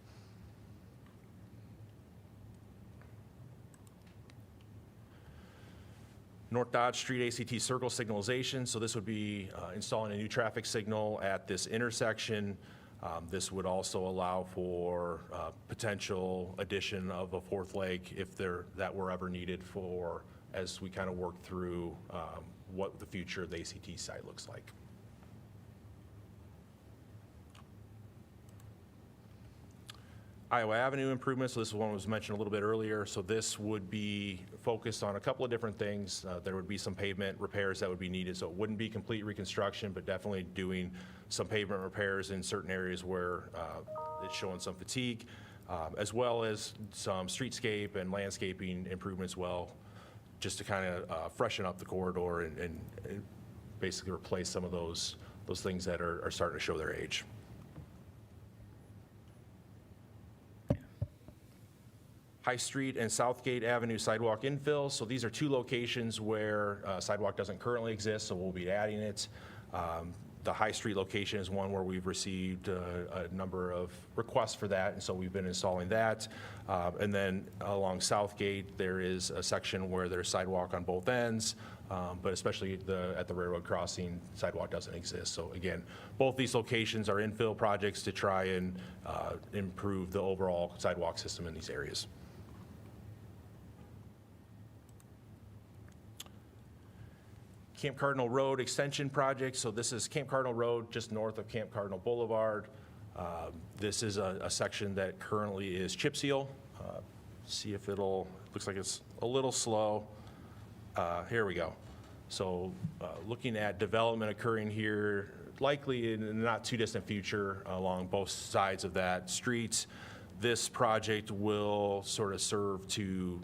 Speaker 2: North Dodge Street ACT circle signalization. So this would be installing a new traffic signal at this intersection. This would also allow for potential addition of a fourth leg if that were ever needed for as we kind of work through what the future of the ACT site looks like. Iowa Avenue improvements, so this one was mentioned a little bit earlier. So this would be focused on a couple of different things. There would be some pavement repairs that would be needed, so it wouldn't be complete reconstruction, but definitely doing some pavement repairs in certain areas where it's showing some fatigue, as well as some streetscape and landscaping improvements, just to kind of freshen up the corridor and basically replace some of those things that are starting to show their age. High Street and Southgate Avenue sidewalk infill. So these are two locations where sidewalk doesn't currently exist, so we'll be adding it. The High Street location is one where we've received a number of requests for that, and so we've been installing that. And then along Southgate, there is a section where there's sidewalk on both ends, but especially at the railroad crossing, sidewalk doesn't exist. So again, both these locations are infill projects to try and improve the overall sidewalk system in these areas. Camp Cardinal Road extension project. So this is Camp Cardinal Road just north of Camp Cardinal Boulevard. This is a section that currently is chip seal. See if looks like it's a little slow. Here we go. So looking at development occurring here, likely in the not too distant future along both sides of that street. This project will sort of serve to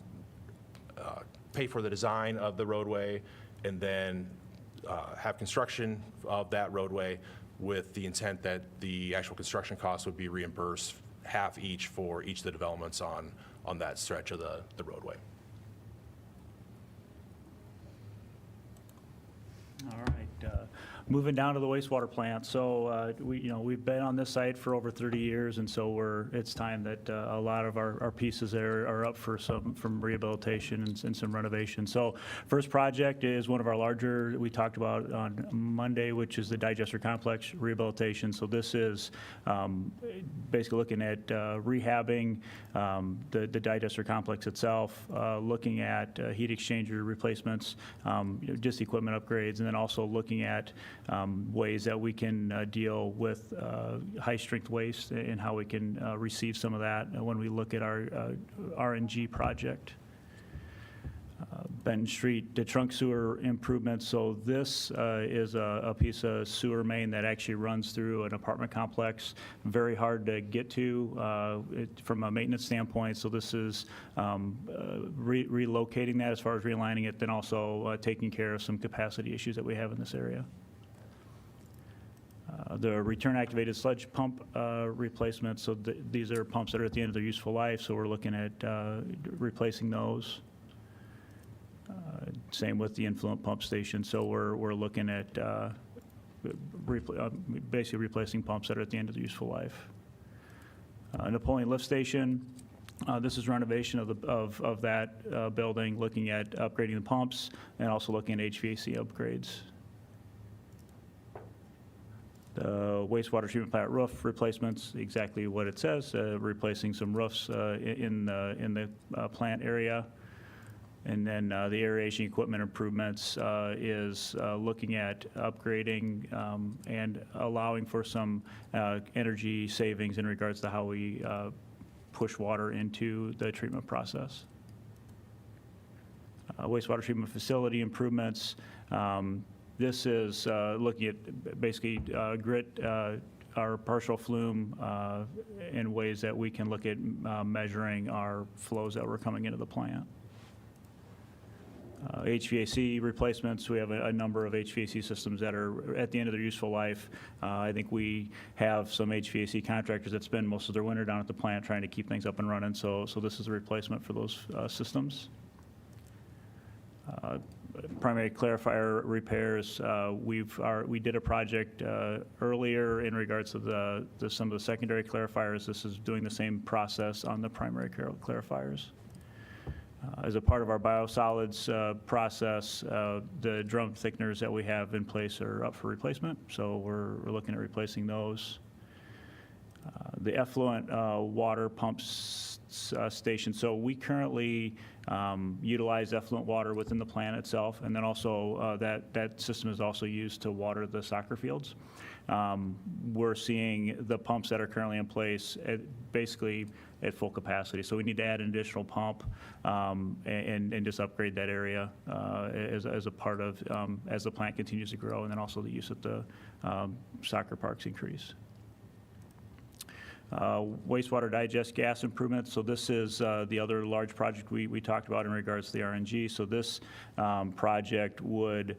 Speaker 2: pay for the design of the roadway and then have construction of that roadway with the intent that the actual construction costs would be reimbursed half each for each of the developments on that stretch of the roadway.
Speaker 14: All right. Moving down to the wastewater plant. So we've been on this site for over 30 years, and so it's time that a lot of our pieces there are up for some rehabilitation and some renovation. So first project is one of our larger we talked about on Monday, which is the digester complex rehabilitation. So this is basically looking at rehabbing the digester complex itself, looking at heat exchanger replacements, just equipment upgrades, and then also looking at ways that we can deal with high-strength waste and how we can receive some of that when we look at our RNG project. Benton Street, the trunk sewer improvements. So this is a piece of sewer main that actually runs through an apartment complex. Very hard to get to from a maintenance standpoint. So this is relocating that as far as realigning it, then also taking care of some capacity issues that we have in this area. The return activated sludge pump replacement. So these are pumps that are at the end of their useful life. So we're looking at replacing those. Same with the influent pump station. So we're looking at basically replacing pumps that are at the end of the useful life. Napoleon Lift Station, this is renovation of that building, looking at upgrading the pumps and also looking at HVAC upgrades. The wastewater treatment plant roof replacements, exactly what it says, replacing some roofs in the plant area. And then the aeration equipment improvements is looking at upgrading and allowing for some energy savings in regards to how we push water into the treatment process. Wastewater treatment facility improvements. This is looking at basically grit our partial flume in ways that we can look at measuring our flows that were coming into the plant. HVAC replacements, we have a number of HVAC systems that are at the end of their useful life. I think we have some HVAC contractors that spend most of their winter down at the plant trying to keep things up and running, so this is a replacement for those systems. Primary clarifier repairs, we did a project earlier in regards to some of the secondary clarifiers. This is doing the same process on the primary clarifiers. As a part of our biosolids process, the drum thickeners that we have in place are up for replacement, so we're looking at replacing those. The effluent water pumps station, so we currently utilize effluent water within the plant itself, and then also that system is also used to water the soccer fields. We're seeing the pumps that are currently in place basically at full capacity, so we need to add an additional pump and just upgrade that area as a part of as the plant continues to grow, and then also the use at the soccer parks increase. Wastewater digest gas improvements. So this is the other large project we talked about in regards to the RNG. So this project would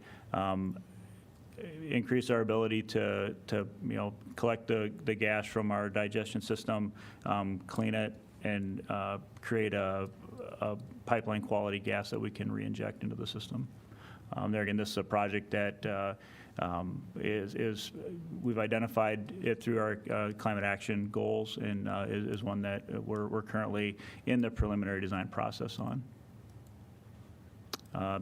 Speaker 14: increase our ability to collect the gas from our digestion system, clean it, and create a pipeline quality gas that we can re-inject into the system. There again, this is a project that we've identified it through our climate action goals, and is one that we're currently in the preliminary design process on.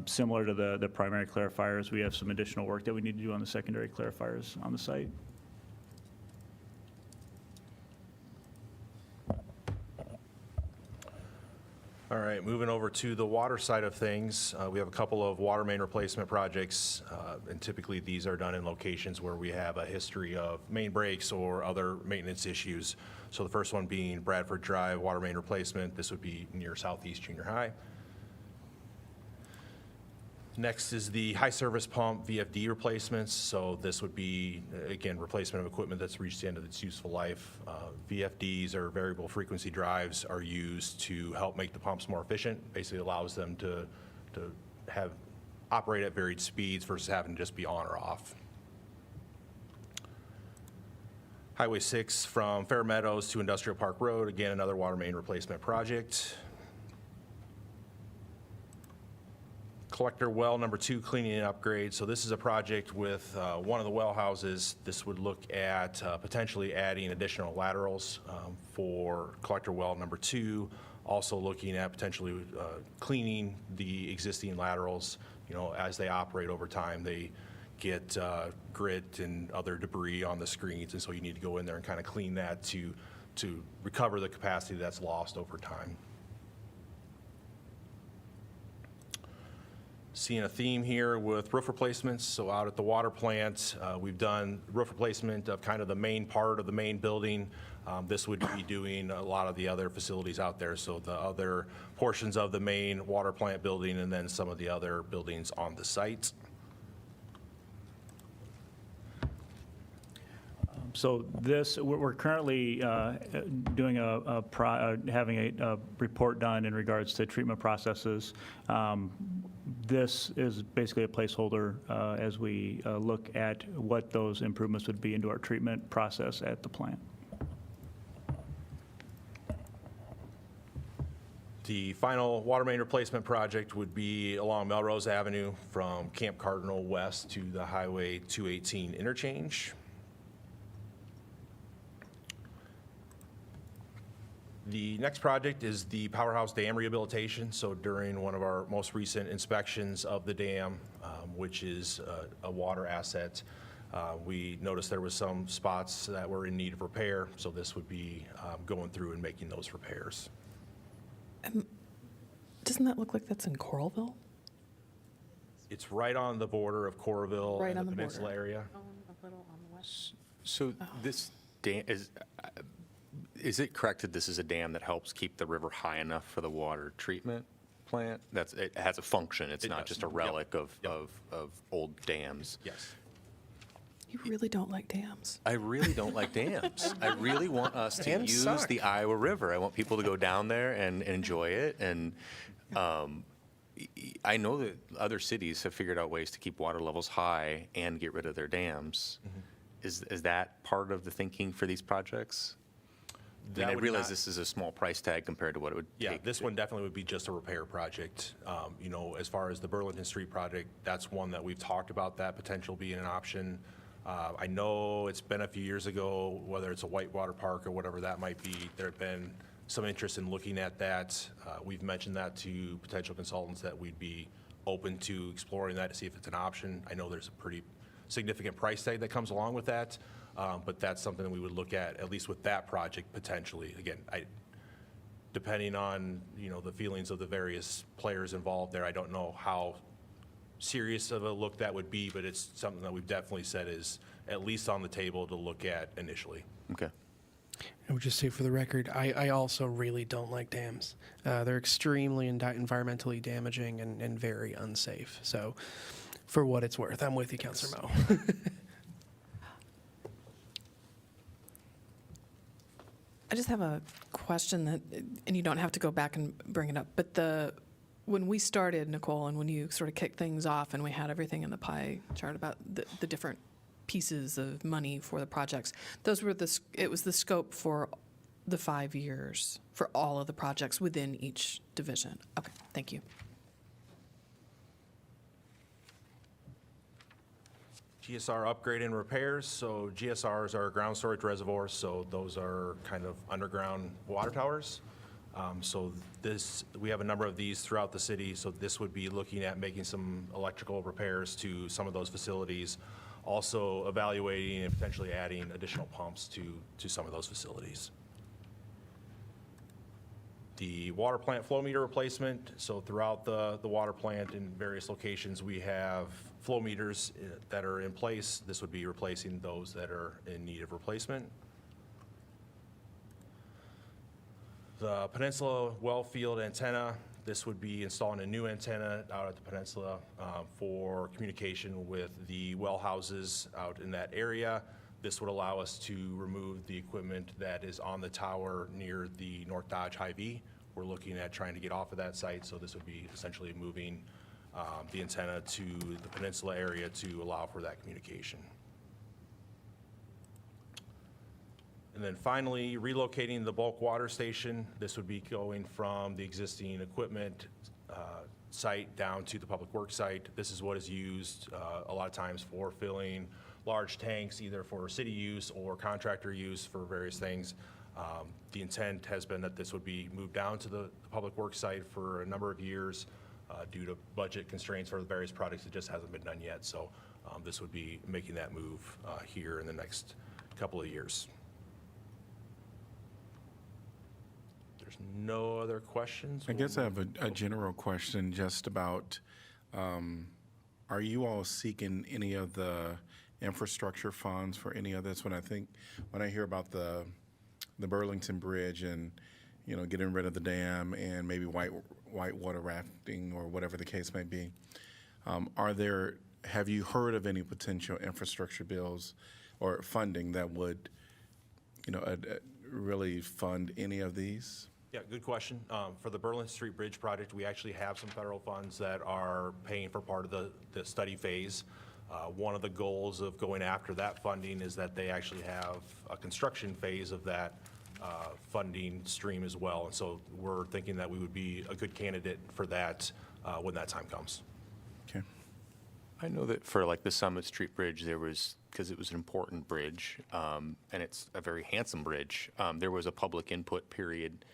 Speaker 14: Similar to the primary clarifiers, we have some additional work that we need to do on the secondary clarifiers on the site.
Speaker 2: All right, moving over to the water side of things, we have a couple of water main replacement projects, and typically these are done in locations where we have a history of main breaks or other maintenance issues. So the first one being Bradford Drive water main replacement. This would be near Southeast Junior High. Next is the high service pump VFD replacements. So this would be, again, replacement of equipment that's reached the end of its useful life. VFDs, or variable frequency drives, are used to help make the pumps more efficient. Basically allows them to operate at varied speeds versus having to just be on or off. Highway 6 from Fair Meadows to Industrial Park Road, again, another water main replacement project. Collector well number 2 cleaning and upgrade. So this is a project with one of the well houses. This would look at potentially adding additional laterals for collector well number 2. Also looking at potentially cleaning the existing laterals. You know, as they operate over time, they get grit and other debris on the screens, and so you need to go in there and kind of clean that to recover the capacity that's lost over time. Seeing a theme here with roof replacements. So out at the water plant, we've done roof replacement of kind of the main part of the main building. This would be doing a lot of the other facilities out there. So the other portions of the main water plant building, and then some of the other buildings on the site.
Speaker 14: So this, we're currently doing having a report done in regards to treatment processes. This is basically a placeholder as we look at what those improvements would be into our treatment process at the plant.
Speaker 2: The final water main replacement project would be along Melrose Avenue from Camp Cardinal west to the Highway 218 interchange. The next project is the Powerhouse Dam rehabilitation. So during one of our most recent inspections of the dam, which is a water asset, we noticed there was some spots that were in need of repair. So this would be going through and making those repairs.
Speaker 8: Doesn't that look like that's in Coralville?
Speaker 2: It's right on the border of Coralville
Speaker 8: Right
Speaker 2: and
Speaker 8: on
Speaker 2: the
Speaker 8: the
Speaker 2: peninsula
Speaker 8: border.
Speaker 2: area.
Speaker 11: So this dam, is it correct that this is a dam that helps keep the river high enough for the water treatment plant? It has a function. It's
Speaker 2: It
Speaker 11: not
Speaker 2: does.
Speaker 11: just a
Speaker 2: Yep.
Speaker 11: relic of
Speaker 2: Yep.
Speaker 11: old dams.
Speaker 2: Yes.
Speaker 8: You really don't like dams.
Speaker 11: I really don't like dams. I really want us to
Speaker 10: Dams
Speaker 11: use
Speaker 10: suck.
Speaker 11: the Iowa River. I want people to go down there and enjoy it. And I know that other cities have figured out ways to keep water levels high and get rid of their dams. Is that part of the thinking for these projects?
Speaker 2: That
Speaker 11: I
Speaker 2: would
Speaker 11: realize
Speaker 2: not-
Speaker 11: this is a small price tag compared to what it would
Speaker 2: Yeah,
Speaker 11: take.
Speaker 2: this one definitely would be just a repair project. You know, as far as the Burlington Street project, that's one that we've talked about, that potential being an option. I know it's been a few years ago, whether it's a whitewater park or whatever that might be, there have been some interest in looking at that. We've mentioned that to potential consultants that we'd be open to exploring that to see if it's an option. I know there's a pretty significant price tag that comes along with that, but that's something that we would look at least with that project potentially. Again, depending on, you know, the feelings of the various players involved there, I don't know how serious of a look that would be, but it's something that we've definitely said is at least on the table to look at initially.
Speaker 11: Okay.
Speaker 10: I would just say for the record, I also really don't like dams. They're extremely environmentally damaging and very unsafe. So for what it's worth, I'm with you, Councilor Mo.
Speaker 8: I just have a question that, and you don't have to go back and bring it up, but when we started, Nicole, and when you sort of kicked things off and we had everything in the pie chart about the different pieces of money for the projects, it was the scope for the 5 years for all of the projects within each division. Okay, thank you.
Speaker 2: GSR upgrade and repairs. So GSRs are ground storage reservoirs, so those are kind of underground water towers. So we have a number of these throughout the city, so this would be looking at making some electrical repairs to some of those facilities, also evaluating and potentially adding additional pumps to some of those facilities. The water plant flow meter replacement, so throughout the water plant in various locations, we have flow meters that are in place. This would be replacing those that are in need of replacement. The Peninsula well field antenna, this would be installing a new antenna out at the Peninsula for communication with the well houses out in that area. This would allow us to remove the equipment that is on the tower near the North Dodge Hy-Vee. We're looking at trying to get off of that site, so this would be essentially moving the antenna to the Peninsula area to allow for that communication. And then finally, relocating the bulk water station. This would be going from the existing equipment site down to the public works site. This is what is used a lot of times for filling large tanks, either for city use or contractor use for various things. The intent has been that this would be moved down to the public works site for a number of years due to budget constraints for the various projects. It just hasn't been done yet. So this would be making that move here in the next couple of years. There's no other questions.
Speaker 3: I guess I have a general question just about, are you all seeking any of the infrastructure funds for any of this? When I hear about the Burlington Bridge and, you know, getting rid of the dam and maybe whitewater rafting or whatever the case may be, have you heard of any potential infrastructure bills or funding that would, you know, really fund any of these?
Speaker 2: Yeah, good question. For the Burlington Street Bridge project, we actually have some federal funds that are paying for part of the study phase. One of the goals of going after that funding is that they actually have a construction phase of that funding stream as well. And so we're thinking that we would be a good candidate for that when that time comes.
Speaker 3: Okay.
Speaker 11: I know that for like the Summit Street Bridge, there was because it was an important bridge, and it's a very handsome bridge. There was a public input period.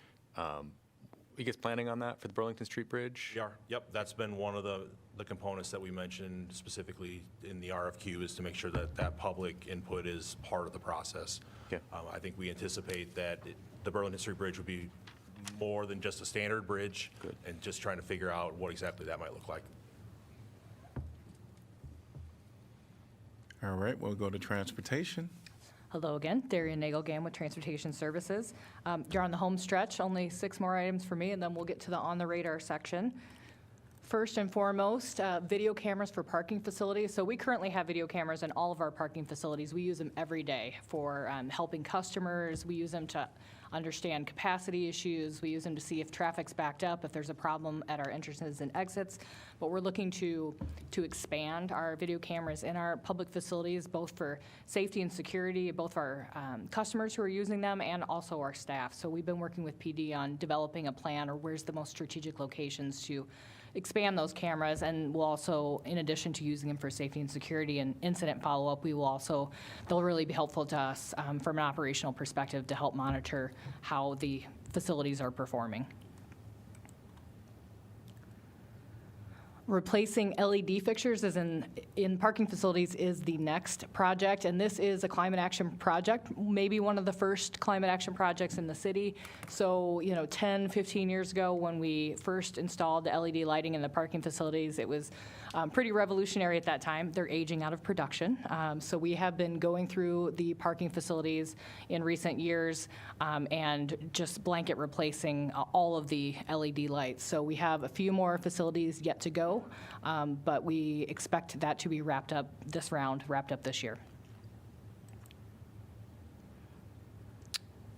Speaker 11: You guys planning on that for the Burlington Street Bridge?
Speaker 2: We are, yep, that's been one of the components that we mentioned specifically in the RFQ, is to make sure that that public input is part of the process.
Speaker 11: Okay.
Speaker 2: I think we anticipate that the Burlington Street Bridge would be more than just a standard bridge.
Speaker 11: Good.
Speaker 2: And just trying to figure out what exactly that might look like.
Speaker 3: All right, we'll go to transportation.
Speaker 13: Hello again, Darian Nagelgam with Transportation Services. You're on the home stretch, only 6 more items for me, and then we'll get to the on the radar section. First and foremost, video cameras for parking facilities. So we currently have video cameras in all of our parking facilities. We use them every day for helping customers. We use them to understand capacity issues. We use them to see if traffic's backed up, if there's a problem at our entrances and exits. But we're looking to expand our video cameras in our public facilities, both for safety and security, both our customers who are using them and also our staff. So we've been working with PD on developing a plan, or where's the most strategic locations to expand those cameras, and we'll also, in addition to using them for safety and security and incident follow-up, they'll really be helpful to us from an operational perspective to help monitor how the facilities are performing. Replacing LED fixtures in parking facilities is the next project, and this is a climate action project, maybe one of the first climate action projects in the city. So, 10, 15 years ago when we first installed the LED lighting in the parking facilities, it was pretty revolutionary at that time. They're aging out of production. So we have been going through the parking facilities in recent years and just blanket replacing all of the LED lights. So we have a few more facilities yet to go, but we expect that to be wrapped up this year.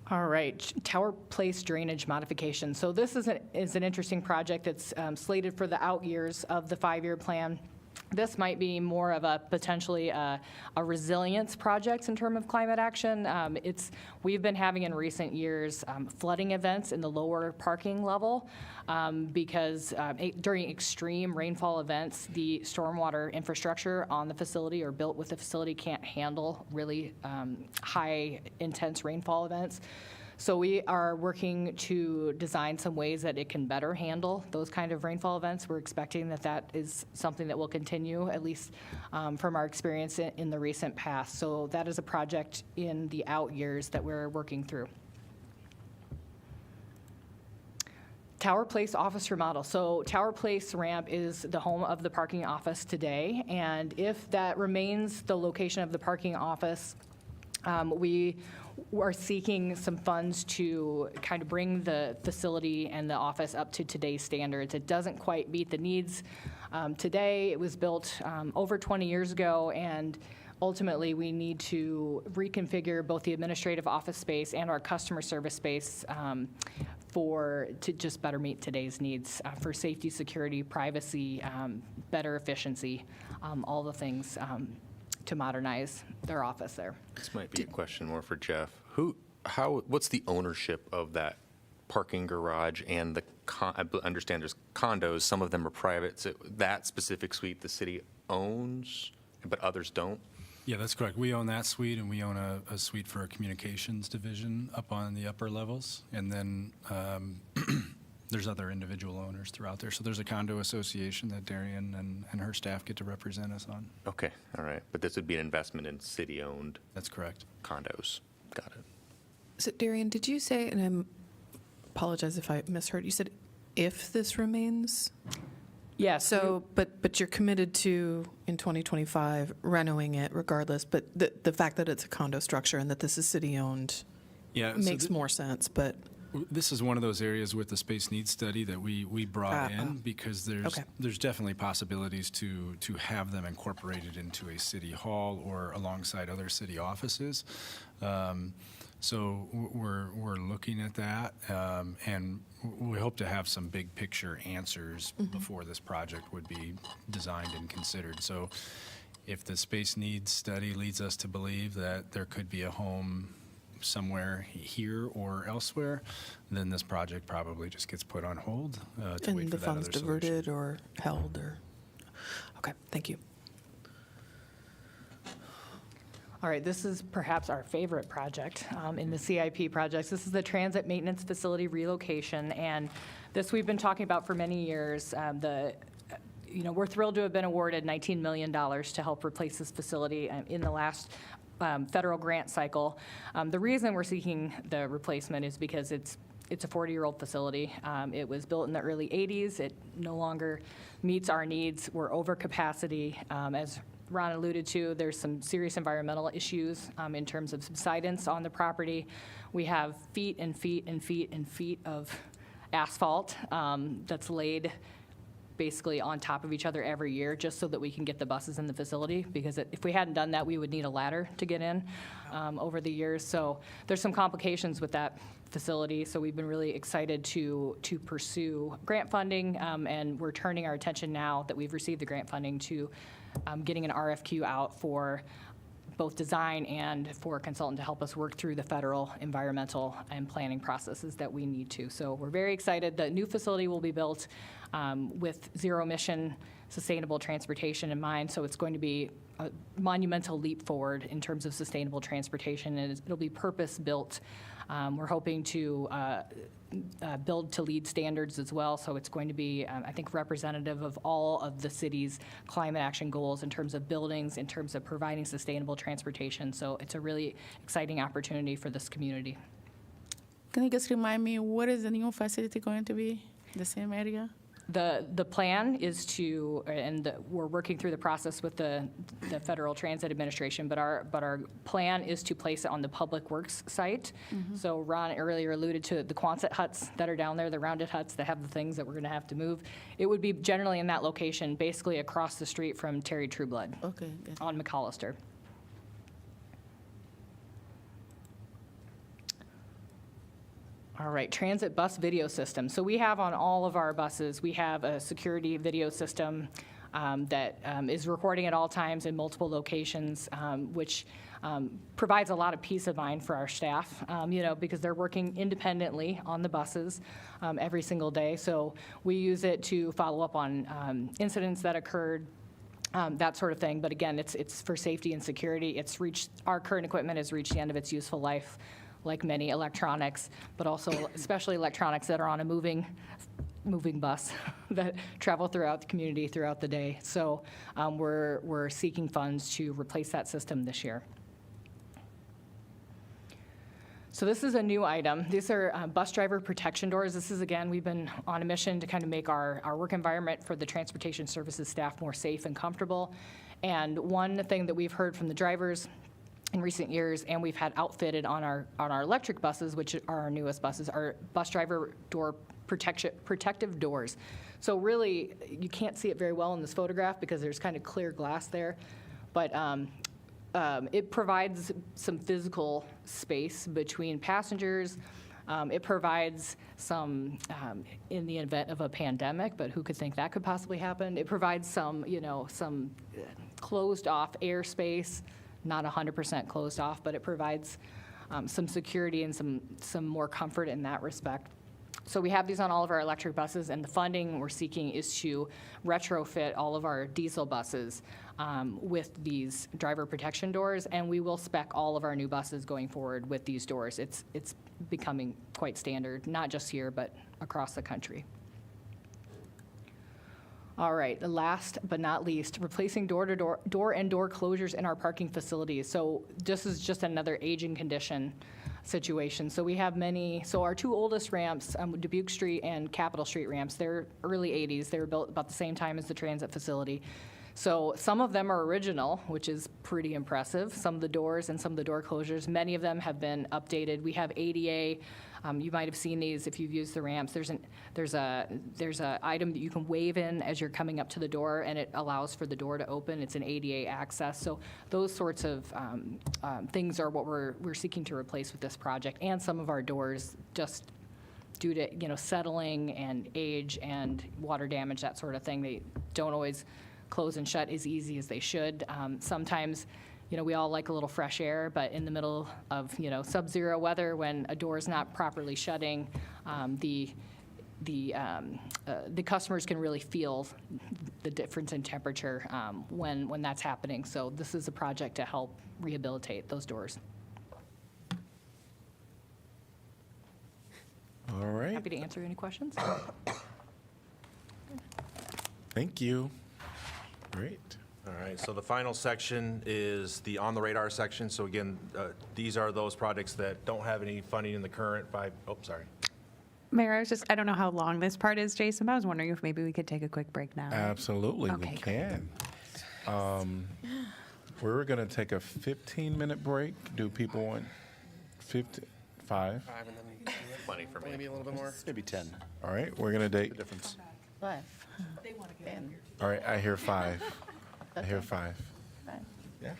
Speaker 13: All right, Tower Place drainage modification. So this is an interesting project that's slated for the out years of the 5-year plan. This might be more of a potentially a resilience project in terms of climate action. We've been having in recent years flooding events in the lower parking level because during extreme rainfall events, the stormwater infrastructure on the facility or built with the facility can't handle really high intense rainfall events. So we are working to design some ways that it can better handle those kind of rainfall events. We're expecting that is something that will continue, at least from our experience in the recent past. So that is a project in the out years that we're working through. Tower Place office remodel. So Tower Place ramp is the home of the parking office today, and if that remains the location of the parking office, we are seeking some funds to kind of bring the facility and the office up to today's standards. It doesn't quite meet the needs today. It was built over 20 years ago, and ultimately we need to reconfigure both the administrative office space and our customer service space to just better meet today's needs for safety, security, privacy, better efficiency, all the things to modernize their office there.
Speaker 11: This might be a question more for Jeff. What's the ownership of that parking garage and I understand there's condos, some of them are private. So that specific suite the city owns, but others don't?
Speaker 4: Yeah, that's correct. We own that suite, and we own a suite for a communications division up on the upper levels. And then there's other individual owners throughout there. So there's a condo association that Darian and her staff get to represent us on.
Speaker 11: Okay, all right. But this would be an investment in city-owned?
Speaker 4: That's correct.
Speaker 11: Condos. Got it.
Speaker 8: So Darian, did you say, and I apologize if I misheard, you said if this remains?
Speaker 13: Yeah.
Speaker 8: So, but you're committed to, in 2025, renovating it regardless, but the fact that it's a condo structure and that this is city-owned makes more sense, but...
Speaker 4: This is one of those areas with the space needs study that we brought in because there's definitely possibilities to have them incorporated into a city hall or alongside other city offices. So we're looking at that, and we hope to have some big picture answers before this project would be designed and considered. So if the space needs study leads us to believe that there could be a home somewhere here or elsewhere, then this project probably just gets put on hold to wait for that other solution.
Speaker 8: And the funds diverted or held or... Okay, thank you.
Speaker 13: All right, this is perhaps our favorite project in the CIP projects. This is the Transit Maintenance Facility relocation, and this we've been talking about for many years. We're thrilled to have been awarded $19 million to help replace this facility in the last federal grant cycle. The reason we're seeking the replacement is because it's a 40-year-old facility. It was built in the early 80s. It no longer meets our needs. We're over capacity. As Ron alluded to, there's some serious environmental issues in terms of subsidence on the property. We have feet and feet and feet and feet of asphalt that's laid basically on top of each other every year just so that we can get the buses in the facility, because if we hadn't done that, we would need a ladder to get in over the years. So there's some complications with that facility, so we've been really excited to pursue grant funding, and we're turning our attention now that we've received the grant funding to getting an RFQ out for both design and for a consultant to help us work through the federal environmental and planning processes that we need to. So we're very excited. The new facility will be built with zero-emission sustainable transportation in mind, so it's going to be a monumental leap forward in terms of sustainable transportation, and it'll be purpose-built. We're hoping to build to LEED standards as well, so it's going to be, I think, representative of all of the city's climate action goals in terms of buildings, in terms of providing sustainable transportation. So it's a really exciting opportunity for this community.
Speaker 9: Can you just remind me, what is the new facility going to be? The same area?
Speaker 13: The plan is to, and we're working through the process with the Federal Transit Administration, but our plan is to place it on the Public Works site. So Ron earlier alluded to the Quonset huts that are down there, the rounded huts that have the things that we're going to have to move. It would be generally in that location, basically across the street from Terry Trueblood.
Speaker 9: Okay, good.
Speaker 13: On McAllister. All right, transit bus video system. So we have on all of our buses, we have a security video system that is recording at all times in multiple locations, which provides a lot of peace of mind for our staff, because they're working independently on the buses every single day. So we use it to follow up on incidents that occurred, that sort of thing. But again, it's for safety and security. Our current equipment has reached the end of its useful life, like many electronics, but also especially electronics that are on a moving bus that travel throughout the community throughout the day. So we're seeking funds to replace that system this year. So this is a new item. These are bus driver protection doors. This is, again, we've been on a mission to kind of make our work environment for the transportation services staff more safe and comfortable. And one thing that we've heard from the drivers in recent years, and we've had outfitted on our electric buses, which are our newest buses, are bus driver door protective doors. So really, you can't see it very well in this photograph because there's kind of clear glass there, but it provides some physical space between passengers. It provides some, in the event of a pandemic, but who could think that could possibly happen? It provides some closed off airspace. Not 100% closed off, but it provides some security and some more comfort in that respect. So we have these on all of our electric buses, and the funding we're seeking is to retrofit all of our diesel buses with these driver protection doors, and we will spec all of our new buses going forward with these doors. It's becoming quite standard, not just here, but across the country. All right, the last but not least, replacing door and door closures in our parking facilities. So this is just another aging condition situation. So we have our two oldest ramps, Dubuque Street and Capitol Street ramps, they're early 80s. They were built about the same time as the transit facility. So some of them are original, which is pretty impressive. Some of the doors and some of the door closures, many of them have been updated. We have ADA. You might have seen these if you've used the ramps. There's a item that you can wave in as you're coming up to the door, and it allows for the door to open. It's an ADA access. So those sorts of things are what we're seeking to replace with this project, and some of our doors just due to settling and age and water damage, that sort of thing. They don't always close and shut as easy as they should. Sometimes, we all like a little fresh air, but in the middle of, sub-zero weather, when a door is not properly shutting, the customers can really feel the difference in temperature when that's happening. So this is a project to help rehabilitate those doors.
Speaker 3: All right,
Speaker 13: Happy to answer any questions.
Speaker 3: thank you. Great.
Speaker 2: All right, so the final section is the on the radar section. So again, these are those projects that don't have any funding in the current sorry.
Speaker 6: Mayor, I don't know how long this part is, Jason, but I was wondering if maybe we could take a quick break now.
Speaker 3: Absolutely, we
Speaker 6: Okay, great.
Speaker 3: can. We're going to take a 15-minute break. Do people want 5?
Speaker 11: Plenty for me.
Speaker 12: Maybe a little bit more? Maybe 10.
Speaker 3: All right, we're going to date.
Speaker 12: Difference.
Speaker 9: 5.
Speaker 3: All right, I hear 5. I hear 5. Yeah.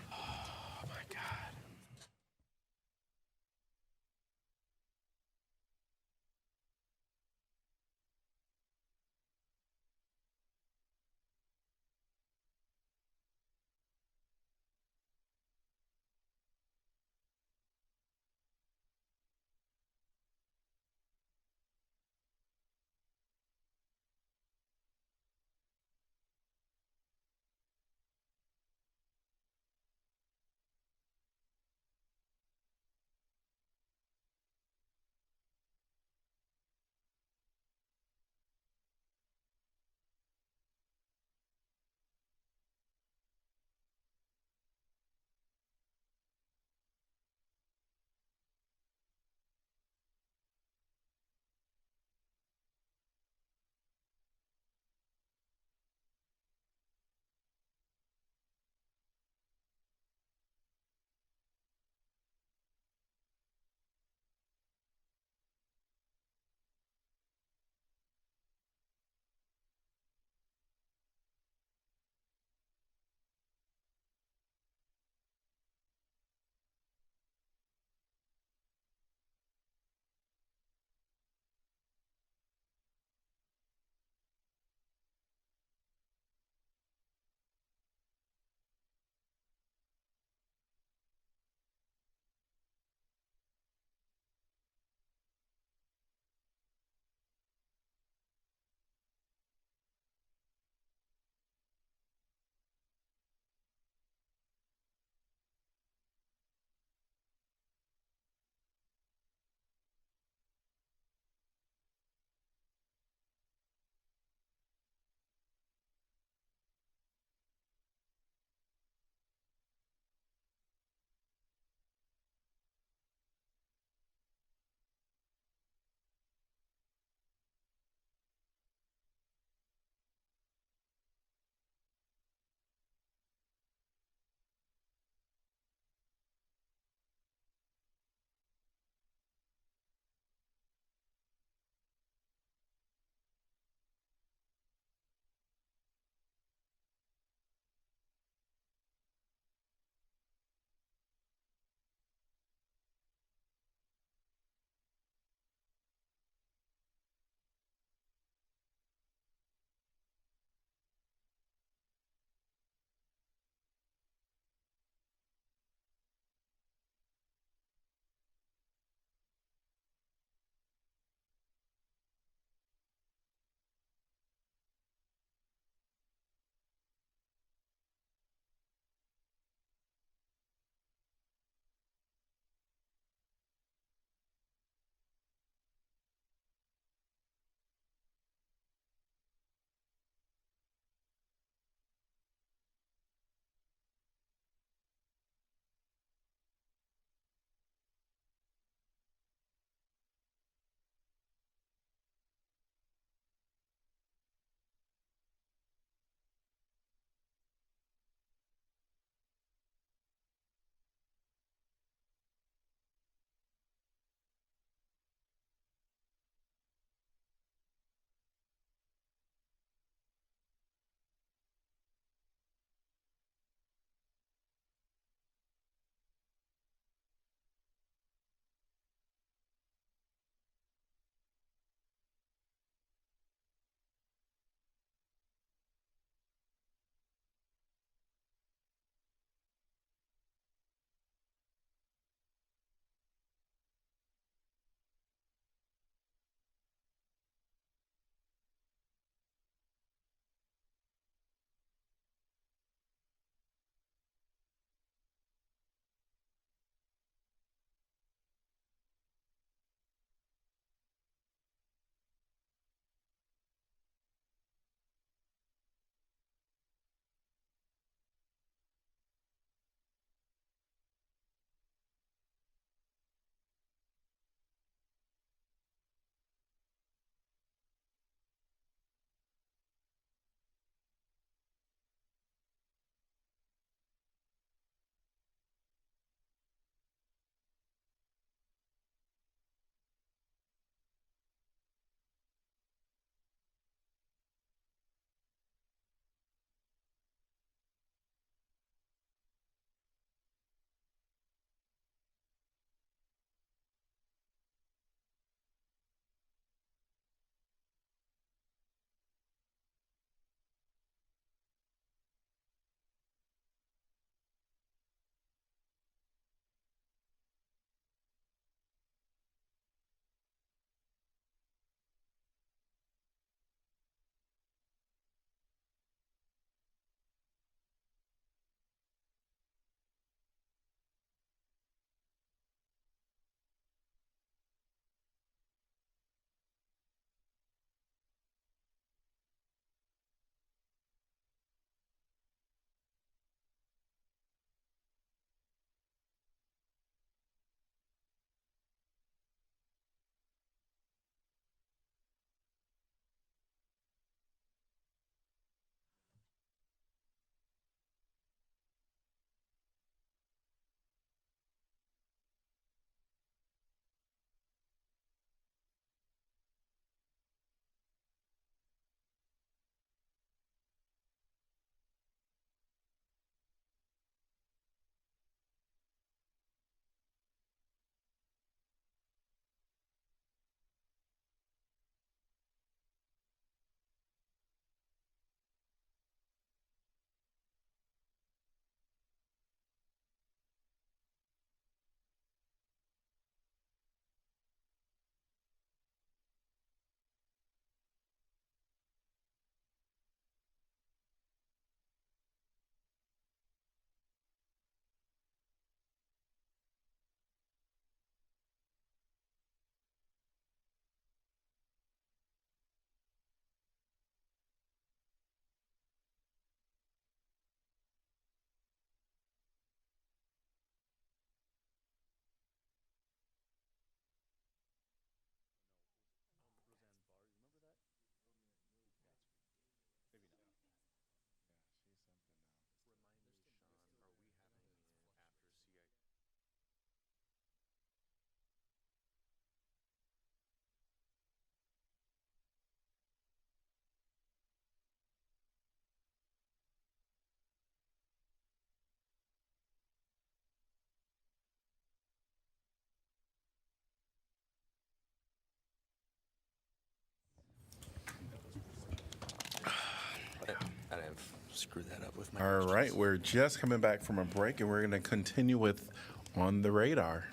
Speaker 11: screw that up with my
Speaker 3: All right, we're just coming back from a break, and we're going to continue with On the Radar.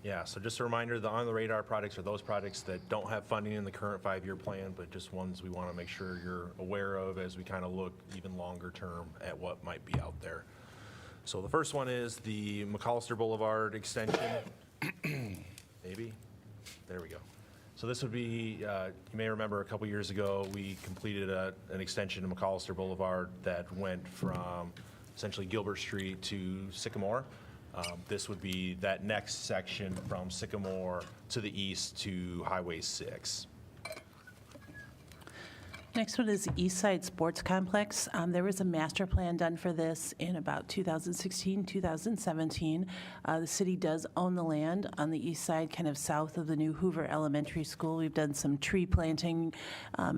Speaker 2: Yeah, so just a reminder, the on-the-radar projects are those projects that don't have funding in the current 5-year plan, but just ones we want to make sure you're aware of as we kind of look even longer term at what might be out there. So the first one is the McAllister Boulevard extension. Maybe? There we go. So this would be, you may remember a couple years ago, we completed an extension to McAllister Boulevard that went from essentially Gilbert Street to Sycamore. This would be that next section from Sycamore to the east to Highway 6.
Speaker 7: Next one is the East Side Sports Complex. There was a master plan done for this in about 2016, 2017. The city does own the land on the east side, kind of south of the new Hoover Elementary School. We've done some tree planting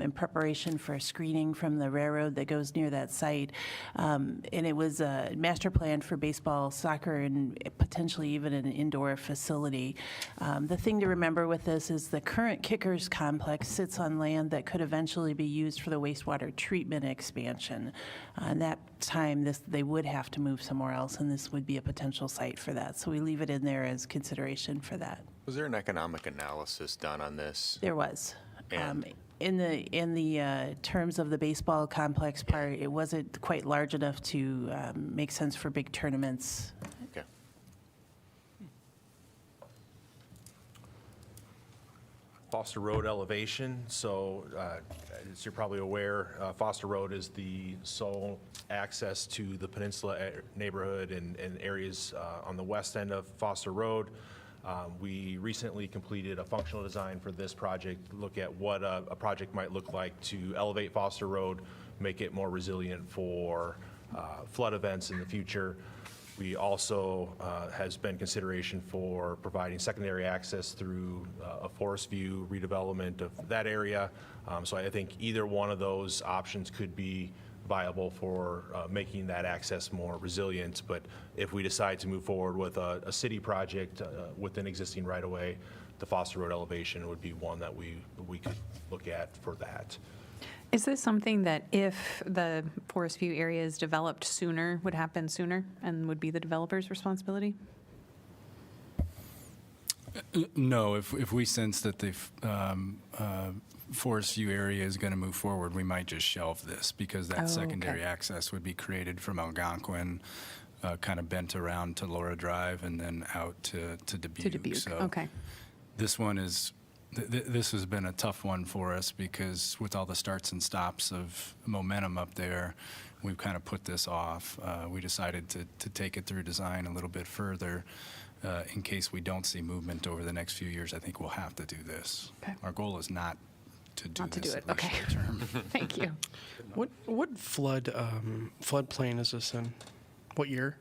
Speaker 7: in preparation for a screening from the railroad that goes near that site. And it was a master plan for baseball, soccer, and potentially even an indoor facility. The thing to remember with this is the current Kickers Complex sits on land that could eventually be used for the wastewater treatment expansion. And that time, they would have to move somewhere else, and this would be a potential site for that. So we leave it in there as consideration for that.
Speaker 11: Was there an economic analysis done on this?
Speaker 7: There was.
Speaker 11: And?
Speaker 7: In the terms of the baseball complex part, it wasn't quite large enough to make sense for big tournaments.
Speaker 11: Okay.
Speaker 2: Foster Road elevation. So as you're probably aware, Foster Road is the sole access to the Peninsula neighborhood and areas on the west end of Foster Road. We recently completed a functional design for this project, look at what a project might look like to elevate Foster Road, make it more resilient for flood events in the future. We also has been consideration for providing secondary access through a Forest View redevelopment of that area. So I think either one of those options could be viable for making that access more resilient. But if we decide to move forward with a city project with an existing right-of-way, the Foster Road elevation would be one that we could look at for that.
Speaker 6: Is this something that if the Forest View area is developed sooner, would happen sooner and would be the developer's responsibility?
Speaker 4: No, if we sense that the Forest View area is going to move forward, we might just shelve this because that secondary access would be created from Algonquin, kind of bent around to Laura Drive and then out to Dubuque.
Speaker 6: To Dubuque,
Speaker 4: So
Speaker 6: okay.
Speaker 4: this one is, this has been a tough one for us because with all the starts and stops of momentum up there, we've kind of put this off. We decided to take it through design a little bit further. In case we don't see movement over the next few years, I think we'll have to do this.
Speaker 6: Okay.
Speaker 4: Our goal is not to do
Speaker 6: Not to
Speaker 4: this
Speaker 6: do
Speaker 4: in
Speaker 6: it,
Speaker 4: the
Speaker 6: okay.
Speaker 4: short term.
Speaker 6: Thank you.
Speaker 10: What floodplain is this in? What year?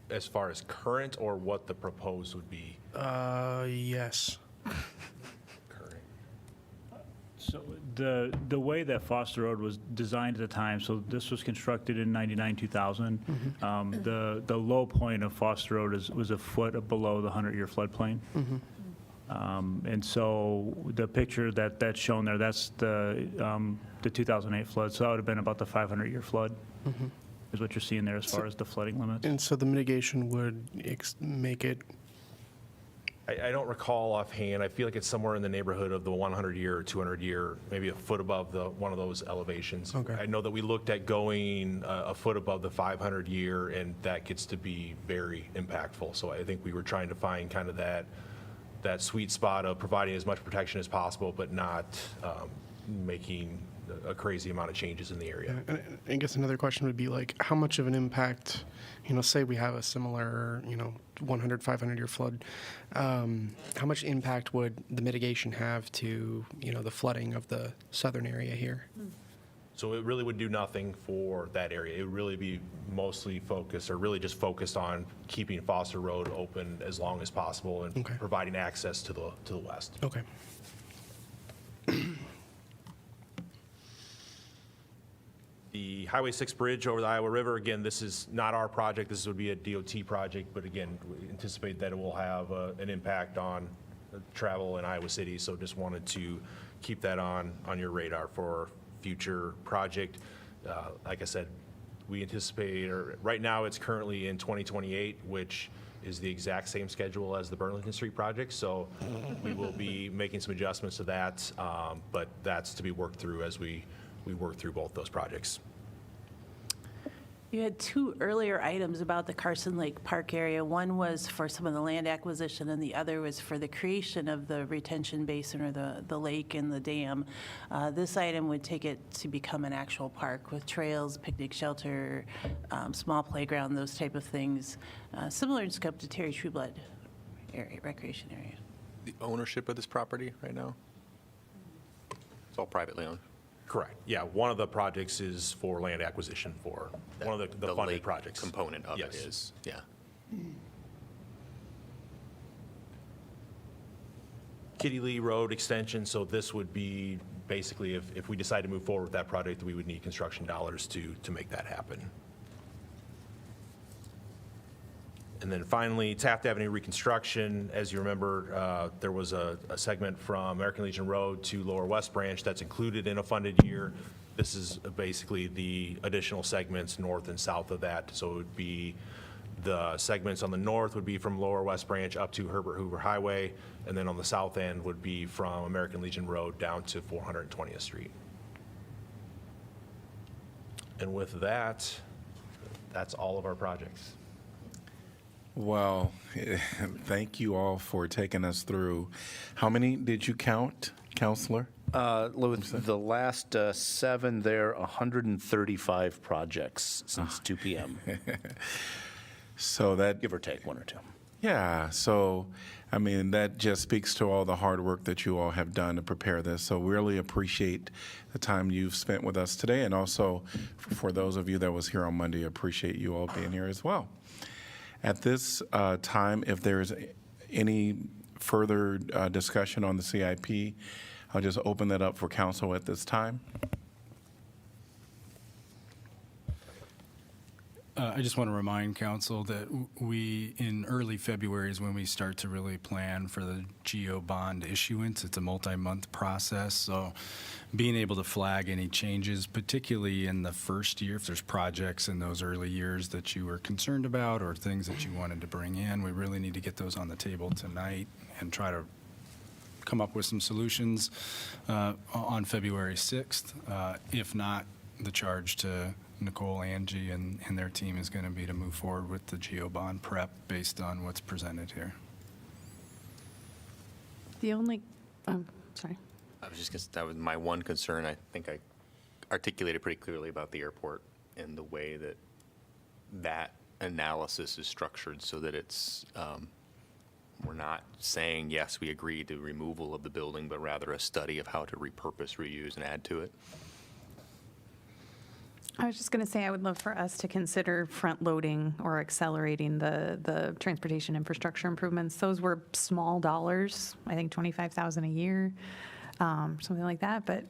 Speaker 2: As far as current or what the proposed would be?
Speaker 10: Yes.
Speaker 2: Current.
Speaker 14: So the way that Foster Road was designed at the time, so this was constructed in 99, 2000. The low point of Foster Road was a foot below the 100-year floodplain. And so the picture that's shown there, that's the 2008 flood. So that would have been about the 500-year flood, is what you're seeing there as far as the flooding limits.
Speaker 10: And so the mitigation would make it.
Speaker 2: I don't recall offhand. I feel like it's somewhere in the neighborhood of the 100-year or 200-year, maybe a foot above one of those elevations.
Speaker 10: Okay.
Speaker 2: I know that we looked at going a foot above the 500-year, and that gets to be very impactful. So I think we were trying to find kind of that sweet spot of providing as much protection as possible, but not making a crazy amount of changes in the area.
Speaker 10: I guess another question would be like, how much of an impact, say we have a similar, 100, 500-year flood, how much impact would the mitigation have to, the flooding of the southern area here?
Speaker 2: So it really would do nothing for that area. It would really be mostly focused, or really just focused on keeping Foster Road open as long as possible and providing access to the west.
Speaker 10: Okay.
Speaker 2: The Highway 6 bridge over the Iowa River, again, this is not our project. This would be a DOT project, but again, we anticipate that it will have an impact on travel in Iowa City. So just wanted to keep that on your radar for future project. Like I said, we anticipate, or right now it's currently in 2028, which is the exact same schedule as the Burlington Street project. So we will be making some adjustments to that, but that's to be worked through as we work through both those projects.
Speaker 7: You had two earlier items about the Carson Lake Park area. One was for some of the land acquisition, and the other was for the creation of the retention basin or the lake and the dam. This item would take it to become an actual park with trails, picnic shelter, small playground, those type of things, similar in scope to Terry Trueblood area, recreation area.
Speaker 11: The ownership of this property right now? It's all privately owned.
Speaker 2: Correct. Yeah, one of the projects is for land acquisition for one of the funded
Speaker 11: lake
Speaker 2: projects.
Speaker 11: Component of it
Speaker 2: Yes.
Speaker 11: is, yeah.
Speaker 2: Kitty Lee Road extension, so this would be basically, if we decide to move forward with that project, we would need construction dollars to make that happen. And then finally, Taft Avenue reconstruction. As you remember, there was a segment from American Legion Road to Lower West Branch that's included in a funded year. This is basically the additional segments north and south of that. So it would be the segments on the north would be from Lower West Branch up to Herbert Hoover Highway, and then on the south end would be from American Legion Road down to 420th Street. And with that, that's all of our projects.
Speaker 3: Well, thank you all for taking us through. How many did you count, Counselor?
Speaker 12: With the last 7 there, 135 projects since 2 p.m.
Speaker 3: So that,
Speaker 12: Give or take 1 or 2.
Speaker 3: yeah, so, I mean, that just speaks to all the hard work that you all have done to prepare this. So really appreciate the time you've spent with us today. And also, for those of you that was here on Monday, appreciate you all being here as well. At this time, if there's any further discussion on the CIP, I'll just open that up for council at this time.
Speaker 4: I just want to remind council that we, in early February is when we start to really plan for the GO bond issuance. It's a multi-month process, so being able to flag any changes, particularly in the first year, if there's projects in those early years that you were concerned about or things that you wanted to bring in, we really need to get those on the table tonight and try to come up with some solutions on February 6th. If not, the charge to Nicole, Angie, and their team is going to be to move forward with the GO bond prep based on what's presented here.
Speaker 6: The only, sorry.
Speaker 11: I was just going to, that was my one concern. I think I articulated pretty clearly about the airport and the way that that analysis is structured so that it's, we're not saying, yes, we agree to removal of the building, but rather a study of how to repurpose, reuse, and add to it.
Speaker 6: I was just going to say, I would love for us to consider front-loading or accelerating the transportation infrastructure improvements. Those were small dollars, I think $25,000 a year, something like that, but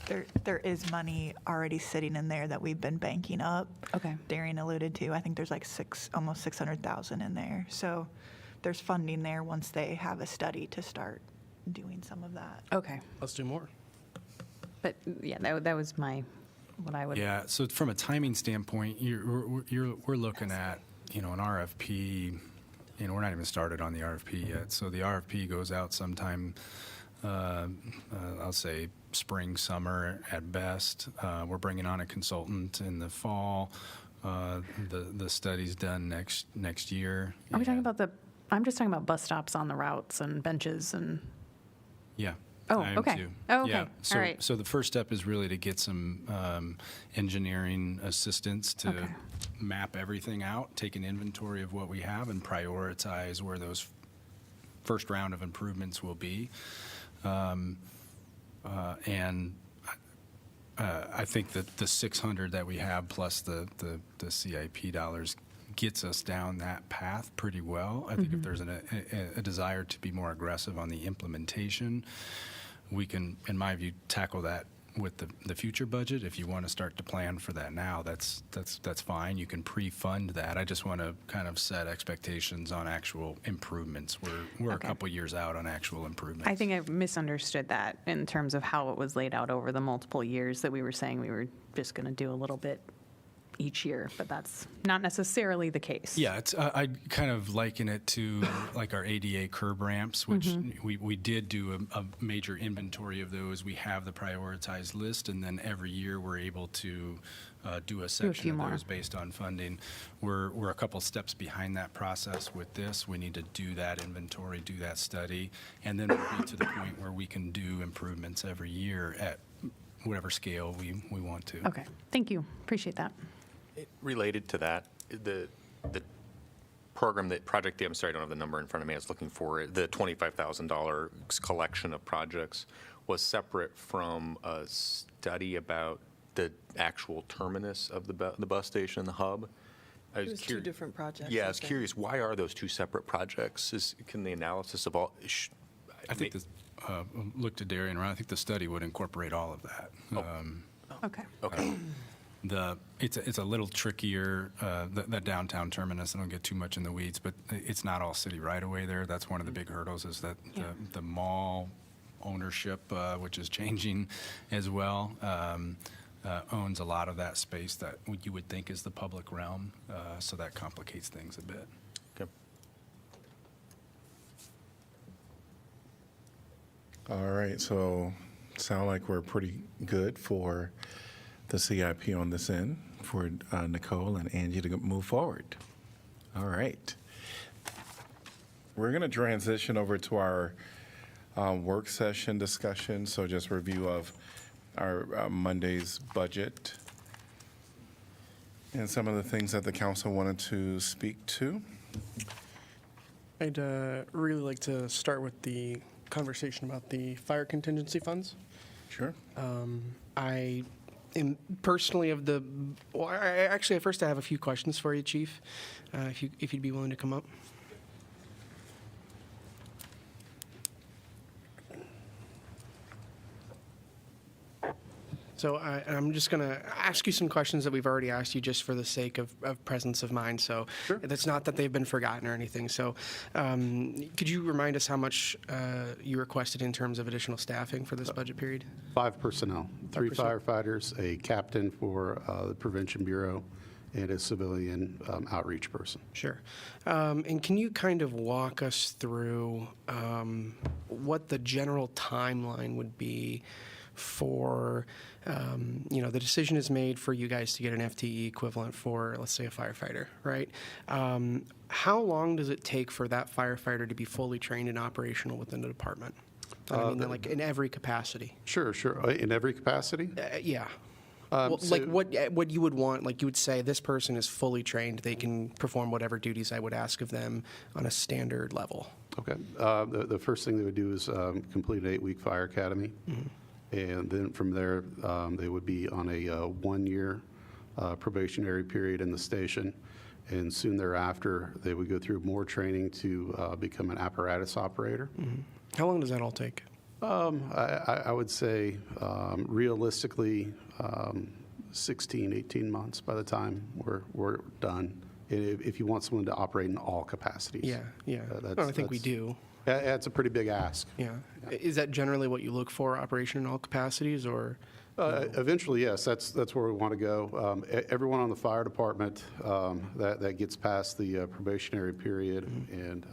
Speaker 5: There is money already sitting in there that we've been banking up.
Speaker 6: Okay.
Speaker 5: Darian alluded to, I think there's like almost 600,000 in there. So there's funding there once they have a study to start doing some of that.
Speaker 6: Okay.
Speaker 10: Let's do more.
Speaker 6: But, yeah, that was what I would.
Speaker 4: Yeah, so from a timing standpoint, we're looking at, an RFP, we're not even started on the RFP yet. So the RFP goes out sometime, I'll say spring, summer at best. We're bringing on a consultant in the fall. The study's done next year.
Speaker 6: Are we talking about I'm just talking about bus stops on the routes and benches and.
Speaker 4: Yeah.
Speaker 6: Oh,
Speaker 4: I am
Speaker 6: okay.
Speaker 4: too.
Speaker 6: Oh, okay.
Speaker 4: Yeah. So,
Speaker 6: All right.
Speaker 4: So the first step is really to get some engineering assistance to map everything out, take an inventory of what we have, and prioritize where those first round of improvements will be. And I think that the 600 that we have plus the CIP dollars gets us down that path pretty well. I think if there's a desire to be more aggressive on the implementation, we can, in my view, tackle that with the future budget. If you want to start to plan for that now, that's fine. You can pre-fund that. I just want to kind of set expectations on actual improvements. We're a
Speaker 6: Okay.
Speaker 4: couple years out on actual improvements.
Speaker 6: I think I misunderstood that in terms of how it was laid out over the multiple years that we were saying we were just going to do a little bit each year, but that's not necessarily the case.
Speaker 4: Yeah, it's, I kind of liken it to like our ADA curb ramps, which we did do a major inventory of those. We have the prioritized list, and then every year we're able to do a section
Speaker 6: few
Speaker 4: of
Speaker 6: more.
Speaker 4: those based on funding. We're a couple steps behind that process with this. We need to do that inventory, do that study, and then we'll be to the point where we can do improvements every year at whatever scale we want to.
Speaker 6: Okay, thank you. Appreciate that.
Speaker 11: Related to that, the program, project, I'm sorry, I don't have the number in front of me, I was looking for it, the $25,000 collection of projects was separate from a study about the actual terminus of the bus station, the hub. I
Speaker 8: It was two different projects.
Speaker 11: Yeah, I was curious, why are those two separate projects? Can the analysis of all,
Speaker 4: I think this, look to Darian, right? I think the study would incorporate all of that.
Speaker 6: Okay.
Speaker 11: Okay.
Speaker 4: It's a little trickier, the downtown terminus. I don't get too much in the weeds, but it's not all city right away there. That's one of the big hurdles, is that the mall ownership, which is changing as well, owns a lot of that space that you would think is the public realm. So that complicates things a bit.
Speaker 11: Okay.
Speaker 3: All right, so sound like we're pretty good for the CIP on this end, for Nicole and Angie to move forward. All right. We're going to transition over to our work session discussion, so just review of our Monday's budget and some of the things that the council wanted to speak to.
Speaker 10: I'd really like to start with the conversation about the fire contingency funds.
Speaker 3: Sure.
Speaker 10: I am personally of the, well, actually, first I have a few questions for you, Chief, if you'd be willing to come up. So I'm just going to ask you some questions that we've already asked you just for the sake of presence of mind. So that's not that they've been forgotten or anything. So could you remind us how much you requested in terms of additional staffing for this budget period?
Speaker 16: 5 personnel, 3 firefighters, a captain for the Prevention Bureau, and a civilian outreach person.
Speaker 10: Sure. And can you kind of walk us through what the general timeline would be for, the decision is made for you guys to get an FTE equivalent for, let's say, a firefighter, right? How long does it take for that firefighter to be fully trained and operational within the department? Like in every capacity.
Speaker 16: Sure. In every capacity?
Speaker 10: Yeah. Like what you would want, like you would say, this person is fully trained, they can perform whatever duties I would ask of them on a standard level.
Speaker 16: Okay. The first thing they would do is complete an 8-week fire academy.
Speaker 10: Mm-hmm.
Speaker 16: And then from there, they would be on a 1-year probationary period in the station. And soon thereafter, they would go through more training to become an apparatus operator.
Speaker 10: Mm-hmm. How long does that all take?
Speaker 16: I would say realistically 16, 18 months by the time we're done. If you want someone to operate in all capacities.
Speaker 10: Yeah. I think we do.
Speaker 16: That's a pretty big ask.
Speaker 10: Yeah. Is that generally what you look for, operation in all capacities, or?
Speaker 16: Eventually, yes. That's where we want to go. Everyone on the fire department that gets past the probationary period and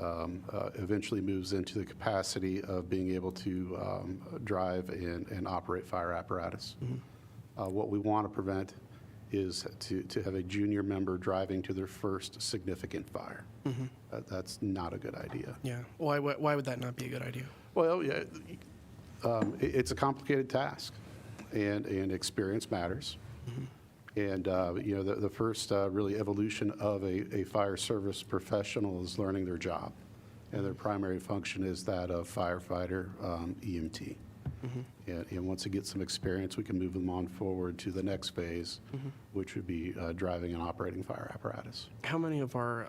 Speaker 16: eventually moves into the capacity of being able to drive and operate fire apparatus. What we want to prevent is to have a junior member driving to their first significant fire. That's not a good idea.
Speaker 10: Yeah. Why would that not be a good idea?
Speaker 16: Well, yeah, it's a complicated task, and experience matters. And the first really evolution of a fire service professional is learning their job, and their primary function is that of firefighter, EMT. And once they get some experience, we can move them on forward to the next phase, which would be driving and operating fire apparatus.
Speaker 10: How many of our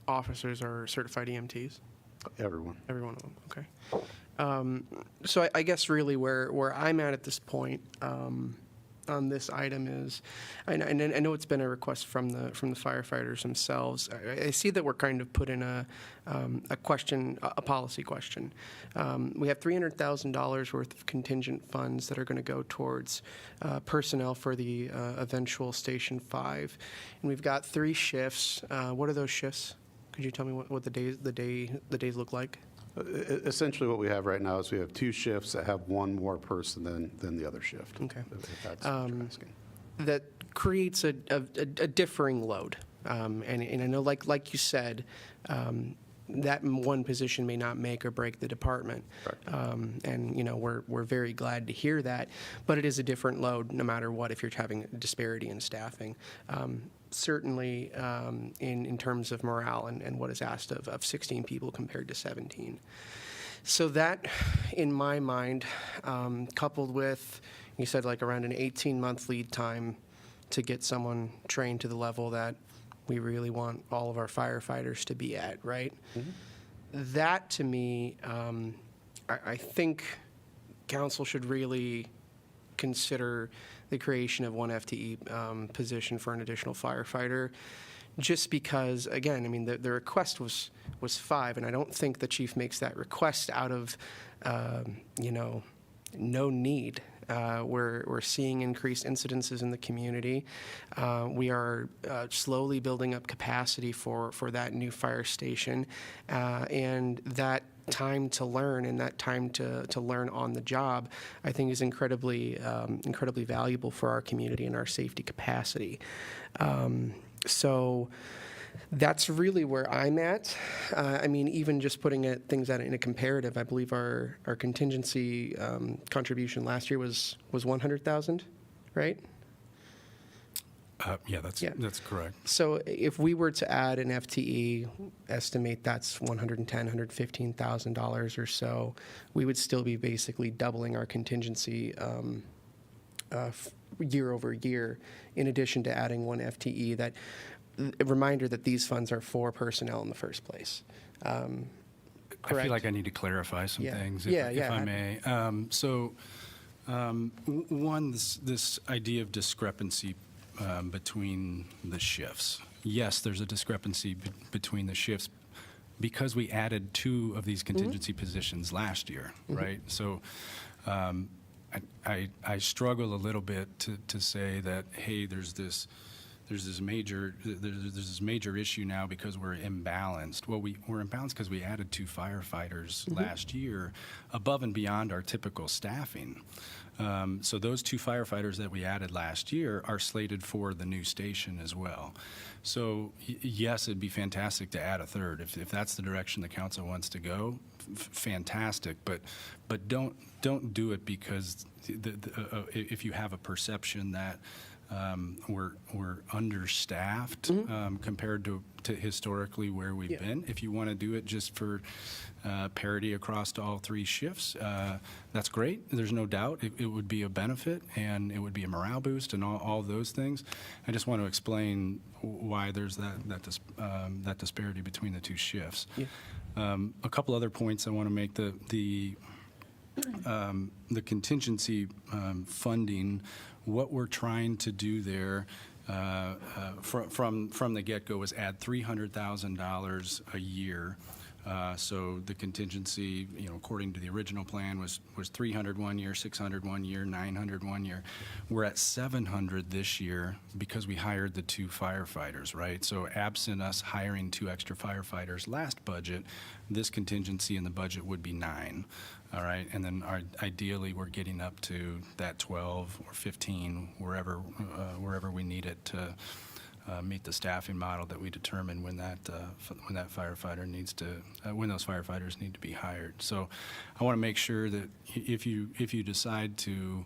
Speaker 10: officers are certified EMTs?
Speaker 16: Everyone.
Speaker 10: Every one of them, okay. So I guess really where I'm at this point on this item is, and I know it's been a request from the firefighters themselves. I see that we're kind of put in a question, a policy question. We have $300,000 worth of contingent funds that are going to go towards personnel for the eventual Station 5, and we've got 3 shifts. What are those shifts? Could you tell me what the days look like?
Speaker 16: Essentially, what we have right now is we have 2 shifts that have 1 more person than the other shift.
Speaker 10: Okay.
Speaker 16: If that's what you're asking.
Speaker 10: That creates a differing load. And I know, like you said, that one position may not make or break the department. And, you know, we're very glad to hear that. But it is a different load no matter what if you're having a disparity in staffing. Certainly in terms of morale and what is asked of 16 people compared to 17. So that, in my mind, coupled with, you said like around an 18-month lead time to get someone trained to the level that we really want all of our firefighters to be at, right? That, to me, I think council should really consider the creation of 1 FTE position for an additional firefighter, just because, again, I mean, the request was 5, and I don't think the chief makes that request out of, you know, no need. We're seeing increased incidences in the community. We are slowly building up capacity for that new fire station, and that time to learn and that time to learn on the job, I think, is incredibly valuable for our community and our safety capacity. So that's really where I'm at. I mean, even just putting things out in a comparative, I believe our contingency contribution last year was 100,000, right?
Speaker 4: Yeah, that's correct.
Speaker 10: So if we were to add an FTE, estimate that's $110,000, $115,000 or so, we would still be basically doubling our contingency year over year, in addition to adding 1 FTE. That a reminder that these funds are for personnel in the first place.
Speaker 4: I feel like I need to clarify some things, if I may. One, this idea of discrepancy between the shifts. Yes, there's a discrepancy between the shifts because we added 2 of these contingency positions last year, right? So I struggle a little bit to say that, hey, there's this major issue now because we're imbalanced. Well, we're imbalanced because we added 2 firefighters last year above and beyond our typical staffing. So those 2 firefighters that we added last year are slated for the new station as well. So yes, it'd be fantastic to add a 3rd. If that's the direction the council wants to go, fantastic. But don't do it because if you have a perception that we're understaffed compared to historically where we've been. If you want to do it just for parity across to all 3 shifts, that's great. There's no doubt it would be a benefit and it would be a morale boost and all those things. I just want to explain why there's that disparity between the 2 shifts. A couple other points I want to make. The contingency funding, what we're trying to do there from the get-go was add $300,000 a year. So the contingency, according to the original plan, was 300 one year, 600 one year, 900 one year. We're at 700 this year because we hired the 2 firefighters, right? So absent us hiring 2 extra firefighters last budget, this contingency in the budget would be 9. All right, and then ideally we're getting up to that 12 or 15 wherever we need it to meet the staffing model that we determine when those firefighters need to be hired. So I want to make sure that if you decide to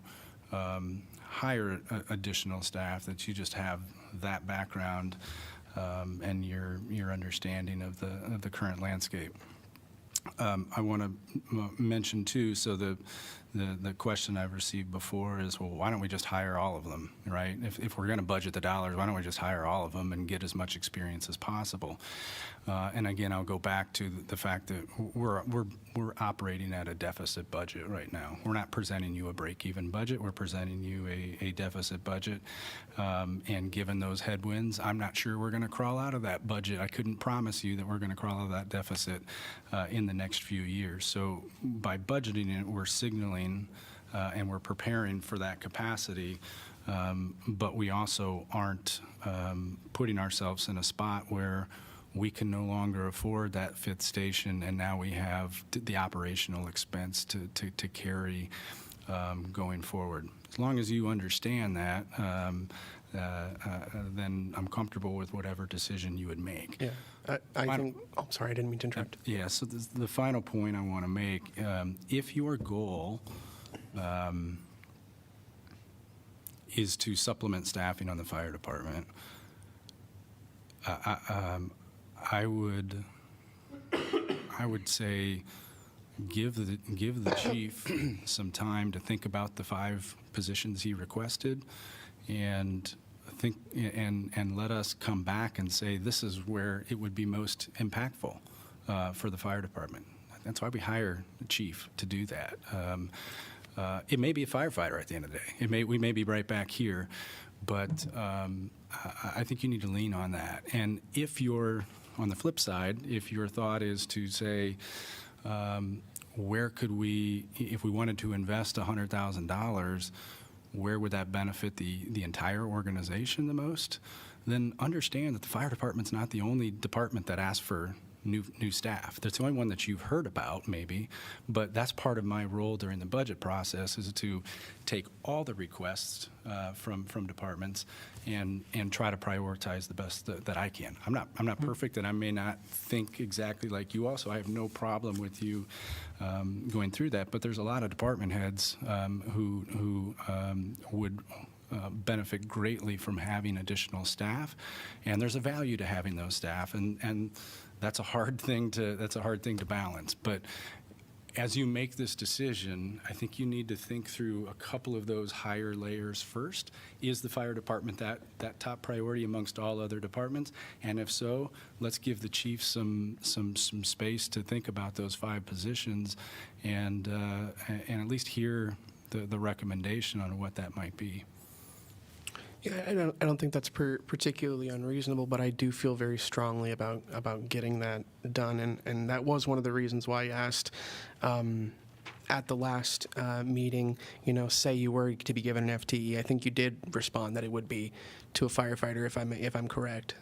Speaker 4: hire additional staff, that you just have that background and your understanding of the current landscape. I want to mention too, so the question I've received before is, well, why don't we just hire all of them, right? If we're going to budget the dollars, why don't we just hire all of them and get as much experience as possible? And again, I'll go back to the fact that we're operating at a deficit budget right now. We're not presenting you a break-even budget. We're presenting you a deficit budget. And given those headwinds, I'm not sure we're going to crawl out of that budget. I couldn't promise you that we're going to crawl out of that deficit in the next few years. So by budgeting it, we're signaling and we're preparing for that capacity, but we also aren't putting ourselves in a spot where we can no longer afford that fifth station, and now we have the operational expense to carry going forward. As long as you understand that, then I'm comfortable with whatever decision you would make.
Speaker 10: Yeah, I think, oh, sorry, I didn't mean to interrupt.
Speaker 4: Yeah, so the final point I want to make, if your goal is to supplement staffing on the fire department, I would say give the chief some time to think about the 5 positions he requested, and let us come back and say this is where it would be most impactful for the fire department. That's why we hire the chief to do that. It may be a firefighter at the end of the day. We may be right back here, but I think you need to lean on that. And if you're on the flip side, if your thought is to say, where could we, if we wanted to invest $100,000, where would that benefit the entire organization the most? Then understand that the fire department's not the only department that asks for new staff. That's the only one that you've heard about, maybe, but that's part of my role during the budget process, is to take all the requests from departments and try to prioritize the best that I can. I'm not perfect, and I may not think exactly like you all, so I have no problem with you going through that, but there's a lot of department heads who would benefit greatly from having additional staff, and there's a value to having those staff, and that's a hard thing to balance. But as you make this decision, I think you need to think through a couple of those higher layers first. Is the fire department that top priority amongst all other departments? And if so, let's give the chief some space to think about those 5 positions, and at least hear the recommendation on what that might be.
Speaker 10: Yeah, I don't think that's particularly unreasonable, but I do feel very strongly about getting that done, and that was one of the reasons why I asked at the last meeting, say you were to be given an FTE. I think you did respond that it would be to a firefighter, if I'm correct.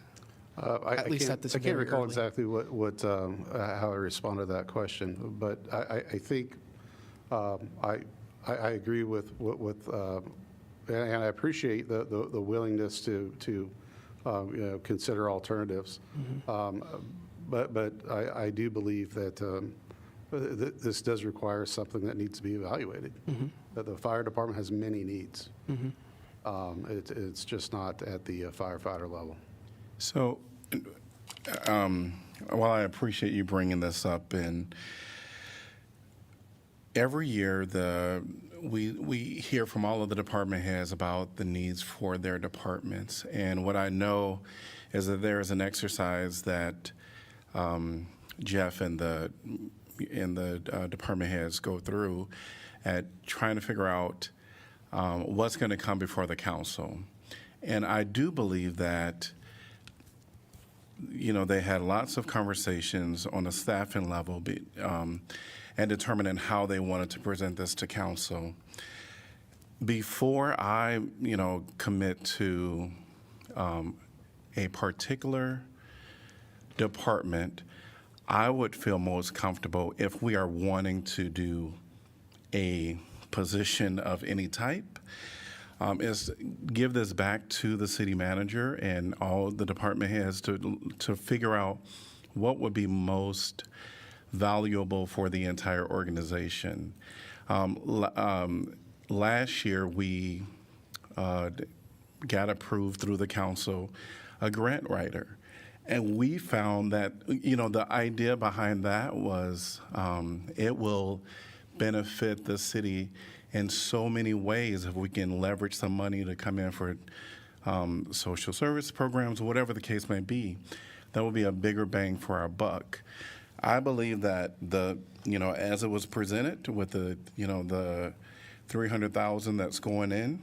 Speaker 10: At least at this
Speaker 16: I can't
Speaker 10: very
Speaker 16: recall
Speaker 10: early.
Speaker 16: exactly how I responded to that question, but I think I agree with and I appreciate the willingness to consider alternatives. But I do believe that this does require something that needs to be evaluated. That the fire department has many needs. It's just not at the firefighter level.
Speaker 3: So, while I appreciate you bringing this up, and every year we hear from all of the department heads about the needs for their departments, and what I know is that there is an exercise that Jeff and the department heads go through at trying to figure out what's going to come before the council, and I do believe that they had lots of conversations on a staffing level, and determining how they wanted to present this to council. Before I, commit to a particular department, I would feel most comfortable if we are wanting to do a position of any type, is give this back to the city manager and all the department heads to figure out what would be most valuable for the entire organization. Last year, we got approved through the council a grant writer, and we found that the idea behind that was it will benefit the city in so many ways if we can leverage some money to come in for social service programs, whatever the case may be. That will be a bigger bang for our buck. I believe that as it was presented with the $300,000 that's going in,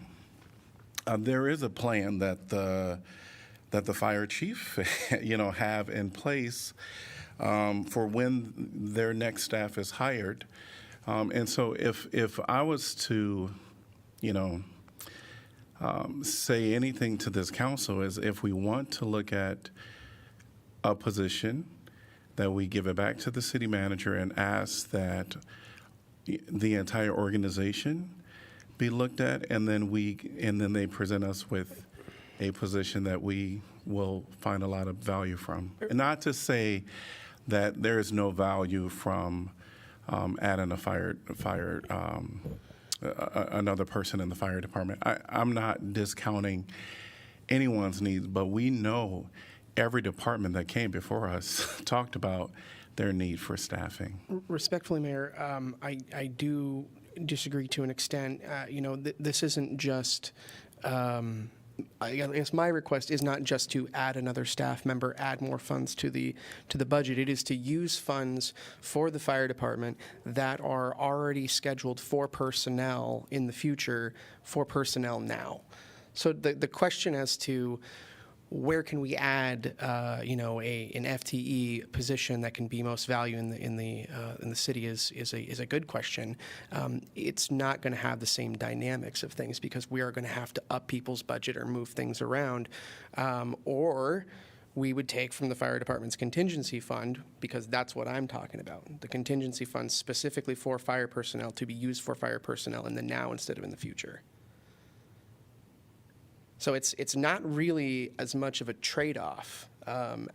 Speaker 3: there is a plan that the fire chief, have in place for when their next staff is hired. And so if I was to, say anything to this council is if we want to look at a position, that we give it back to the city manager and ask that the entire organization be looked at, and then they present us with a position that we will find a lot of value from. And not to say that there is no value from adding another person in the fire department. I'm not discounting anyone's needs, but we know every department that came before us talked about their need for staffing.
Speaker 10: Respectfully, Mayor, I do disagree to an extent. This isn't just. I guess my request is not just to add another staff member, add more funds to the budget. It is to use funds for the fire department that are already scheduled for personnel in the future for personnel now. So the question as to where can we add, an FTE position that can be most value in the city is a good question. It's not going to have the same dynamics of things because we are going to have to up people's budget or move things around, or we would take from the fire department's contingency fund, because that's what I'm talking about. The contingency fund specifically for fire personnel to be used for fire personnel in the now instead of in the future. So it's not really as much of a trade-off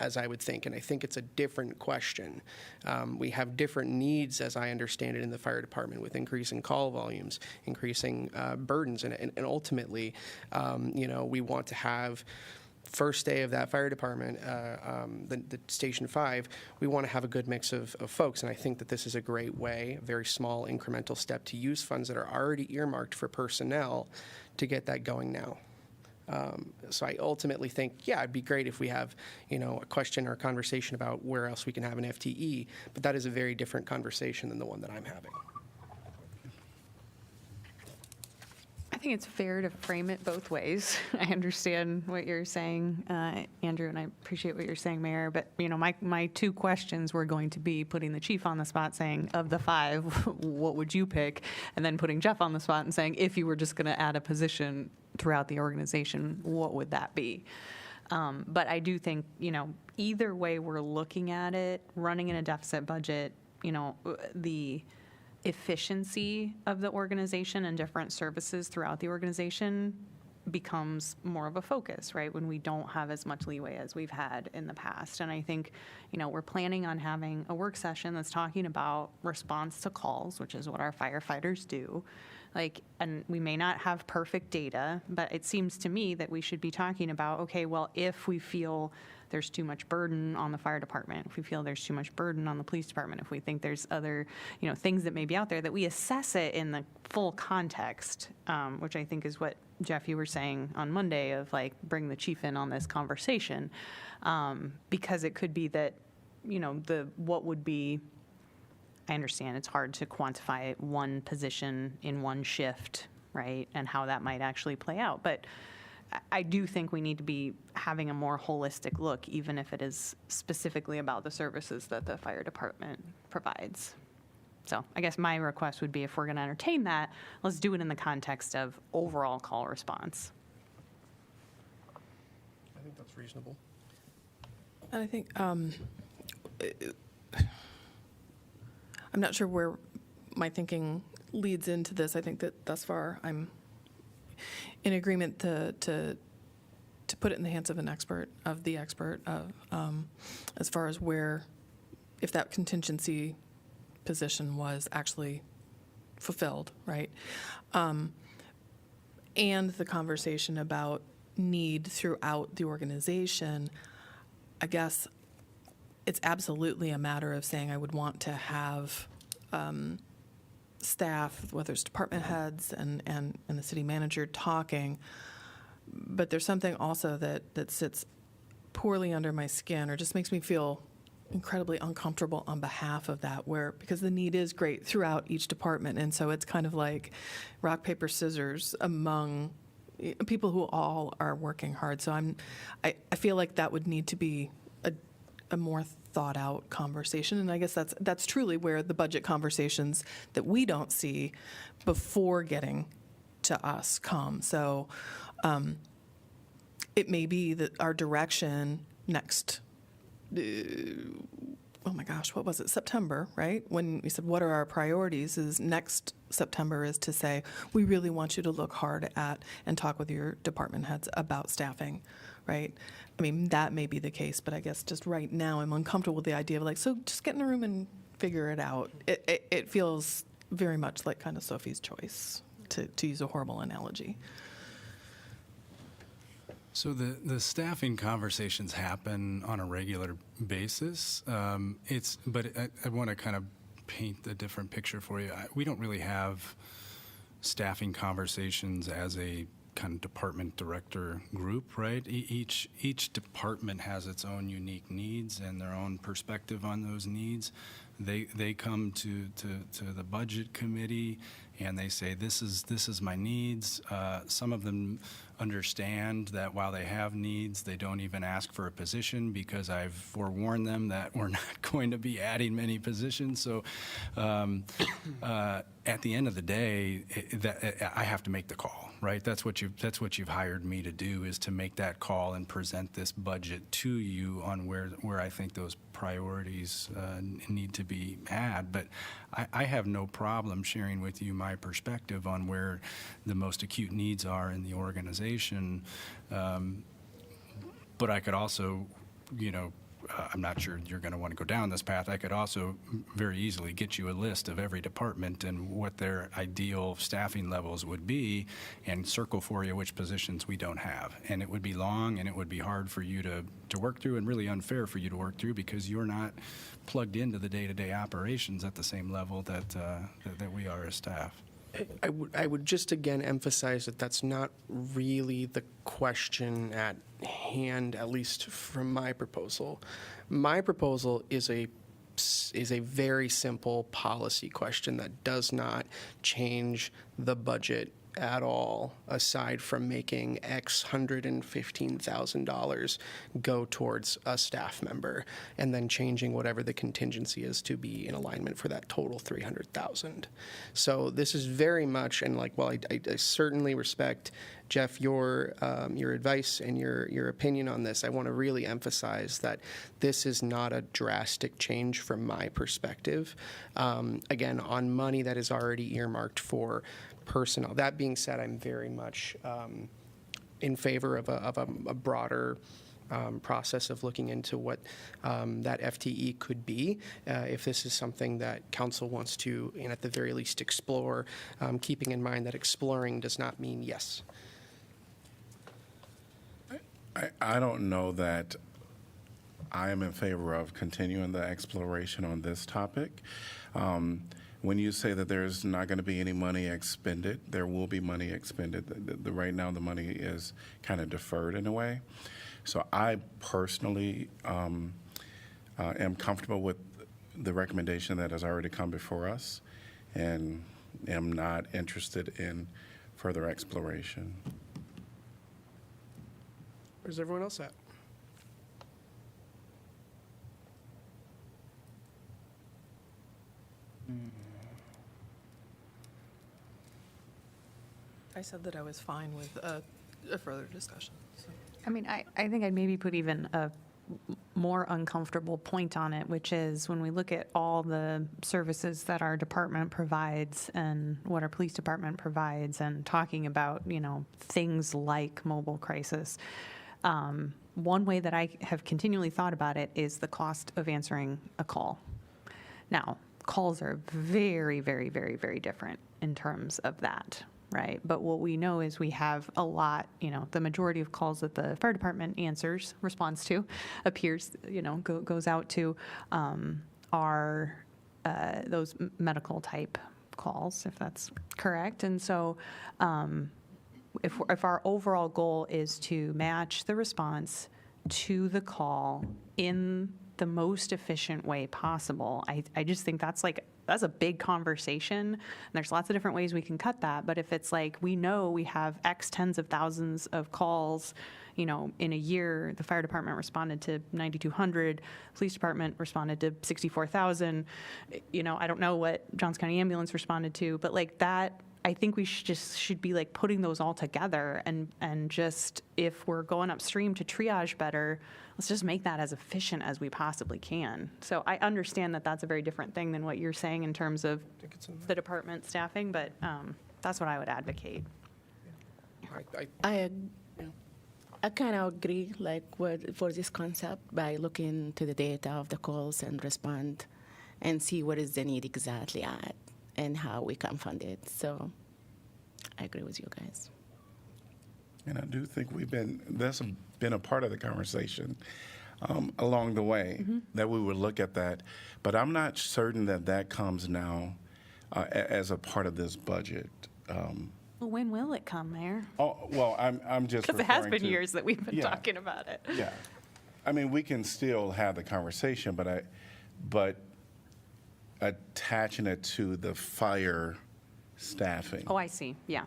Speaker 10: as I would think, and I think it's a different question. We have different needs, as I understand it, in the fire department with increasing call volumes, increasing burdens, and ultimately, we want to have first day of that fire department, the Station 5, we want to have a good mix of folks, and I think that this is a great way, a very small incremental step to use funds that are already earmarked for personnel to get that going now. So I ultimately think, it'd be great if we have, a question or a conversation about where else we can have an FTE, but that is a very different conversation than the one that I'm having.
Speaker 6: I think it's fair to frame it both ways. I understand what you're saying, Andrew, and I appreciate what you're saying, Mayor. But my two questions were going to be putting the chief on the spot, saying, of the 5, what would you pick? And then putting Jeff on the spot and saying, if you were just going to add a position throughout the organization, what would that be? But I do think, either way we're looking at it, running in a deficit budget, the efficiency of the organization and different services throughout the organization becomes more of a focus, right, when we don't have as much leeway as we've had in the past. And I think, we're planning on having a work session that's talking about response to calls, which is what our firefighters do. And we may not have perfect data, but it seems to me that we should be talking about, okay, well, if we feel there's too much burden on the fire department, if we feel there's too much burden on the police department, if we think there's other, things that may be out there, that we assess it in the full context, which I think is what, Jeff, you were saying on Monday of bring the chief in on this conversation, because it could be that, what would be, I understand it's hard to quantify one position in one shift, right, and how that might actually play out. But I do think we need to be having a more holistic look, even if it is specifically about the services that the fire department provides. So I guess my request would be, if we're going to entertain that, let's do it in the context of overall call response.
Speaker 10: I think that's reasonable.
Speaker 8: And I think I'm not sure where my thinking leads into this. I think that thus far I'm in agreement to put it in the hands of the expert, as far as where, if that contingency position was actually fulfilled, right? And the conversation about need throughout the organization. I guess it's absolutely a matter of saying I would want to have staff, whether it's department heads and the city manager talking, but there's something also that sits poorly under my skin or just makes me feel incredibly uncomfortable on behalf of that, because the need is great throughout each department, and so it's kind of like rock, paper, scissors among people who all are working hard. So I feel like that would need to be a more thought out conversation, and I guess that's truly where the budget conversations that we don't see before getting to us come. So it may be that our direction next, oh my gosh, what was it, September, right? When we said, what are our priorities, is next September is to say, we really want you to look hard at and talk with your department heads about staffing, right? I mean, that may be the case, but I guess just right now I'm uncomfortable with the idea of like, so just get in a room and figure it out. It feels very much like kind of Sophie's choice, to use a horrible analogy.
Speaker 4: So the staffing conversations happen on a regular basis. But I want to kind of paint a different picture for you. We don't really have staffing conversations as a kind of department director group, right? Each department has its own unique needs and their own perspective on those needs. They come to the budget committee and they say, this is my needs. Some of them understand that while they have needs, they don't even ask for a position because I've forewarned them that we're not going to be adding many positions. So at the end of the day, I have to make the call, right? That's what you've hired me to do, is to make that call and present this budget to you on where I think those priorities need to be had. But I have no problem sharing with you my perspective on where the most acute needs are in the organization. But I could also, I'm not sure you're going to want to go down this path. I could also very easily get you a list of every department and what their ideal staffing levels would be and circle for you which positions we don't have. And it would be long and it would be hard for you to work through and really unfair for you to work through because you're not plugged into the day-to-day operations at the same level that we are as staff.
Speaker 10: I would just again emphasize that that's not really the question at hand, at least from my proposal. My proposal is a very simple policy question that does not change the budget at all, aside from making X $115,000 go towards a staff member, and then changing whatever the contingency is to be in alignment for that total $300,000. So this is very much, and while I certainly respect, Jeff, your advice and your opinion on this, I want to really emphasize that this is not a drastic change from my perspective. Again, on money that is already earmarked for personnel. That being said, I'm very much in favor of a broader process of looking into what that FTE could be, if this is something that council wants to, and at the very least, explore, keeping in mind that exploring does not mean yes.
Speaker 3: I don't know that I am in favor of continuing the exploration on this topic. When you say that there's not going to be any money expended, there will be money expended. Right now, the money is kind of deferred in a way. So I personally am comfortable with the recommendation that has already come before us and am not interested in further exploration.
Speaker 10: Where's everyone else at?
Speaker 8: I said that I was fine with a further discussion. So.
Speaker 6: I mean, I think I'd maybe put even a more uncomfortable point on it, which is when we look at all the services that our department provides and what our police department provides and talking about, things like mobile crisis. One way that I have continually thought about it is the cost of answering a call. Now, calls are very, very, very, very different in terms of that. Right. But what we know is we have a lot, the majority of calls that the fire department responds to, goes out to are those medical type calls, if that's correct. And so if our overall goal is to match the response to the call in the most efficient way possible, I just think that's a big conversation. And there's lots of different ways we can cut that. But if it's like, we know we have X tens of thousands of calls, in a year, the fire department responded to 9,200, police department responded to 64,000. I don't know what Johns County Ambulance responded to, but like that, I think we should be like putting those all together and just, if we're going upstream to triage better, let's just make that as efficient as we possibly can. So I understand that that's a very different thing than what you're saying in terms of the department staffing, but that's what I would advocate.
Speaker 9: I kind of agree, for this concept, by looking to the data of the calls and respond and see what is the need exactly at and how we can fund it. So I agree with you guys.
Speaker 3: And I do think that's been a part of the conversation along the way, that we would look at that. But I'm not certain that comes now as a part of this budget.
Speaker 6: Well, when will it come, Mayor?
Speaker 3: Oh, well, I'm just
Speaker 6: Because it has
Speaker 3: referring
Speaker 6: been
Speaker 3: to-
Speaker 6: years that we've been
Speaker 3: Yeah.
Speaker 6: talking about it.
Speaker 3: Yeah. I mean, we can still have the conversation, but attaching it to the fire staffing.
Speaker 6: Oh, I see. Yeah.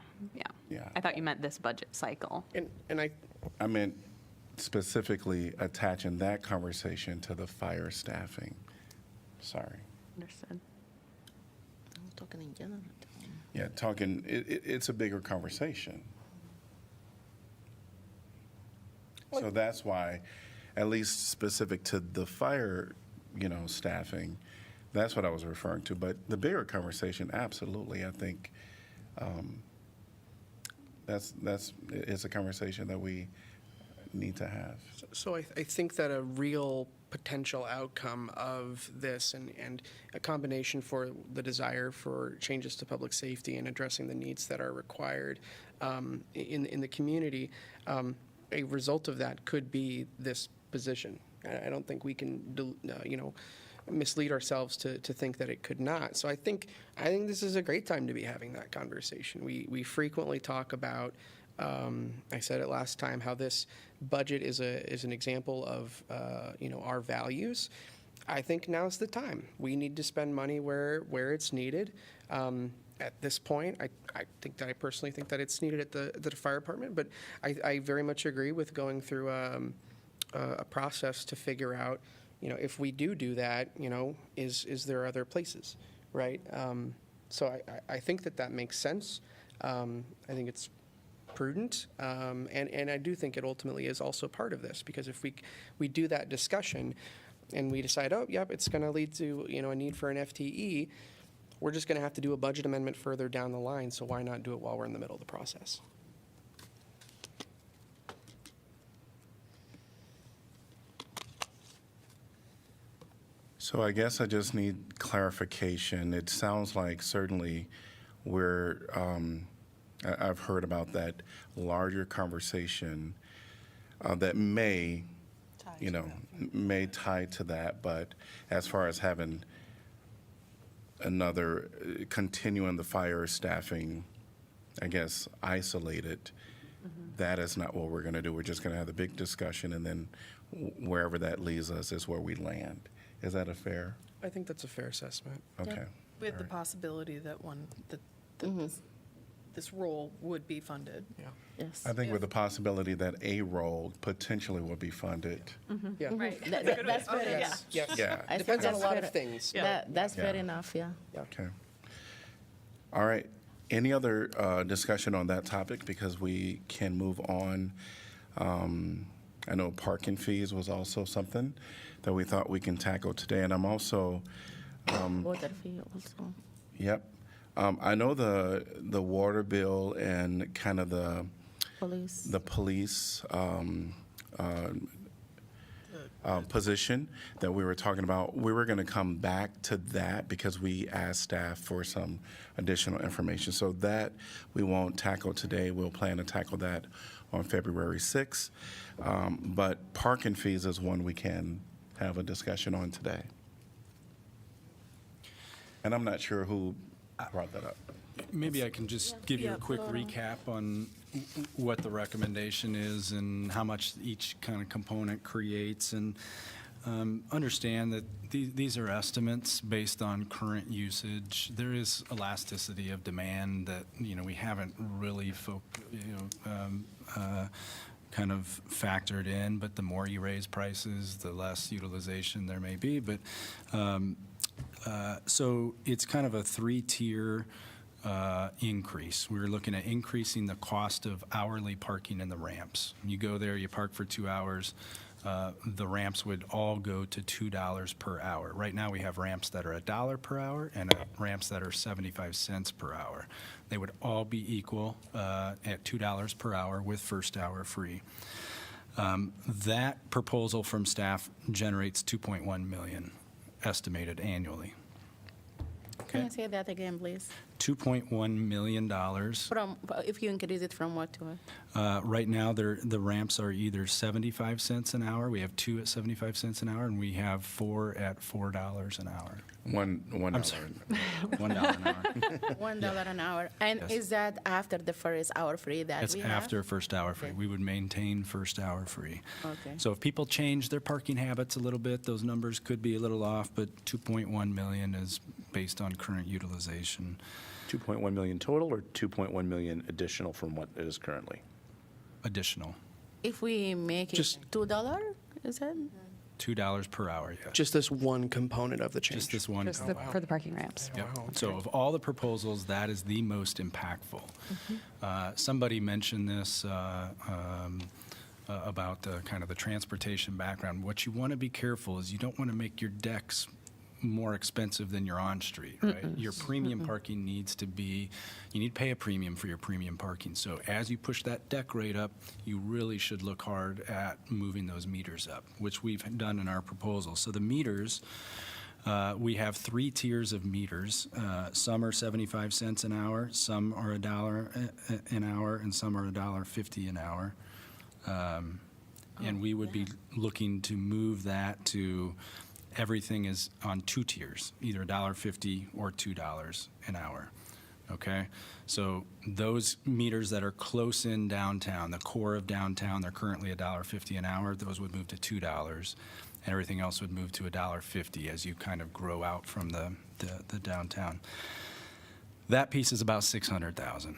Speaker 3: Yeah.
Speaker 6: I thought you meant this budget cycle.
Speaker 10: And
Speaker 3: I meant specifically attaching that conversation to the fire staffing. Sorry.
Speaker 6: Understood.
Speaker 9: I'm talking in general.
Speaker 3: Yeah, it's a bigger conversation. So that's why, at least specific to the fire, staffing, that's what I was referring to. But the bigger conversation, absolutely, I think it's a conversation that we need to have.
Speaker 10: So I think that a real potential outcome of this and a combination for the desire for changes to public safety and addressing the needs that are required in the community, a result of that could be this position. I don't think we can, mislead ourselves to think that it could not. So I think this is a great time to be having that conversation. We frequently talk about, I said it last time, how this budget is an example of our values. I think now's the time. We need to spend money where it's needed. At this point, I personally think that it's needed at the fire department, but I very much agree with going through a process to figure out, if we do that, is there other places, right? So I think that makes sense. I think it's prudent, and I do think it ultimately is also part of this, because if we do that discussion and we decide, oh, yep, it's going to lead to a need for an FTE, we're just going to have to do a budget amendment further down the line. So why not do it while we're in the middle of the process?
Speaker 3: So I guess I just need clarification. It sounds like certainly I've heard about that larger conversation that may tie to that, but as far as having another, continuing the fire staffing, I guess, isolated, that is not what we're going to do. We're just going to have the big discussion, and then wherever that leads us is where we land. Is that a fair?
Speaker 10: I think that's a fair assessment.
Speaker 3: Okay.
Speaker 8: With the possibility that this role would be funded.
Speaker 10: Yeah.
Speaker 9: Yes.
Speaker 3: I think with the possibility that a role potentially will be funded.
Speaker 10: Yeah.
Speaker 8: Right.
Speaker 9: That's fair.
Speaker 10: Yes. Yes.
Speaker 3: Yeah.
Speaker 9: I
Speaker 10: Depends on
Speaker 9: think
Speaker 10: a lot
Speaker 9: that's
Speaker 10: of things.
Speaker 9: That's fair
Speaker 3: Yeah.
Speaker 9: enough, yeah.
Speaker 3: Okay. All right. Any other discussion on that topic? Because we can move on. I know parking fees was also something that we thought we can tackle today. And I'm also,
Speaker 9: Water fee also.
Speaker 3: yep. I know the water bill and kind of the
Speaker 9: Police.
Speaker 3: police position that we were talking about. We were going to come back to that because we asked staff for some additional information. So that we won't tackle today. We'll plan to tackle that on February 6th. But parking fees is one we can have a discussion on today. And I'm not sure who brought that up.
Speaker 4: Maybe I can just give you a quick recap on what the recommendation is and how much each kind of component creates, and understand that these are estimates based on current usage. There is elasticity of demand that, we haven't really kind of factored in, but the more you raise prices, the less utilization there may be. But so it's kind of a three-tier increase. We were looking at increasing the cost of hourly parking in the ramps. You go there, you park for 2 hours, the ramps would all go to $2 per hour. Right now, we have ramps that are $1 per hour and ramps that are 75 cents per hour. They would all be equal at $2 per hour with first hour free. That proposal from staff generates $2.1 million estimated annually.
Speaker 9: Can I say that again, please?
Speaker 4: $2.1 million.
Speaker 9: If you increase it from what to what?
Speaker 4: Right now, the ramps are either 75 cents an hour. We have 2 at 75 cents an hour, and we have 4 at $4 an hour.
Speaker 3: $1.
Speaker 4: I'm sorry, $1 an hour.
Speaker 9: $1 an hour. And
Speaker 4: Yes.
Speaker 9: is that after the first hour free that
Speaker 4: It's
Speaker 9: we have?
Speaker 4: after first hour free. We would maintain first hour free.
Speaker 9: Okay.
Speaker 4: So if people change their parking habits a little bit, those numbers could be a little off, but 2.1 million is based on current utilization.
Speaker 12: 2.1 million total or 2.1 million additional from what it is currently?
Speaker 4: Additional.
Speaker 9: If we make it
Speaker 4: Just-
Speaker 9: $2, is it?
Speaker 4: $2 per hour, yes.
Speaker 10: Just this one component of the change.
Speaker 4: Just this one.
Speaker 6: Just for the parking ramps.
Speaker 4: Yep. So of all the proposals, that is the most impactful. Somebody mentioned this about kind of the transportation background. What you want to be careful is you don't want to make your decks more expensive than your on-street, right? Your premium parking needs to be, you need to pay a premium for your premium parking. So as you push that deck rate up, you really should look hard at moving those meters up, which we've done in our proposal. So the meters, we have 3 tiers of meters. Some are 75 cents an hour, some are $1 an hour, and some are $1.50 an hour. And we would be looking to move that to everything is on 2 tiers, either $1.50 or $2 an hour. Okay? So those meters that are close in downtown, the core of downtown, they're currently $1.50 an hour. Those would move to $2, and everything else would move to $1.50 as you kind of grow out from the downtown. That piece is about $600,000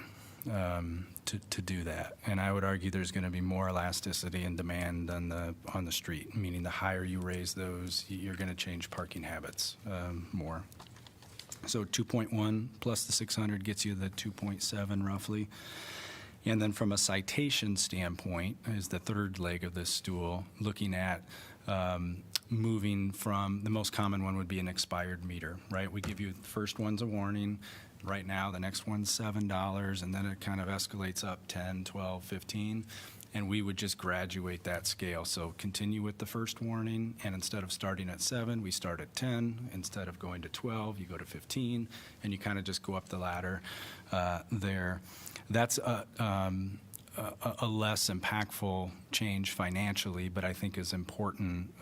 Speaker 4: to do that, and I would argue there's going to be more elasticity and demand on the street, meaning the higher you raise those, you're going to change parking habits more. So 2.1 plus the 600 gets you the 2.7 roughly. And then from a citation standpoint is the third leg of this stool, looking at moving from, the most common one would be an expired meter, right? We give you, the first one's a warning. Right now, the next one's $7, and then it kind of escalates up 10, 12, 15, and we would just graduate that scale. So continue with the first warning, and instead of starting at 7, we start at 10. Instead of going to 12, you go to 15, and you kind of just go up the ladder there. That's a less impactful change financially, but I think is important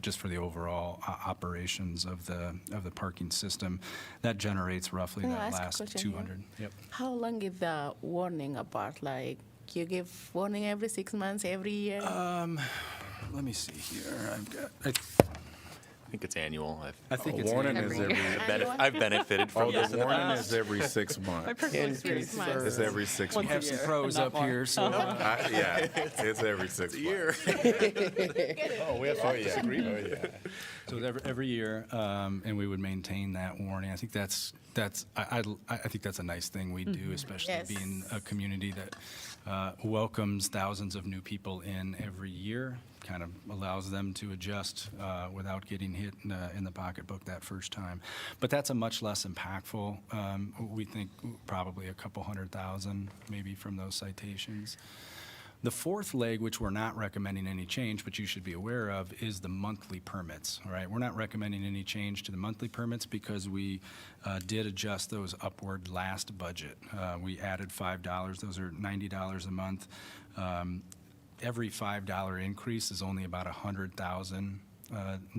Speaker 4: just for the overall operations of the parking system. That generates roughly
Speaker 9: Can I
Speaker 4: that
Speaker 9: ask a
Speaker 4: last
Speaker 9: question here?
Speaker 4: 200. Yep.
Speaker 9: How long is the warning apart? Like, you give warning every 6 months, every year?
Speaker 4: Let me see here.
Speaker 11: I think it's annual.
Speaker 4: I think it's
Speaker 3: warning
Speaker 4: every
Speaker 3: is every.
Speaker 11: I've benefited from
Speaker 3: Oh,
Speaker 11: this
Speaker 3: the
Speaker 11: in the
Speaker 3: warning
Speaker 11: past.
Speaker 3: is every 6 months. It's every 6
Speaker 4: We have
Speaker 3: months.
Speaker 4: some pros up here, so.
Speaker 3: Yeah, it's every 6 months.
Speaker 12: Oh, we have to disagree. Oh, yeah.
Speaker 4: So every year, and we would maintain that warning. I think that's I think that's a nice thing we do, especially
Speaker 9: Yes.
Speaker 4: being a community that welcomes thousands of new people in every year. Kind of allows them to adjust without getting hit in the pocketbook that first time. But that's a much less impactful. We think probably a couple 100,000 maybe from those citations. The fourth leg, which we're not recommending any change, but you should be aware of, is the monthly permits, all right? We're not recommending any change to the monthly permits because we did adjust those upward last budget. We added $5. Those are $90 a month. Every $5 increase is only about $100,000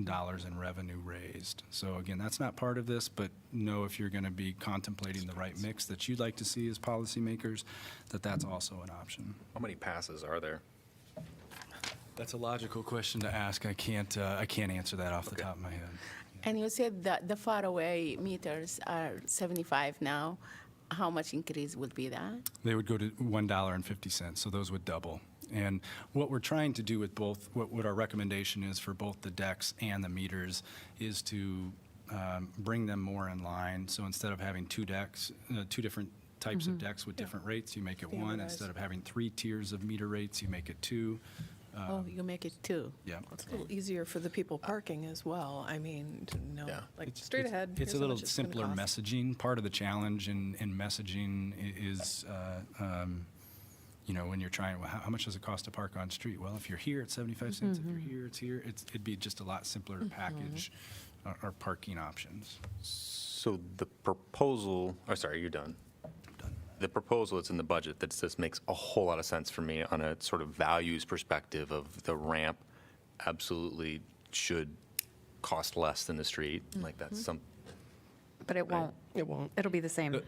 Speaker 4: dollars in revenue raised. So again, that's not part of this, but know if you're going to be contemplating the right mix that you'd like to see as policymakers, that's also an option.
Speaker 11: How many passes are there?
Speaker 4: That's a logical question to ask. I can't answer that off the top of my head.
Speaker 9: And you said that the faraway meters are 75 now. How much increase would be that?
Speaker 4: They would go to $1.50, so those would double. And what we're trying to do with both, what our recommendation is for both the decks and the meters, is to bring them more in line. So instead of having two decks, two different types of decks with different rates, you make it one.
Speaker 8: Standardized.
Speaker 4: Instead of having 3 tiers of meter rates, you make it 2.
Speaker 9: Oh, you make it 2.
Speaker 4: Yeah.
Speaker 8: It's a little easier for the people parking as well. I mean, to know, like,
Speaker 4: It's-
Speaker 8: straight
Speaker 4: it's-
Speaker 8: ahead.
Speaker 4: It's
Speaker 8: here's
Speaker 4: a
Speaker 8: how
Speaker 4: little
Speaker 8: much it's gonna
Speaker 4: simpler
Speaker 8: cost.
Speaker 4: messaging. Part of the challenge in messaging is, when you're trying, well, how much does it cost to park on street? Well, if you're here, it's 75 cents. If you're here, it's here. It'd be just a lot simpler to package our parking options.
Speaker 11: So the proposal, oh, sorry, you're done. The proposal that's in the budget that just makes a whole lot of sense for me on a sort of values perspective of the ramp absolutely should cost less than the street. Like that's some,
Speaker 6: But it won't.
Speaker 8: It won't.
Speaker 6: It'll be the same.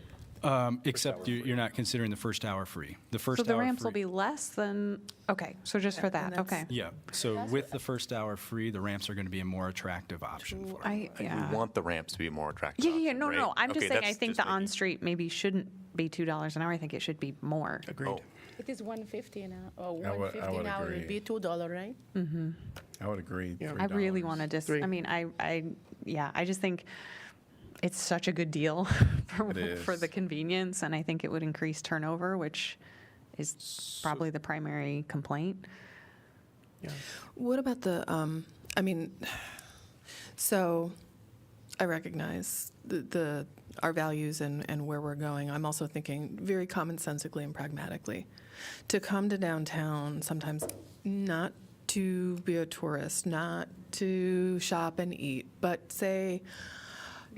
Speaker 4: Except you're not considering the first hour free. The first
Speaker 6: So the
Speaker 4: hour
Speaker 6: ramps will
Speaker 4: free-
Speaker 6: be less than, okay, so just for that, okay.
Speaker 4: Yeah, so with the first hour free, the ramps are going to be a more attractive option for
Speaker 6: I,
Speaker 11: we
Speaker 6: yeah.
Speaker 11: want the ramps to be more attractive.
Speaker 6: Yeah,
Speaker 11: option,
Speaker 6: no,
Speaker 11: right?
Speaker 6: no, I'm just
Speaker 11: Okay,
Speaker 6: saying, I
Speaker 11: that's
Speaker 6: think
Speaker 11: just
Speaker 6: the
Speaker 11: making-
Speaker 6: on-street maybe shouldn't be $2 an hour. I think it should be more.
Speaker 11: Agreed.
Speaker 9: It is 150 now, or
Speaker 3: I would
Speaker 9: 150 now
Speaker 3: agree.
Speaker 9: will be $2, right?
Speaker 3: I would agree.
Speaker 6: I really
Speaker 3: $3.
Speaker 6: want to
Speaker 8: Three.
Speaker 6: I mean, I just think it's such a good deal
Speaker 3: It
Speaker 6: for
Speaker 3: is.
Speaker 6: the convenience, and I think it would increase turnover, which is probably the primary complaint.
Speaker 8: What about I mean, so I recognize our values and where we're going. I'm also thinking very commonsensically and pragmatically. To come to downtown, sometimes not to be a tourist, not to shop and eat, but say,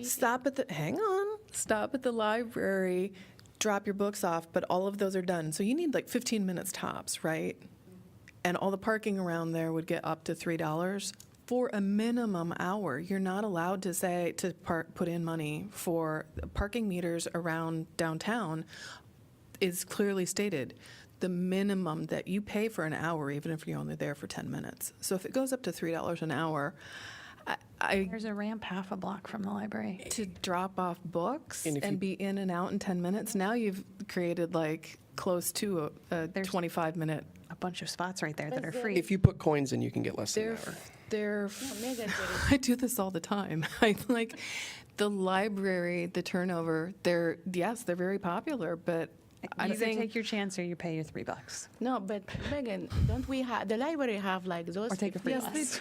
Speaker 8: stop at the library, drop your books off, but all of those are done. So you need like 15 minutes tops, right? And all the parking around there would get up to $3 for a minimum hour. You're not allowed to put in money for parking meters around downtown. Is clearly stated. The minimum that you pay for an hour, even if you're only there for 10 minutes. So if it goes up to $3 an hour,
Speaker 6: There's a ramp half a block from the library.
Speaker 8: to drop off books
Speaker 10: And if
Speaker 8: and
Speaker 10: you-
Speaker 8: be in and out in 10 minutes, now you've created like close to a
Speaker 6: There's
Speaker 8: 25-minute.
Speaker 6: a bunch of spots right there that are free.
Speaker 10: If you put coins in, you can get less than an
Speaker 8: They're,
Speaker 10: hour.
Speaker 8: they're,
Speaker 9: Megan did it.
Speaker 8: I do this all the time. I like the library, the turnover, yes, they're very popular, but I'm
Speaker 6: Either
Speaker 8: saying,
Speaker 6: take your chance or you pay your $3.
Speaker 9: No, but Megan, don't we have, the library have like those?
Speaker 6: Or take a free
Speaker 9: 15
Speaker 6: bus.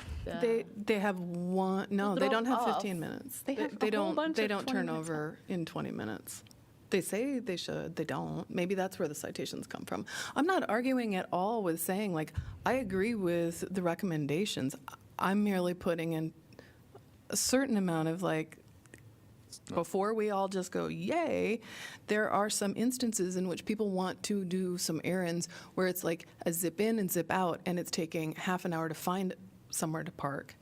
Speaker 8: they have one, no,
Speaker 9: To
Speaker 8: they don't have
Speaker 9: drop
Speaker 8: 15
Speaker 9: off.
Speaker 8: minutes.
Speaker 6: They have
Speaker 8: They
Speaker 6: a whole
Speaker 8: don't,
Speaker 6: bunch
Speaker 8: they
Speaker 6: of
Speaker 8: don't
Speaker 6: 20
Speaker 8: turn
Speaker 6: minutes
Speaker 8: over in 20 minutes. They say they should, they don't. Maybe that's where the citations come from. I'm not arguing at all with saying, like, I agree with the recommendations. I'm merely putting in a certain amount of, like, before we all just go, yay, there are some instances in which people want to do some errands where it's like a zip in and zip out, and it's taking half an hour to find somewhere to park,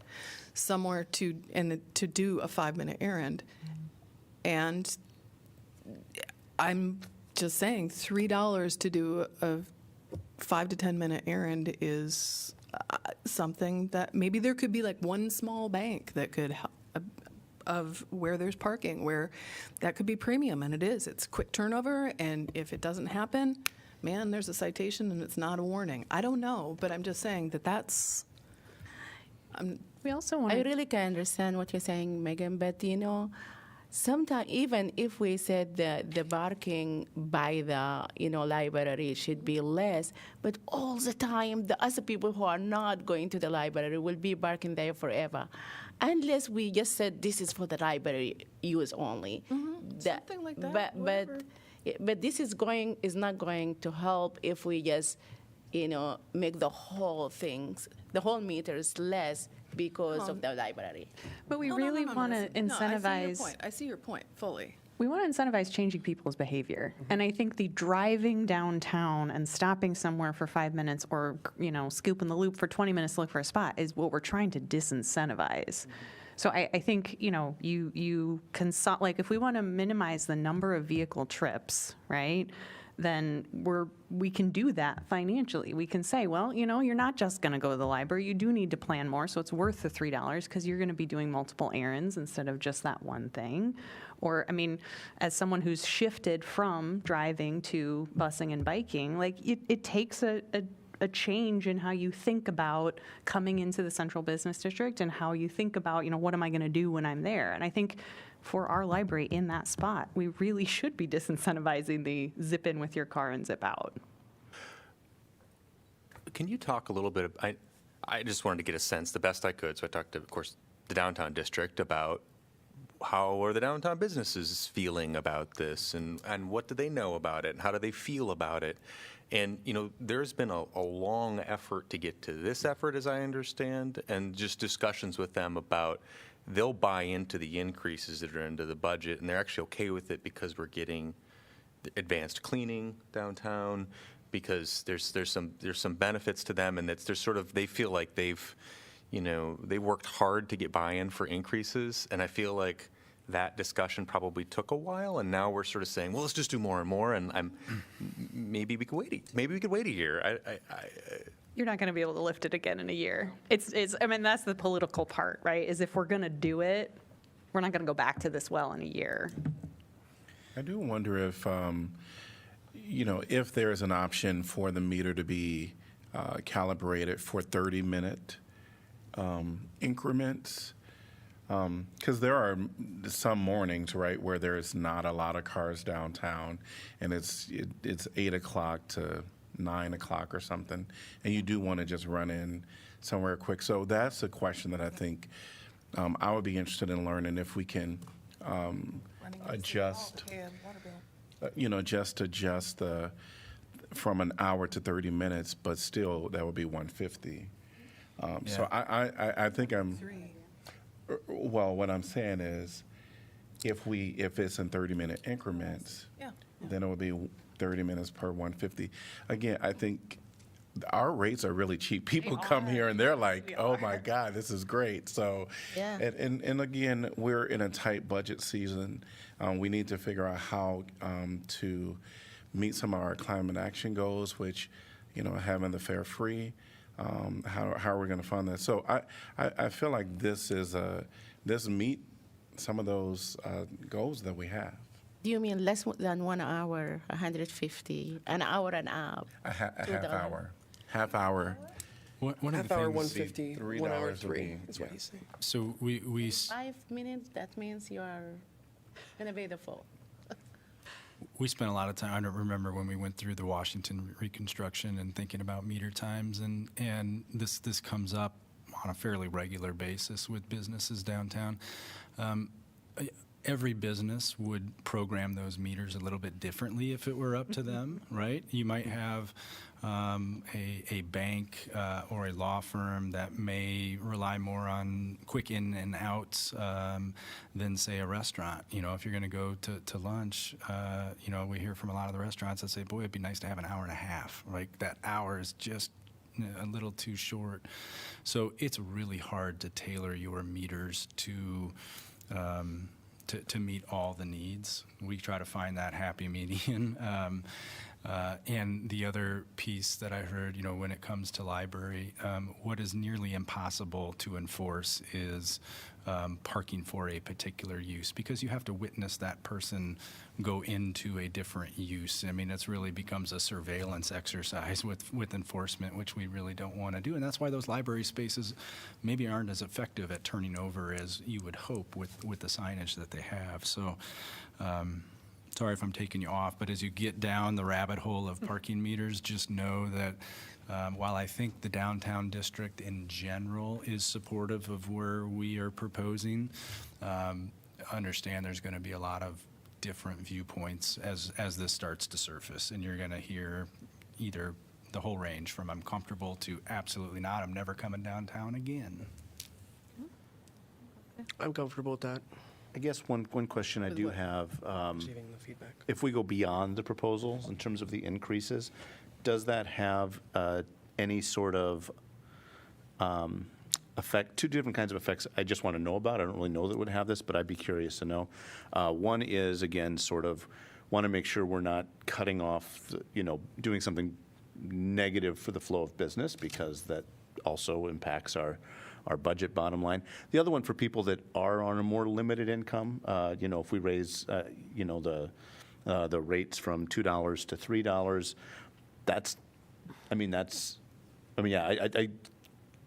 Speaker 8: somewhere to do a 5-minute errand. And I'm just saying, $3 to do a 5 to 10 minute errand is something that maybe there could be like one small bank that could help. Of where there's parking, where that could be premium, and it is. It's quick turnover, and if it doesn't happen, man, there's a citation and it's not a warning. I don't know, but I'm just saying that's.
Speaker 6: We also want
Speaker 9: I
Speaker 6: to,
Speaker 9: really can understand what you're saying, Megan, but sometimes even if we said the parking by the library should be less, but all the time the other people who are not going to the library will be parking there forever, unless we just said this is for the library use only.
Speaker 8: Something like that, whatever.
Speaker 9: But this is not going to help if we just make the whole meters less because of the library.
Speaker 6: but we
Speaker 8: No,
Speaker 6: really
Speaker 8: no,
Speaker 6: want to
Speaker 8: listen. No,
Speaker 6: incentivize.
Speaker 8: I see your point fully.
Speaker 6: We want to incentivize changing people's behavior. And I think the driving downtown and stopping somewhere for 5 minutes or, scooping the loop for 20 minutes to look for a spot is what we're trying to disincentivize. So I think, you consult, like if we want to minimize the number of vehicle trips, right? Then we can do that financially. We can say, well, you're not just going to go to the library. You do need to plan more, so it's worth the $3 because you're going to be doing multiple errands instead of just that one thing. Or, as someone who's shifted from driving to busing and biking, like it takes a change in how you think about coming into the central business district and how you think about, what am I going to do when I'm there? And I think for our library in that spot, we really should be disincentivizing the zip in with your car and zip out.
Speaker 11: Can you talk a little bit, I just wanted to get a sense, the best I could, so I talked to, of course, the downtown district about how are the downtown businesses feeling about this, and what do they know about it, and how do they feel about it? And, there's been a long effort to get to this effort, as I understand, and just discussions with them about they'll buy into the increases that are into the budget, and they're actually okay with it because we're getting advanced cleaning downtown, because there's some benefits to them, and they feel like they worked hard to get buy-in for increases, and I feel like that discussion probably took a while, and now we're sort of saying, well, let's just do more and more, and maybe we could wait a year.
Speaker 6: You're not going to be able to lift it again in a year. That's the political part, right? Is if we're going to do it, we're not going to go back to this well in a year.
Speaker 3: I do wonder if, if there is an option for the meter to be calibrated for 30-minute increments. Because there are some mornings, right, where there's not a lot of cars downtown, and it's 8 o'clock to 9 o'clock or something, and you do want to just run in somewhere quick. So that's a question that I think I would be interested in learning if we can adjust, just adjust from an hour to 30 minutes, but still that would be $150. So I think well, what I'm saying is, if it's in 30-minute increments, then it would be 30 minutes per 150. Again, I think our rates are really cheap. People come here and they're like, "Oh my God, this is great!" So, and again, we're in a tight budget season. We need to figure out how to meet some of our climate action goals, which, having the fare free. How are we going to fund that? So I feel like this meet some of those goals that we have.
Speaker 9: Do you mean less than 1 hour, 150, an hour and a half?
Speaker 3: A half hour. Half hour.
Speaker 4: One of
Speaker 10: Half
Speaker 4: the
Speaker 10: hour,
Speaker 4: things,
Speaker 10: $150, 1 hour, 3 is what he's saying.
Speaker 4: so we
Speaker 9: 5 minutes, that means you are going to pay the full.
Speaker 4: We spent a lot of time, I don't remember when we went through the Washington reconstruction and thinking about meter times, and this comes up on a fairly regular basis with businesses downtown. Every business would program those meters a little bit differently if it were up to them, right? You might have a bank or a law firm that may rely more on quick in and outs than, say, a restaurant. If you're going to go to lunch, we hear from a lot of the restaurants that say, boy, it'd be nice to have an hour and a half. Like, that hour is just a little too short. So it's really hard to tailor your meters to meet all the needs. We try to find that happy median. And the other piece that I heard, when it comes to library, what is nearly impossible to enforce is parking for a particular use, because you have to witness that person go into a different use. It's really becomes a surveillance exercise with enforcement, which we really don't want to do. And that's why those library spaces maybe aren't as effective at turning over as you would hope with the signage that they have. So, sorry if I'm taking you off, but as you get down the rabbit hole of parking meters, just know that while I think the downtown district in general is supportive of where we are proposing, understand there's going to be a lot of different viewpoints as this starts to surface, and you're going to hear either the whole range from I'm comfortable to absolutely not, I'm never coming downtown again.
Speaker 10: I'm comfortable with that.
Speaker 12: I guess one question I do have,
Speaker 10: Receiving the feedback.
Speaker 12: if we go beyond the proposals in terms of the increases, does that have any sort of effect, two different kinds of effects I just want to know about? I don't really know that it would have this, but I'd be curious to know. One is, again, sort of want to make sure we're not cutting off, doing something negative for the flow of business, because that also impacts our budget bottom line. The other one for people that are on a more limited income, if we raise, the rates from $2 to $3,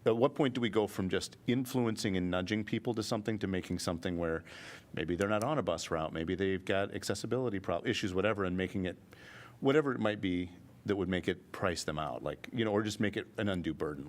Speaker 12: at what point do we go from just influencing and nudging people to something to making something where maybe they're not on a bus route, maybe they've got accessibility issues, whatever, and making it, whatever it might be that would make it price them out, or just make it an undue burden.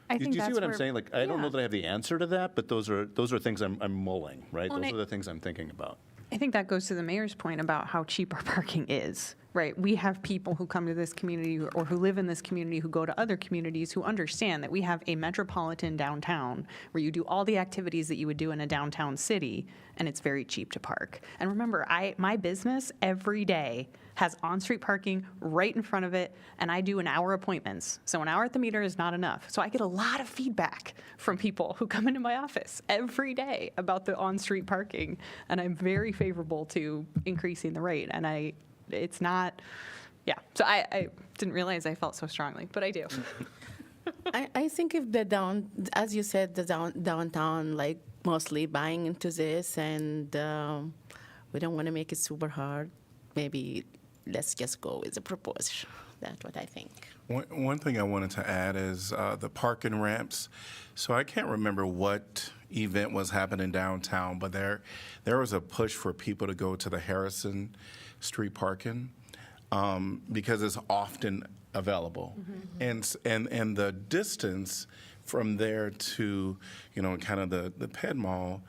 Speaker 6: I
Speaker 12: Do
Speaker 6: think
Speaker 12: you see
Speaker 6: that's
Speaker 12: what I'm
Speaker 6: where-
Speaker 12: saying? I don't know
Speaker 6: yeah.
Speaker 12: that I have the answer to that, but those are things I'm mulling, right?
Speaker 6: Well, and
Speaker 12: Those
Speaker 6: I-
Speaker 12: are the things I'm thinking about.
Speaker 6: I think that goes to the mayor's point about how cheap our parking is, right? We have people who come to this community or who live in this community who go to other communities who understand that we have a metropolitan downtown where you do all the activities that you would do in a downtown city, and it's very cheap to park. And remember, my business every day has on-street parking right in front of it, and I do an-hour appointments. So an hour at the meter is not enough. So I get a lot of feedback from people who come into my office every day about the on-street parking, and I'm very favorable to increasing the rate. And it's not, yeah. So I didn't realize I felt so strongly, but I do.
Speaker 9: I think if as you said, the downtown, mostly buying into this, and we don't want to make it super hard, maybe let's just go with the proposal. That's what I think.
Speaker 3: One thing I wanted to add is the parking ramps. So I can't remember what event was happening downtown, but there was a push for people to go to the Harrison Street parking because it's often available. And the distance from there to, kind of the Ped Mall,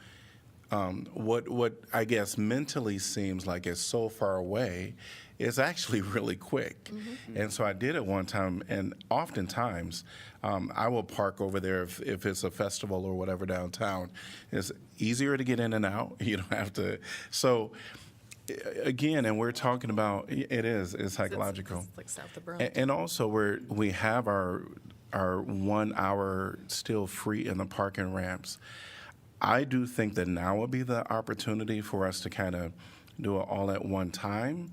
Speaker 3: what I guess mentally seems like it's so far away is actually really quick. And so I did it one time, and oftentimes I will park over there if it's a festival or whatever downtown. It's easier to get in and out. You don't have to. So again, and we're talking about, it's psychological.
Speaker 8: It's like south of Burlington.
Speaker 3: And also we have our 1 hour still free in the parking ramps. I do think that now would be the opportunity for us to kind of do it all at one time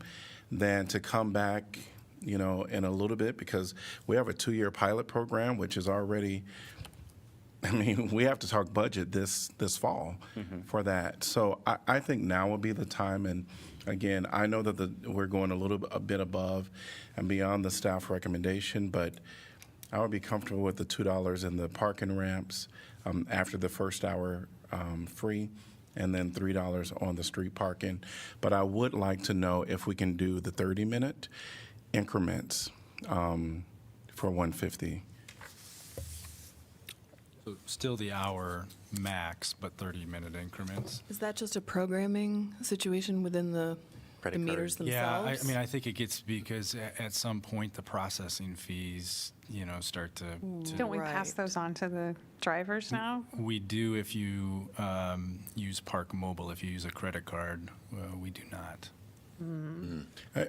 Speaker 3: than to come back, in a little bit, because we have a 2-year pilot program, which is already, we have to talk budget this fall for that. So I think now would be the time. And again, I know that we're going a bit above and beyond the staff recommendation, but I would be comfortable with the $2 in the parking ramps after the first hour free, and then $3 on the street parking. But I would like to know if we can do the 30-minute increments for $150.
Speaker 4: So still the hour max, but 30-minute increments.
Speaker 8: Is that just a programming situation within the meters themselves?
Speaker 4: Yeah, I think it gets, because at some point, the processing fees, start to.
Speaker 6: Don't we pass those on to the drivers now?
Speaker 4: We do if you use Park Mobile. If you use a credit card, we do not.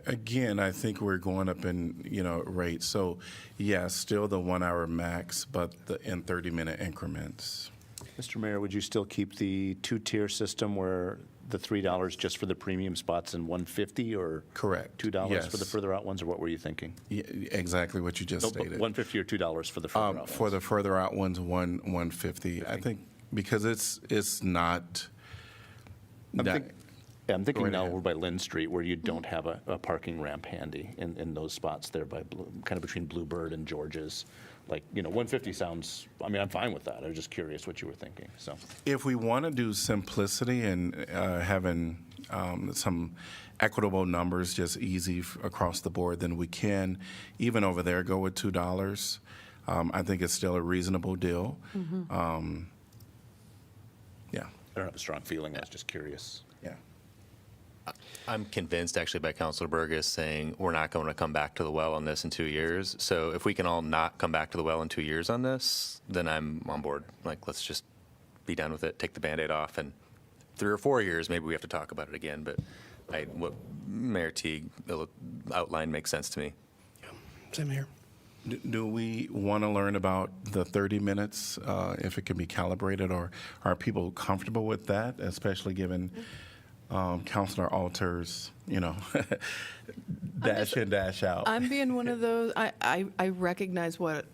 Speaker 3: Again, I think we're going up in, rates. So, yeah, still the 1 hour max, but in 30-minute increments.
Speaker 12: Mr. Mayor, would you still keep the 2-tier system where the $3 just for the premium spots and $150, or
Speaker 3: correct
Speaker 12: $2
Speaker 3: yes.
Speaker 12: for the further out ones, or what were you thinking?
Speaker 3: Yeah, exactly what you just stated.
Speaker 12: $150 or $2 for the further out ones?
Speaker 3: For the further out ones, $150. I think because it's not.
Speaker 12: I'm thinking now over by Lynn Street, where you don't have a parking ramp handy in those spots there by kind of between Bluebird and George's. 150 sounds, I'm fine with that. I was just curious what you were thinking, so.
Speaker 3: If we want to do simplicity and having some equitable numbers, just easy across the board, then we can, even over there, go with $2. I think it's still a reasonable deal. Yeah.
Speaker 12: I don't have a strong feeling. I was just curious.
Speaker 3: Yeah.
Speaker 11: I'm convinced, actually, by Councilor Burgess saying we're not going to come back to the well on this in 2 years. So if we can all not come back to the well in 2 years on this, then I'm on board. Let's just be done with it, take the Band-Aid off, and 3 or 4 years, maybe we have to talk about it again. But what Mayor Teague outlined makes sense to me.
Speaker 10: Same here.
Speaker 3: Do we want to learn about the 30 minutes, if it can be calibrated, or are people comfortable with that, especially given Councilor Alter's, dash in, dash out?
Speaker 8: I'm being one of those, I recognize what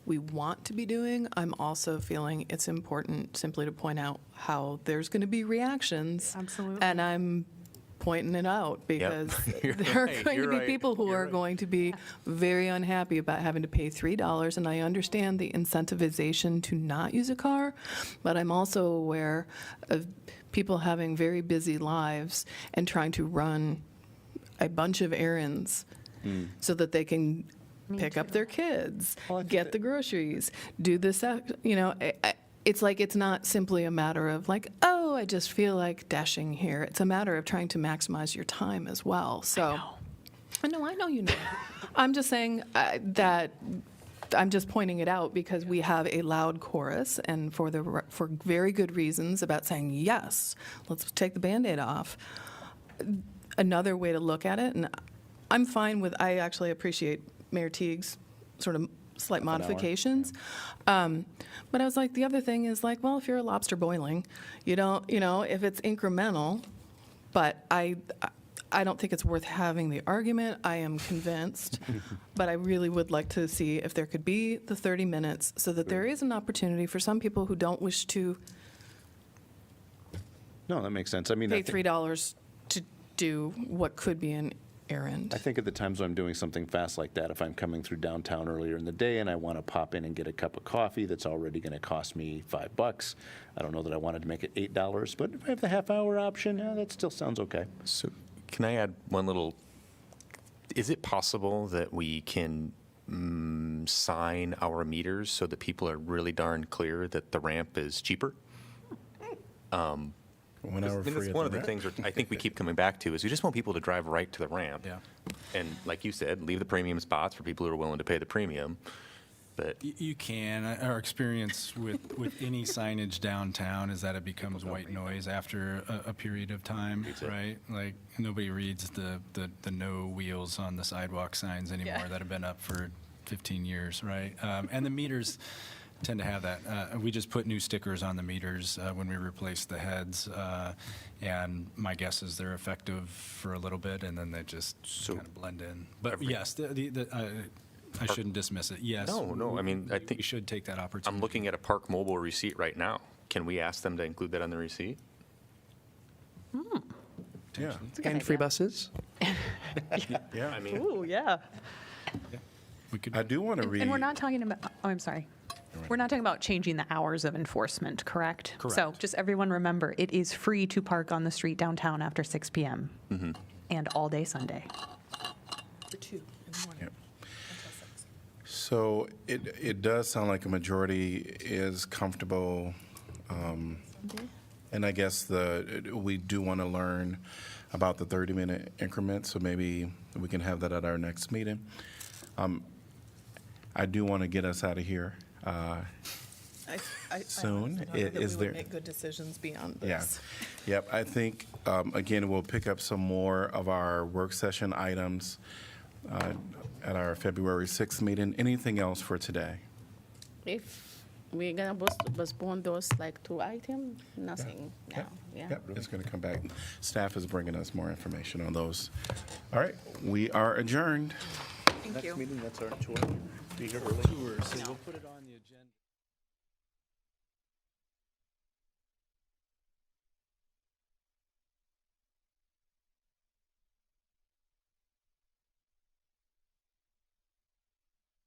Speaker 8: we want to be doing. I'm also feeling it's important simply to point out how there's going to be reactions.
Speaker 6: Absolutely.
Speaker 8: And I'm pointing it out because there are going to be people who are going to be very unhappy about having to pay $3. And I understand the incentivization to not use a car, but I'm also aware of people having very busy lives and trying to run a bunch of errands so that they can pick up their kids, get the groceries, do this, it's like it's not simply a matter of like, oh, I just feel like dashing here. It's a matter of trying to maximize your time as well. So, I know you know. I'm just saying that I'm just pointing it out because we have a loud chorus, and for very good reasons about saying yes, let's take the Band-Aid off. Another way to look at it, and I'm fine with. I actually appreciate Mayor Teague's sort of slight modifications. But I was like, the other thing is like, well, if you're a lobster boiling, you don't, if it's incremental, but I don't think it's worth having the argument. I am convinced, but I really would like to see if there could be the 30 minutes so that there is an opportunity for some people who don't wish to
Speaker 12: No, that makes sense. I mean,
Speaker 8: pay $3 to do what could be an errand.
Speaker 12: I think at the times when I'm doing something fast like that, if I'm coming through downtown earlier in the day and I want to pop in and get a cup of coffee that's already going to cost me $5, I don't know that I wanted to make it $8, but if I have the half-hour option, that still sounds okay.
Speaker 11: So can I add one little, is it possible that we can sign our meters so that people are really darn clear that the ramp is cheaper?
Speaker 3: Whenever
Speaker 11: That's
Speaker 3: free at
Speaker 11: one
Speaker 3: the
Speaker 11: of the
Speaker 3: ramp.
Speaker 11: things I think we keep coming back to is we just want people to drive right to the ramp.
Speaker 4: Yeah.
Speaker 11: And like you said, leave the premium spots for people who are willing to pay the premium. But
Speaker 4: You can. Our experience with any signage downtown is that it becomes white noise after a period of time, right? Like, nobody reads the no wheels on the sidewalk signs anymore that have been up for 15 years, right? And the meters tend to have that. We just put new stickers on the meters when we replaced the heads, and my guess is they're effective for a little bit, and then they just kind of blend in. But yes, I shouldn't dismiss it. Yes.
Speaker 11: No, I mean, I think
Speaker 4: we should take that opportunity.
Speaker 11: I'm looking at a Park Mobile receipt right now. Can we ask them to include that on the receipt?
Speaker 3: Yeah.
Speaker 10: And free buses?
Speaker 3: Yeah.
Speaker 11: I mean,
Speaker 6: Ooh, yeah.
Speaker 3: I do want to read.
Speaker 6: And we're not talking about, oh, I'm sorry. We're not talking about changing the hours of enforcement, correct?
Speaker 4: Correct.
Speaker 6: So just everyone remember, it is free to park on the street downtown after 6 p.m. And all day Sunday.
Speaker 8: For 2 in the morning.
Speaker 3: So it does sound like a majority is comfortable, and I guess we do want to learn about the 30-minute increments, so maybe we can have that at our next meeting. I do want to get us out of here soon.
Speaker 8: I know that
Speaker 3: Is
Speaker 8: we
Speaker 3: there?
Speaker 8: would make good decisions beyond
Speaker 3: Yeah.
Speaker 8: this.
Speaker 3: Yep. I think, again, we'll pick up some more of our work session items at our February 6th meeting. Anything else for today?
Speaker 9: If we're gonna postpone those like 2 items, nothing now. Yeah.
Speaker 3: Yep, it's going to come back. Staff is bringing us more information on those. All right, we are adjourned.
Speaker 8: Thank you.
Speaker 12: Next meeting, that's our tour. Be here early.
Speaker 4: Tour, so we'll put it on the agenda.